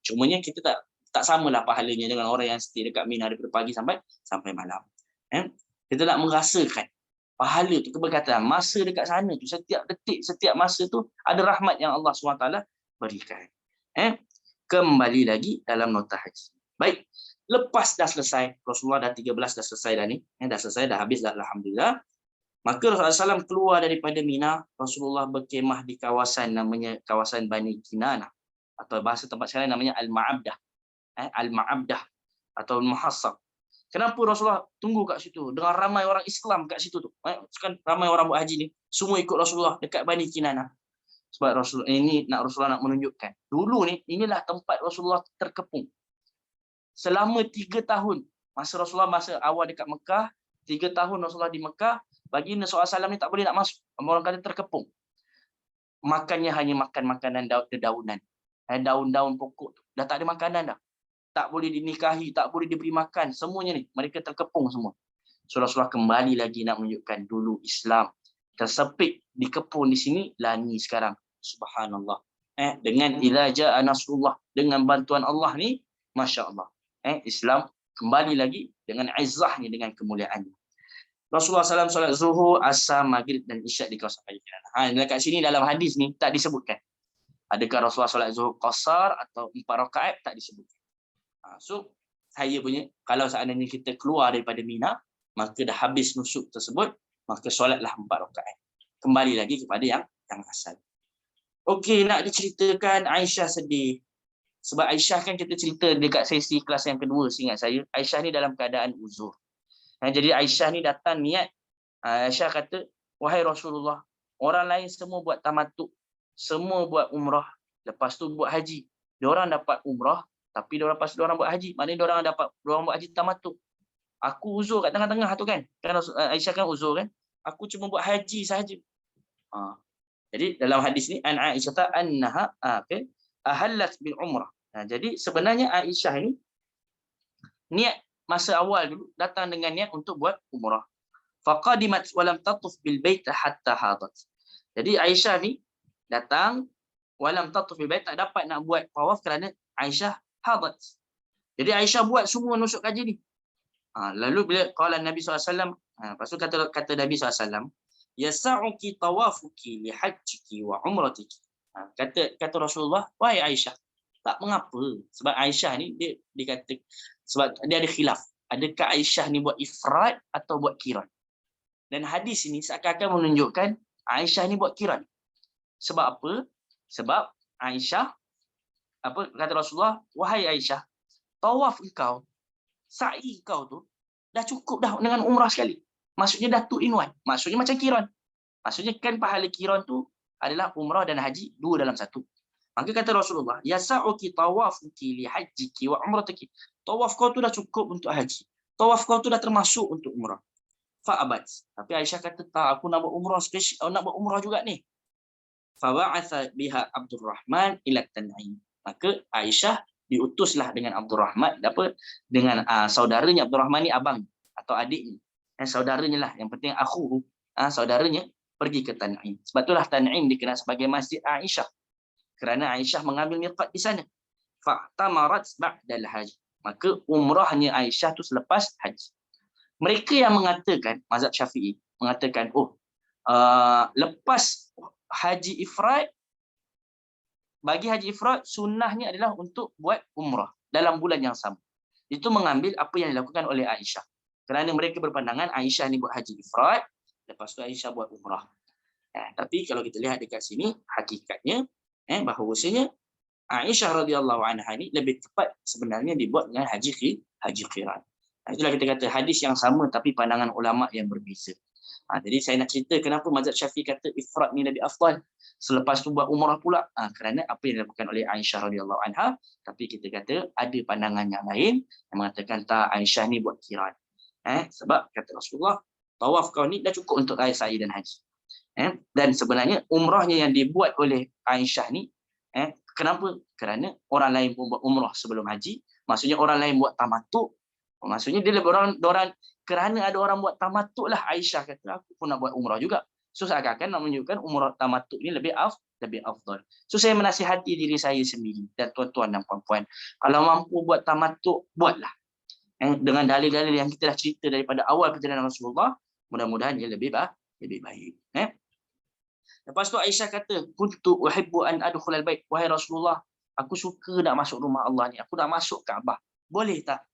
Cumanya kita tak samalah pahalanya dengan orang yang stay dekat Mina daripada pagi sampai malam. Kita nak merasakan pahala tu, keberkatan masa dekat sana tu, setiap detik, setiap masa tu ada rahmat yang Allah SWT berikan. Kembali lagi dalam nota haji. Baik, lepas dah selesai, Rasulullah dah 13 dah selesai dah ni, dah selesai, dah habis dah, alhamdulillah. Maka Rasulullah SAW keluar daripada Mina. Rasulullah berkemah di kawasan namanya kawasan Bani Kinanah, atau bahasa tempat sekarang namanya Al-Ma'abdah. Al-Ma'abdah atau Al-Muhassab. Kenapa Rasulullah tunggu kat situ dengan ramai orang Islam kat situ tu? Kan ramai orang buat haji ni, semua ikut Rasulullah dekat Bani Kinanah. Sebab Rasulullah nak menunjukkan, dulu ni inilah tempat Rasulullah terkepung. Selama 3 tahun, masa awal dekat Mekah, 3 tahun Rasulullah di Mekah, baginda SAW ni tak boleh nak masuk. Orang kata terkepung. Makannya hanya makan makanan dedaunan. Daun-daun pokok tu. Dah tak ada makanan dah. Tak boleh dinikahi, tak boleh diberi makan. Semuanya ni, mereka terkepung semua. So Rasulullah kembali lagi nak menunjukkan dulu Islam tersepit, dikepung di sini, lah ni sekarang. Subhanallah. Dengan idza jaa nasrullah, dengan bantuan Allah ni, Masya Allah. Islam kembali lagi dengan izzahnya, dengan kemuliaannya. Rasulullah SAW solat zuhur, asar, maghrib dan isyak di kawasan Madinah. Dekat sini dalam hadis ni tak disebutkan. Adakah Rasulullah solat zuhur qasar atau 4 rakaat, tak disebutkan. So saya punya, kalau seandainya kita keluar daripada Mina, maka dah habis nusuk tersebut, maka solatlah 4 rakaat. Kembali lagi kepada yang asal. Okey, nak diceritakan Aisyah sedih. Sebab Aisyah kan kita cerita dekat sesi kelas yang kedua, seingat saya. Aisyah ni dalam keadaan uzur. Jadi Aisyah ni datang niat, Aisyah kata, wahai Rasulullah, orang lain semua buat tamattu, semua buat umrah, lepas tu buat haji. Diorang dapat umrah, tapi diorang pas diorang buat haji, maknanya diorang buat haji tamattu. Aku uzur kat tengah-tengah tu kan. Aisyah kan uzur kan. Aku cuma buat haji sahaja. Jadi dalam hadis ni Aisyah ta annaha ahallat bil umrah. Jadi sebenarnya Aisyah ni niat masa awal dulu datang dengan niat untuk buat umrah. Faqadimat wa lam tatuf bil bait hatta hadat. Jadi Aisyah ni datang wa lam tatuf bil bait, tak dapat nak buat tawaf kerana Aisyah hadat. Jadi Aisyah buat semua nusuk haji ni. Lalu bila qala Nabi SAW, lepas tu kata Nabi SAW, yasa'uki tawafuki li hajjiki wa umratiki. Kata Rasulullah, wahai Aisyah, tak mengapa. Sebab Aisyah ni dia kata, sebab dia ada khilaf. Adakah Aisyah ni buat ifrad atau buat qiran? Dan hadis ini seakan-akan menunjukkan Aisyah ni buat qiran. Sebab apa? Sebab Aisyah, kata Rasulullah, wahai Aisyah, tawaf engkau, sa'i kau tu dah cukup dah dengan umrah sekali. Maksudnya dah 2 in 1. Maksudnya macam qiran. Maksudnya kan pahala qiran tu adalah umrah dan haji 2 dalam 1. Maka kata Rasulullah, yasa'uki tawafuki li hajjiki wa umratiki. Tawaf kau tu dah cukup untuk haji. Tawaf kau tu dah termasuk untuk umrah. Fa'abat. Tapi Aisyah kata, tak, aku nak buat umrah spesial, nak buat umrah juga ni. Fawa'atha biha Abdurrahman ila Tan'im. Maka Aisyah diutuslah dengan Abdurrahman, dengan saudaranya. Abdurrahman ni abang atau adiknya. Saudaranya lah, yang penting akhu, saudaranya pergi ke Tan'im. Sebab itulah Tan'im dikenal sebagai Masjid Aisyah. Kerana Aisyah mengambil miqat di sana. Fa'tamarat ba'dal haji. Maka umrahnya Aisyah tu selepas haji. Mereka yang mengatakan, mazhab Syafi'i, mengatakan, lepas haji ifrad, bagi haji ifrad, sunnahnya adalah untuk buat umrah dalam bulan yang sama. Itu mengambil apa yang dilakukan oleh Aisyah. Kerana mereka berpandangan Aisyah ni buat haji ifrad, lepas tu Aisyah buat umrah. Tapi kalau kita lihat dekat sini, hakikatnya, bahawasanya Aisyah radhiyallahu anha ni lebih tepat sebenarnya dibuat dengan haji qiran. Itulah kita kata hadis yang sama tapi pandangan ulama yang berbeza. Jadi saya nak cerita kenapa mazhab Syafi'i kata ifrad ni lebih afdal, selepas tu buat umrah pula. Kerana apa yang dilakukan oleh Aisyah radhiyallahu anha, tapi kita kata ada pandangan yang lain yang mengatakan tak, Aisyah ni buat qiran. Sebab kata Rasulullah, tawaf kau ni dah cukup untuk sa'i dan haji. Dan sebenarnya umrahnya yang dibuat oleh Aisyah ni, kenapa? Kerana orang lain pun buat umrah sebelum haji. Maksudnya orang lain buat tamattu. Maksudnya dia lebih orang kerana ada orang buat tamattu lah Aisyah kata aku pun nak buat umrah juga. So seakan-akan nak menunjukkan umrah tamattu ni lebih afdal. So saya menasihati diri saya sendiri dan tuan-tuan dan puan-puan, kalau mampu buat tamattu, buatlah. Dengan dalil-dalil yang kita dah cerita daripada awal perjalanan Rasulullah, mudah-mudahan ia lebih baik. Lepas tu Aisyah kata, kuntu uhibbu an adkhulal bait. Wahai Rasulullah, aku suka nak masuk rumah Allah ni. Aku nak masuk Kaabah. Boleh tak?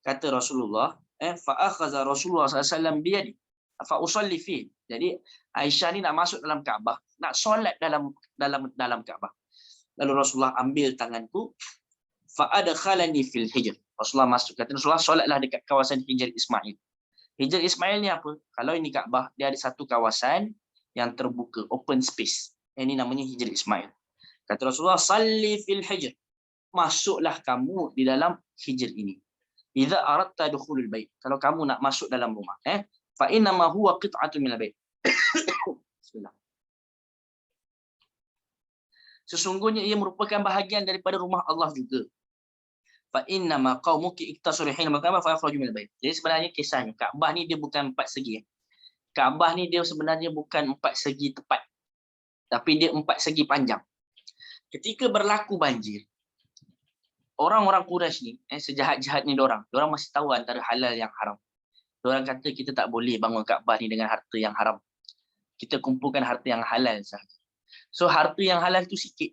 Kata Rasulullah, fa akhadha Rasulullah SAW biyadi fa usalli fi. Jadi Aisyah ni nak masuk dalam Kaabah, nak solat dalam Kaabah. Lalu Rasulullah ambil tanganku, fa adkhalani fil hijr. Rasulullah masuk, kata Rasulullah, solatlah dekat kawasan Hijr Ismail. Hijr Ismail ni apa? Kalau ini Kaabah, dia ada satu kawasan yang terbuka, open space. Ini namanya Hijr Ismail. Kata Rasulullah, salli fil hijr. Masuklah kamu di dalam hijr ini. Idza aradta dukhulul bait. Kalau kamu nak masuk dalam rumah, fa inna ma huwa qit'atun minal bait. Bismillah. Sesungguhnya ia merupakan bahagian daripada rumah Allah juga. Fa inna ma qaumuki iktasuru hina makama fa akhraju minal bait. Jadi sebenarnya kisahnya Kaabah ni dia bukan 4 segi. Kaabah ni dia sebenarnya bukan 4 segi tepat, tapi dia 4 segi panjang. Ketika berlaku banjir, orang-orang Quraisy ni, sejahat-jahatnya diorang masih tahu antara halal yang haram. Diorang kata kita tak boleh bangun Kaabah ni dengan harta yang haram. Kita kumpulkan harta yang halal sahaja. So harta yang halal tu sikit.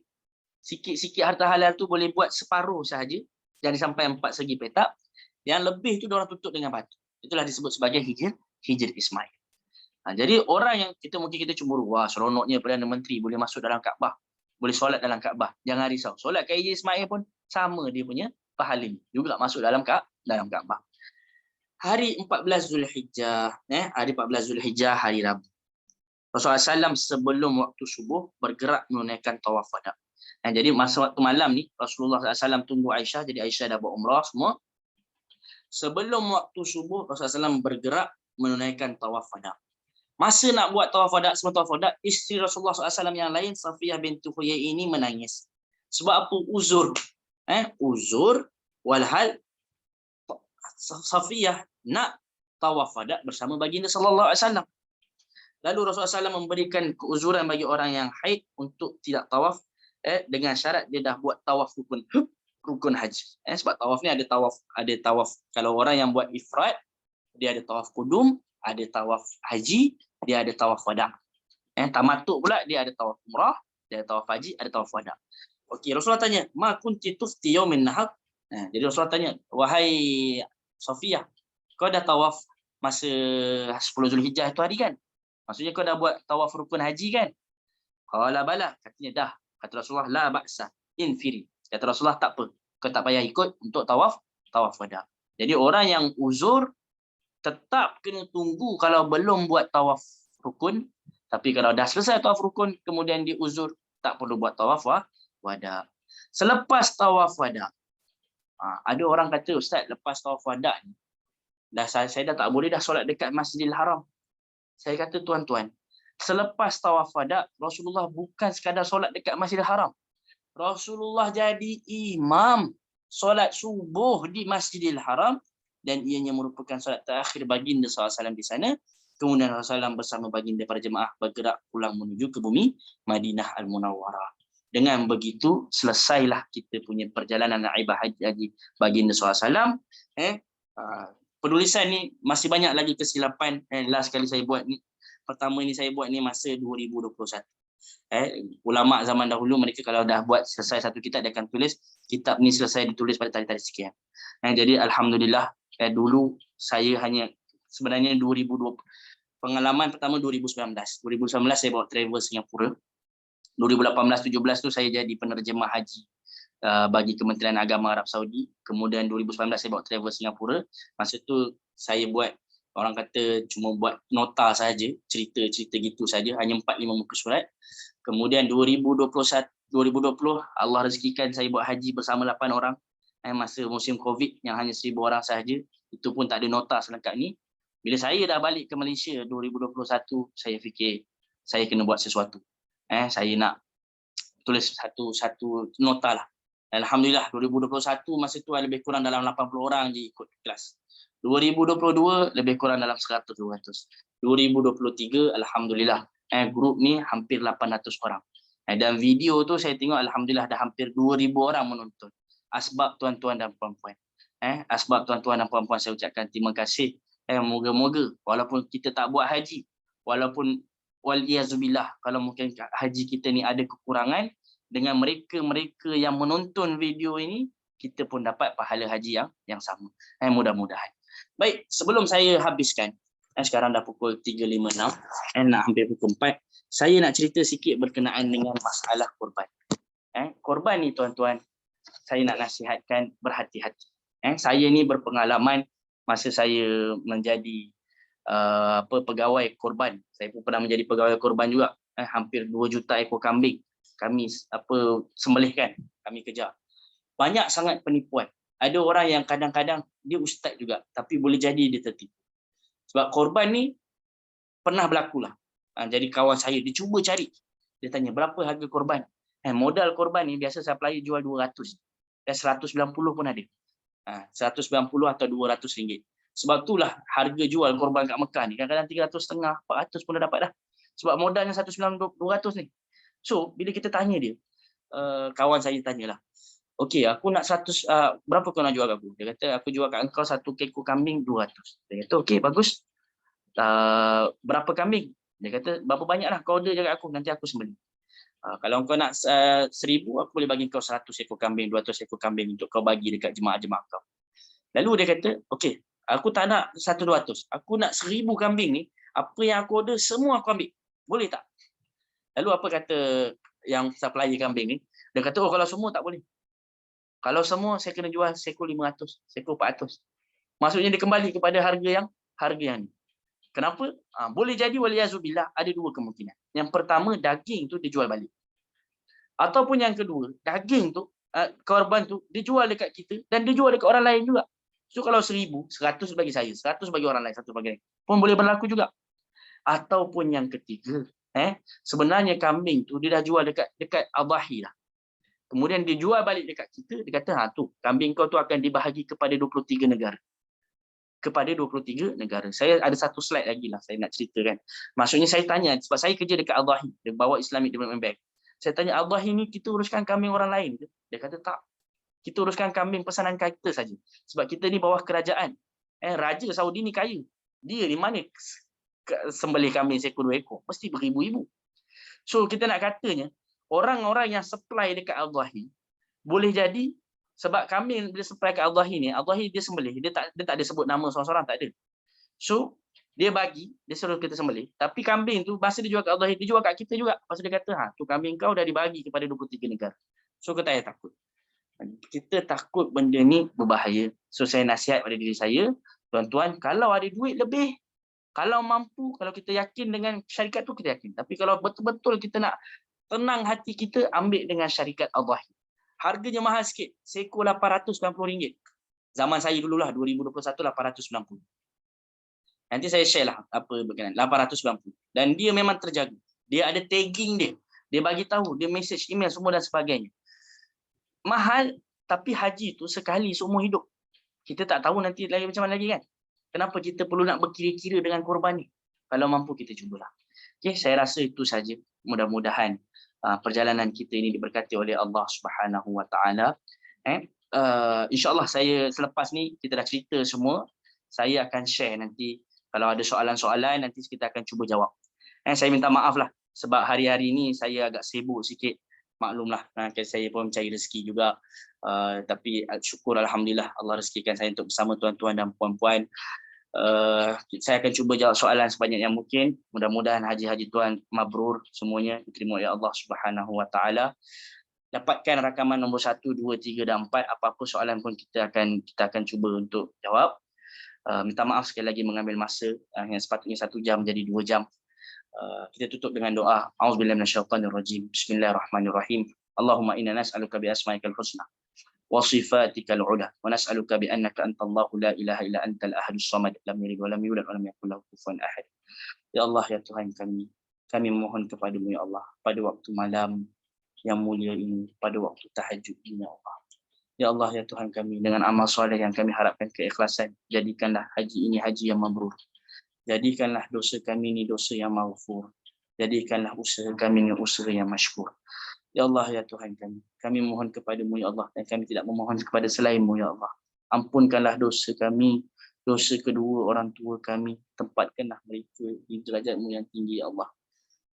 Sikit-sikit harta halal tu boleh buat separuh sahaja. Jangan sampai 4 segi petak. Yang lebih tu diorang tutup dengan batu. Itulah disebut sebagai Hijr Ismail. Jadi orang yang mungkin kita cemburu, wah seronoknya Perdana Menteri boleh masuk dalam Kaabah. Boleh solat dalam Kaabah. Jangan risau. Solat kat Hijr Ismail pun sama dia punya pahala juga masuk dalam Kaabah. Hari 14 Zulhijjah, hari 14 Zulhijjah, hari Rabu. Rasulullah SAW sebelum waktu subuh bergerak menunaikan tawaf wada. Jadi masa waktu malam ni Rasulullah SAW tunggu Aisyah, jadi Aisyah dah buat umrah semua. Sebelum waktu subuh Rasulullah SAW bergerak menunaikan tawaf wada. Masa nak buat tawaf wada, semua tawaf wada, isteri Rasulullah SAW yang lain, Safiyah binti Huyai ini menangis. Sebab apa? Uzur. Uzur walhal Safiyah nak tawaf wada bersama baginda sallallahu alaihi wasallam. Lalu Rasulullah SAW memberikan keuzuran bagi orang yang haid untuk tidak tawaf dengan syarat dia dah buat tawaf rukun haji. Sebab tawaf ni ada tawaf kalau orang yang buat ifrad, dia ada tawaf qudum, ada tawaf haji, dia ada tawaf wada. Tamattu pula dia ada tawaf umrah, dia ada tawaf haji, ada tawaf wada. Okey, Rasulullah tanya, "Ma kunti tufti yaumin nahar?" Jadi Rasulullah tanya, "Wahai Safiyah, kau dah tawaf masa 10 Zulhijjah itu hari kan? Maksudnya kau dah buat tawaf rukun haji kan?" Qala bala, katanya dah. Kata Rasulullah, la ba'sa, infiri. Kata Rasulullah, tak apa. Kau tak payah ikut untuk tawaf wada. Jadi orang yang uzur tetap kena tunggu kalau belum buat tawaf rukun. Tapi kalau dah selesai tawaf rukun, kemudian dia uzur, tak perlu buat tawaf wada. Selepas tawaf wada, ada orang kata, "Ustaz, lepas tawaf wada ni, saya dah tak boleh dah solat dekat Masjidil Haram." Saya kata, tuan-tuan, selepas tawaf wada, Rasulullah bukan sekadar solat dekat Masjidil Haram. Rasulullah jadi imam solat subuh di Masjidil Haram dan ianya merupakan solat terakhir baginda SAW di sana. Kemudian Rasulullah bersama baginda para jemaah bergerak pulang menuju ke bumi Madinah Al-Munawwarah. Dengan begitu selesailah kita punya perjalanan ibadah haji baginda SAW. Penulisan ni masih banyak lagi kesilapan. Last kali saya buat ni, pertama ni saya buat ni masa 2021. Ulama zaman dahulu mereka kalau dah buat selesai satu kitab, dia akan tulis kitab ni selesai ditulis pada tarikh sekian. Jadi alhamdulillah, dulu saya hanya sebenarnya 2020 pengalaman pertama 2019 saya bawa travel Singapura. 2018-17 tu saya jadi penerjemah haji bagi Kementerian Agama Arab Saudi. Kemudian 2019 saya bawa travel Singapura. Masa tu saya buat, orang kata cuma buat nota saja, cerita-cerita gitu saja, hanya 4-5 muka surat. Kemudian 2020 Allah rezekikan saya buat haji bersama 8 orang. Masa musim Covid yang hanya 1,000 orang sahaja, itu pun tak ada nota selengkap ni. Bila saya dah balik ke Malaysia 2021, saya fikir saya kena buat sesuatu. Saya nak tulis satu nota lah. Alhamdulillah 2021 masa tu lebih kurang dalam 80 orang je ikut kelas. 2022 lebih kurang dalam 100-200. 2023 alhamdulillah grup ni hampir 800 orang. Dan video tu saya tengok alhamdulillah dah hampir 2000 orang menonton. Asbab tuan-tuan dan puan-puan. Asbab tuan-tuan dan puan-puan, saya ucapkan terima kasih. Moga-moga walaupun kita tak buat haji, walaupun wal-iyazubillah kalau mungkin haji kita ni ada kekurangan, dengan mereka-mereka yang menonton video ini, kita pun dapat pahala haji yang sama. Mudah-mudahan. Baik, sebelum saya habiskan, sekarang dah pukul 3.56, nak hampir pukul 4, saya nak cerita sikit berkenaan dengan masalah korban. Korban ni tuan-tuan, saya nak nasihatkan berhati-hati. Saya ni berpengalaman masa saya menjadi pegawai korban. Saya pun pernah menjadi pegawai korban juga. Hampir 2 juta ekor kambing kami sembelihkan, kami kejar. Banyak sangat penipuan. Ada orang yang kadang-kadang dia ustaz juga, tapi boleh jadi dia tertipu. Sebab korban ni pernah berlaku lah. Jadi kawan saya, dia cuba cari. Dia tanya, berapa harga korban? Modal korban ni biasa supplier jual 200. Dan 190 pun ada. 190 atau 200 ringgit. Sebab itulah harga jual korban kat Mekah ni kadang-kadang 350, 400 pun dah dapat dah. Sebab modalnya 190, 200 ni. So, bila kita tanya dia, kawan saya tanyalah, okey, aku nak 100, berapa kau nak jual aku? Dia kata, aku jual kat engkau satu ekor kambing 200. Dia kata, okey, bagus. Berapa kambing? Dia kata, berapa banyak lah, kau order je kat aku, nanti aku sembelih. Kalau kau nak 1,000, aku boleh bagi kau 100 ekor kambing, 200 ekor kambing untuk kau bagi dekat jemaah-jemaah kau. Lalu dia kata, okey, aku tak nak 100-200, aku nak 1,000 kambing ni, apa yang aku order semua aku ambil. Boleh tak? Lalu apa kata yang supplier kambing ni? Dia kata, oh kalau semua tak boleh. Kalau semua saya kena jual seekor 500, seekor 400. Maksudnya dia kembali kepada harga yang ni. Kenapa? Boleh jadi waliyazubillah ada dua kemungkinan. Yang pertama, daging tu dijual balik. Ataupun yang kedua, daging tu, korban tu dijual dekat kita dan dijual dekat orang lain juga. So kalau 1,000, 100 bagi saya, 100 bagi orang lain, 100 bagi lain. Pun boleh berlaku juga. Ataupun yang ketiga, sebenarnya kambing tu dia dah jual dekat Adhahi lah. Kemudian dia jual balik dekat kita, dia kata, tu, kambing kau tu akan dibahagi kepada 23 negara. Kepada 23 negara. Saya ada satu slide lagi lah, saya nak ceritakan. Maksudnya saya tanya, sebab saya kerja dekat Adhahi, dia bawa Islamic Development Bank. Saya tanya, Adhahi ni kita uruskan kambing orang lain ke? Dia kata, tak. Kita uruskan kambing pesanan kita saja. Sebab kita ni bawah kerajaan. Raja Saudi ni kaya. Dia ni mana sembelih kambing seekor 2 ekor? Mesti beribu-ibu. So kita nak katanya, orang-orang yang supply dekat Adhahi, boleh jadi sebab kambing bila supply kat Adhahi ni, Adhahi dia sembelih, dia tak ada sebut nama seorang-seorang, tak ada. So dia bagi, dia suruh kita sembelih, tapi kambing tu masa dia jual kat Adhahi, dia jual kat kita juga. Pasal dia kata, tu kambing kau dah dibagi kepada 23 negara. So kita tak takut. Kita takut benda ni berbahaya. So saya nasihat pada diri saya, tuan-tuan, kalau ada duit lebih, kalau mampu, kalau kita yakin dengan syarikat tu, kita yakin. Tapi kalau betul-betul kita nak tenang hati kita, ambil dengan syarikat Adhahi. Harganya mahal sikit, seekor RM890. Zaman saya dululah, 2021, 890. Nanti saya share lah apa berkenaan, 890. Dan dia memang terjaga. Dia ada tagging dia. Dia bagi tahu, dia message email semua dan sebagainya. Mahal, tapi haji tu sekali seumur hidup. Kita tak tahu nanti lagi macam mana lagi kan. Kenapa kita perlu nak berkira-kira dengan korban ni? Kalau mampu kita cubalah. Okay, saya rasa itu saja. Mudah-mudahan perjalanan kita ini diberkati oleh Allah Subhanahu Wa Taala. InsyaAllah saya selepas ni kita dah cerita semua. Saya akan share nanti kalau ada soalan-soalan nanti kita akan cuba jawab. Saya minta maaf lah sebab hari-hari ni saya agak sibuk sikit. Maklumlah, saya pun mencari rezeki juga. Tapi syukur Alhamdulillah Allah rezekikan saya untuk bersama tuan-tuan dan puan-puan. Saya akan cuba jawab soalan sebanyak yang mungkin. Mudah-mudahan haji-haji tuan mabrur semuanya diterima oleh Allah Subhanahu Wa Taala. Dapatkan rakaman nombor 1, 2, 3 dan 4. Apa-apa soalan pun kita akan cuba untuk jawab. Minta maaf sekali lagi mengambil masa yang sepatutnya 1 jam jadi 2 jam. Kita tutup dengan doa. Auzubillahi minasyaitonirrajim. Bismillahirrahmanirrahim. Allahumma inna nas'aluka bi asma'ikal husna wa sifatikal ula wa nas'aluka bi annaka antallahu la ilaha illa antal ahadus samad lam yalid wa lam yulad wa lam yakul lahu kufuwan ahad. Ya Allah, ya Tuhan kami memohon kepadamu ya Allah pada waktu malam yang mulia ini, pada waktu tahajud ini ya Allah. Ya Allah, ya Tuhan kami, dengan amal soleh yang kami harapkan keikhlasan, jadikanlah haji ini haji yang mabrur. Jadikanlah dosa kami ini dosa yang maghfur. Jadikanlah usaha kami ini usaha yang masykur. Ya Allah, ya Tuhan kami mohon kepadamu ya Allah, dan kami tidak memohon kepada selainmu ya Allah. Ampunkanlah dosa kami, dosa kedua orang tua kami, tempatkanlah mereka di derajatmu yang tinggi ya Allah.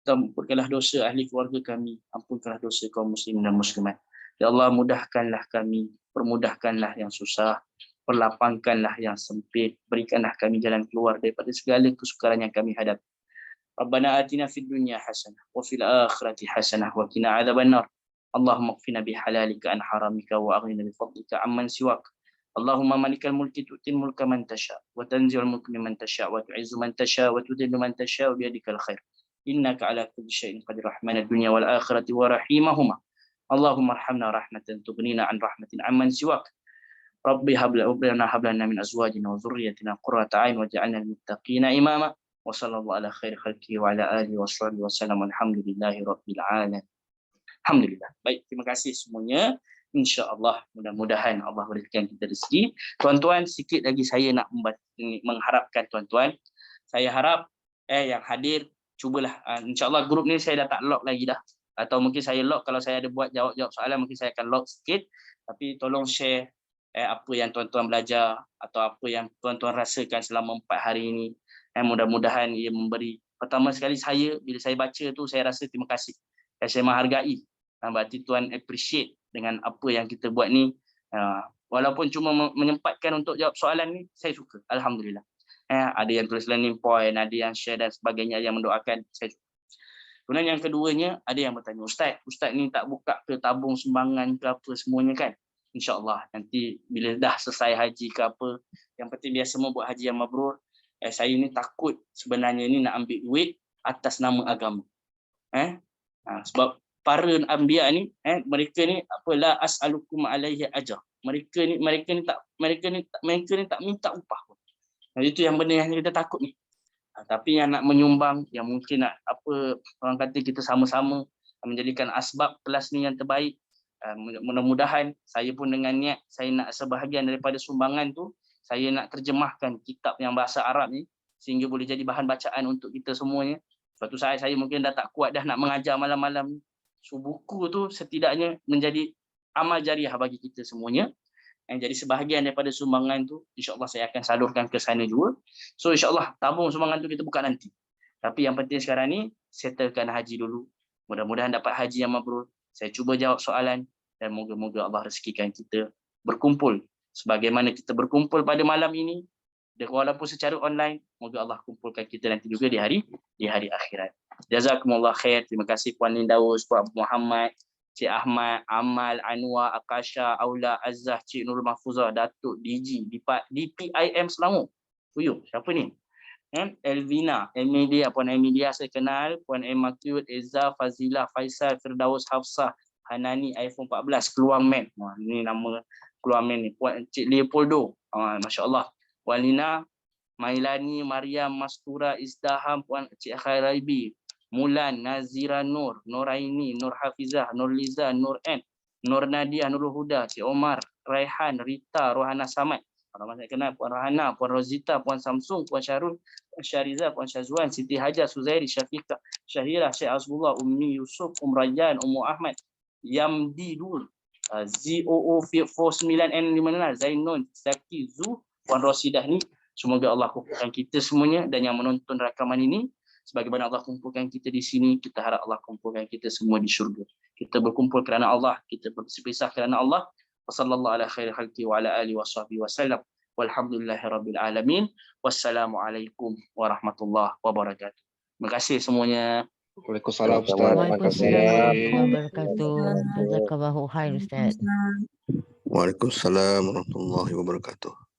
Ampunkanlah dosa ahli keluarga kami, ampunkanlah dosa kaum muslimin dan muslimat. Ya Allah, mudahkanlah kami, permudahkanlah yang susah, perlapangkanlah yang sempit, berikanlah kami jalan keluar daripada segala kesukaran yang kami hadapi. Rabbana atina fid dunya hasanah wa fil akhirati hasanah wa qina adzabannar. Allahumma qfina bihalalika an haramika wa aghnina bi fadlika amman siwak. Allahumma malikal mulki tu'til mulka man tasha wa tanzi'ul mulka mimman tasha wa tu'izzu man tasha wa tudhillu man tasha bi yadikal khair. Innaka ala kulli syai'in qadir. Rahmanad dunya wal akhirati wa rahimahuma. Allahumma arhamna rahmatan tughnina an rahmatin amman siwak. Rabbi hablana min azwajina wa dhurriyyatina qurrata a'yun waj'alna lil muttaqina imama. Wa sallallahu ala khairi khalqihi wa ala alihi wa sahbihi wasallam. Alhamdulillahi rabbil alamin. Alhamdulillah. Baik, terima kasih semuanya. Insya-Allah mudah-mudahan Allah berikan kita rezeki. Tuan-tuan, sikit lagi saya nak mengharapkan tuan-tuan. Saya harap yang hadir cubalah, insya-Allah grup ni saya dah tak lock lagi dah. atau mungkin saya log kalau saya ada buat jawab soalan, mungkin saya akan log sikit, tapi tolong share apa yang tuan-tuan belajar atau apa yang tuan-tuan rasakan selama 4 hari ini. Mudah-mudahan ia memberi, pertama sekali bila saya baca tu saya rasa terima kasih. Dan saya menghargai. Berarti tuan appreciate dengan apa yang kita buat ni. Walaupun cuma menyempatkan untuk jawab soalan ni, saya suka. Alhamdulillah. Ada yang tulis learning point, ada yang share dan sebagainya, yang mendoakan, saya suka. Kemudian yang keduanya, ada yang bertanya, Ustaz ni tak buka ke tabung sumbangan ke apa semuanya kan? InsyaAllah nanti bila dah selesai haji ke apa, yang penting biar semua buat haji yang mabrur. Saya ni takut sebenarnya ni nak ambil duit atas nama agama. Sebab para anbiya ni, mereka ni apalah as'alukum alaihi ajar. Mereka ni tak minta upah pun. Itu yang benda yang kita takut ni. Tapi yang nak menyumbang, yang mungkin nak orang kata kita sama-sama menjadikan asbab kelas ni yang terbaik. Mudah-mudahan saya pun dengan niat saya nak sebahagian daripada sumbangan tu, saya nak terjemahkan kitab yang bahasa Arab ni sehingga boleh jadi bahan bacaan untuk kita semuanya. Suatu saat saya mungkin dah tak kuat dah nak mengajar malam-malam ni. So buku tu setidaknya menjadi amal jariah bagi kita semuanya. Yang jadi sebahagian daripada sumbangan tu, insyaAllah saya akan salurkan ke sana juga. So insyaAllah tabung sumbangan tu kita buka nanti. Tapi yang penting sekarang ni, settlekan haji dulu. Mudah-mudahan dapat haji yang mabrur. Saya cuba jawab soalan dan moga-moga Allah rezekikan kita berkumpul. Sebagaimana kita berkumpul pada malam ini, walaupun secara online, moga Allah kumpulkan kita nanti juga di hari akhirat. Jazakumullah khair. Terima kasih Puan Lindaus, Puan Muhammad, Cik Ahmad, Amal, Anwar, Akasha, Aula, Azzah, Cik Nurul Mahfuzah, Datuk, DG, DPIM Selangor. Uyuh, siapa ni? Elvina, Emilia, Puan Emilia saya kenal, Puan Emmacuate, Eza, Fazilah, Faisal, Firdaus, Hafsah, Hanani, iPhone 14, Keluang Men. Ini nama Keluang Men ni. Puan Cik Leopoldo, Masya Allah. Puan Lina, Mailani, Mariam, Mastura, Izdaham, Puan Cik Khairaibi, Mulan, Nazira Nur, Nuraini, Nur Hafizah, Nur Liza, Nur N, Nur Nadia, Nurul Huda, Cik Omar, Raihan, Rita, Rohana Samad. Orang saya kenal, Puan Rahana, Puan Rozita, Puan Samsung, Puan Syarul, Puan Syariza, Puan Syazwan, Siti Hajar, Suzairi, Syafiqah, Syahira, Syekh Azbullah, Ummi Yusuf, Rayyan, Ummu Ahmad, Yamdi Dul, ZOO49N15, Zainun, Zaki, Zu, Puan Rosidah ni. Semoga Allah kumpulkan kita semuanya dan yang menonton rakaman ini. Sebagaimana Allah kumpulkan kita di sini, kita harap Allah kumpulkan kita semua di syurga. Kita berkumpul kerana Allah, kita berpisah kerana Allah. Wassallallahu ala khairi khalqi wa ala alihi washabbihi wasallam. Walhamdulillahirabbil alamin. Wassalamualaikum warahmatullahi wabarakatuh. Terima kasih semuanya. Waalaikumsalam Ustaz. Waalaikumsalam warahmatullahi wabarakatuh. Jazakallahu khair Ustaz. Waalaikumsalam warahmatullahi wabarakatuh.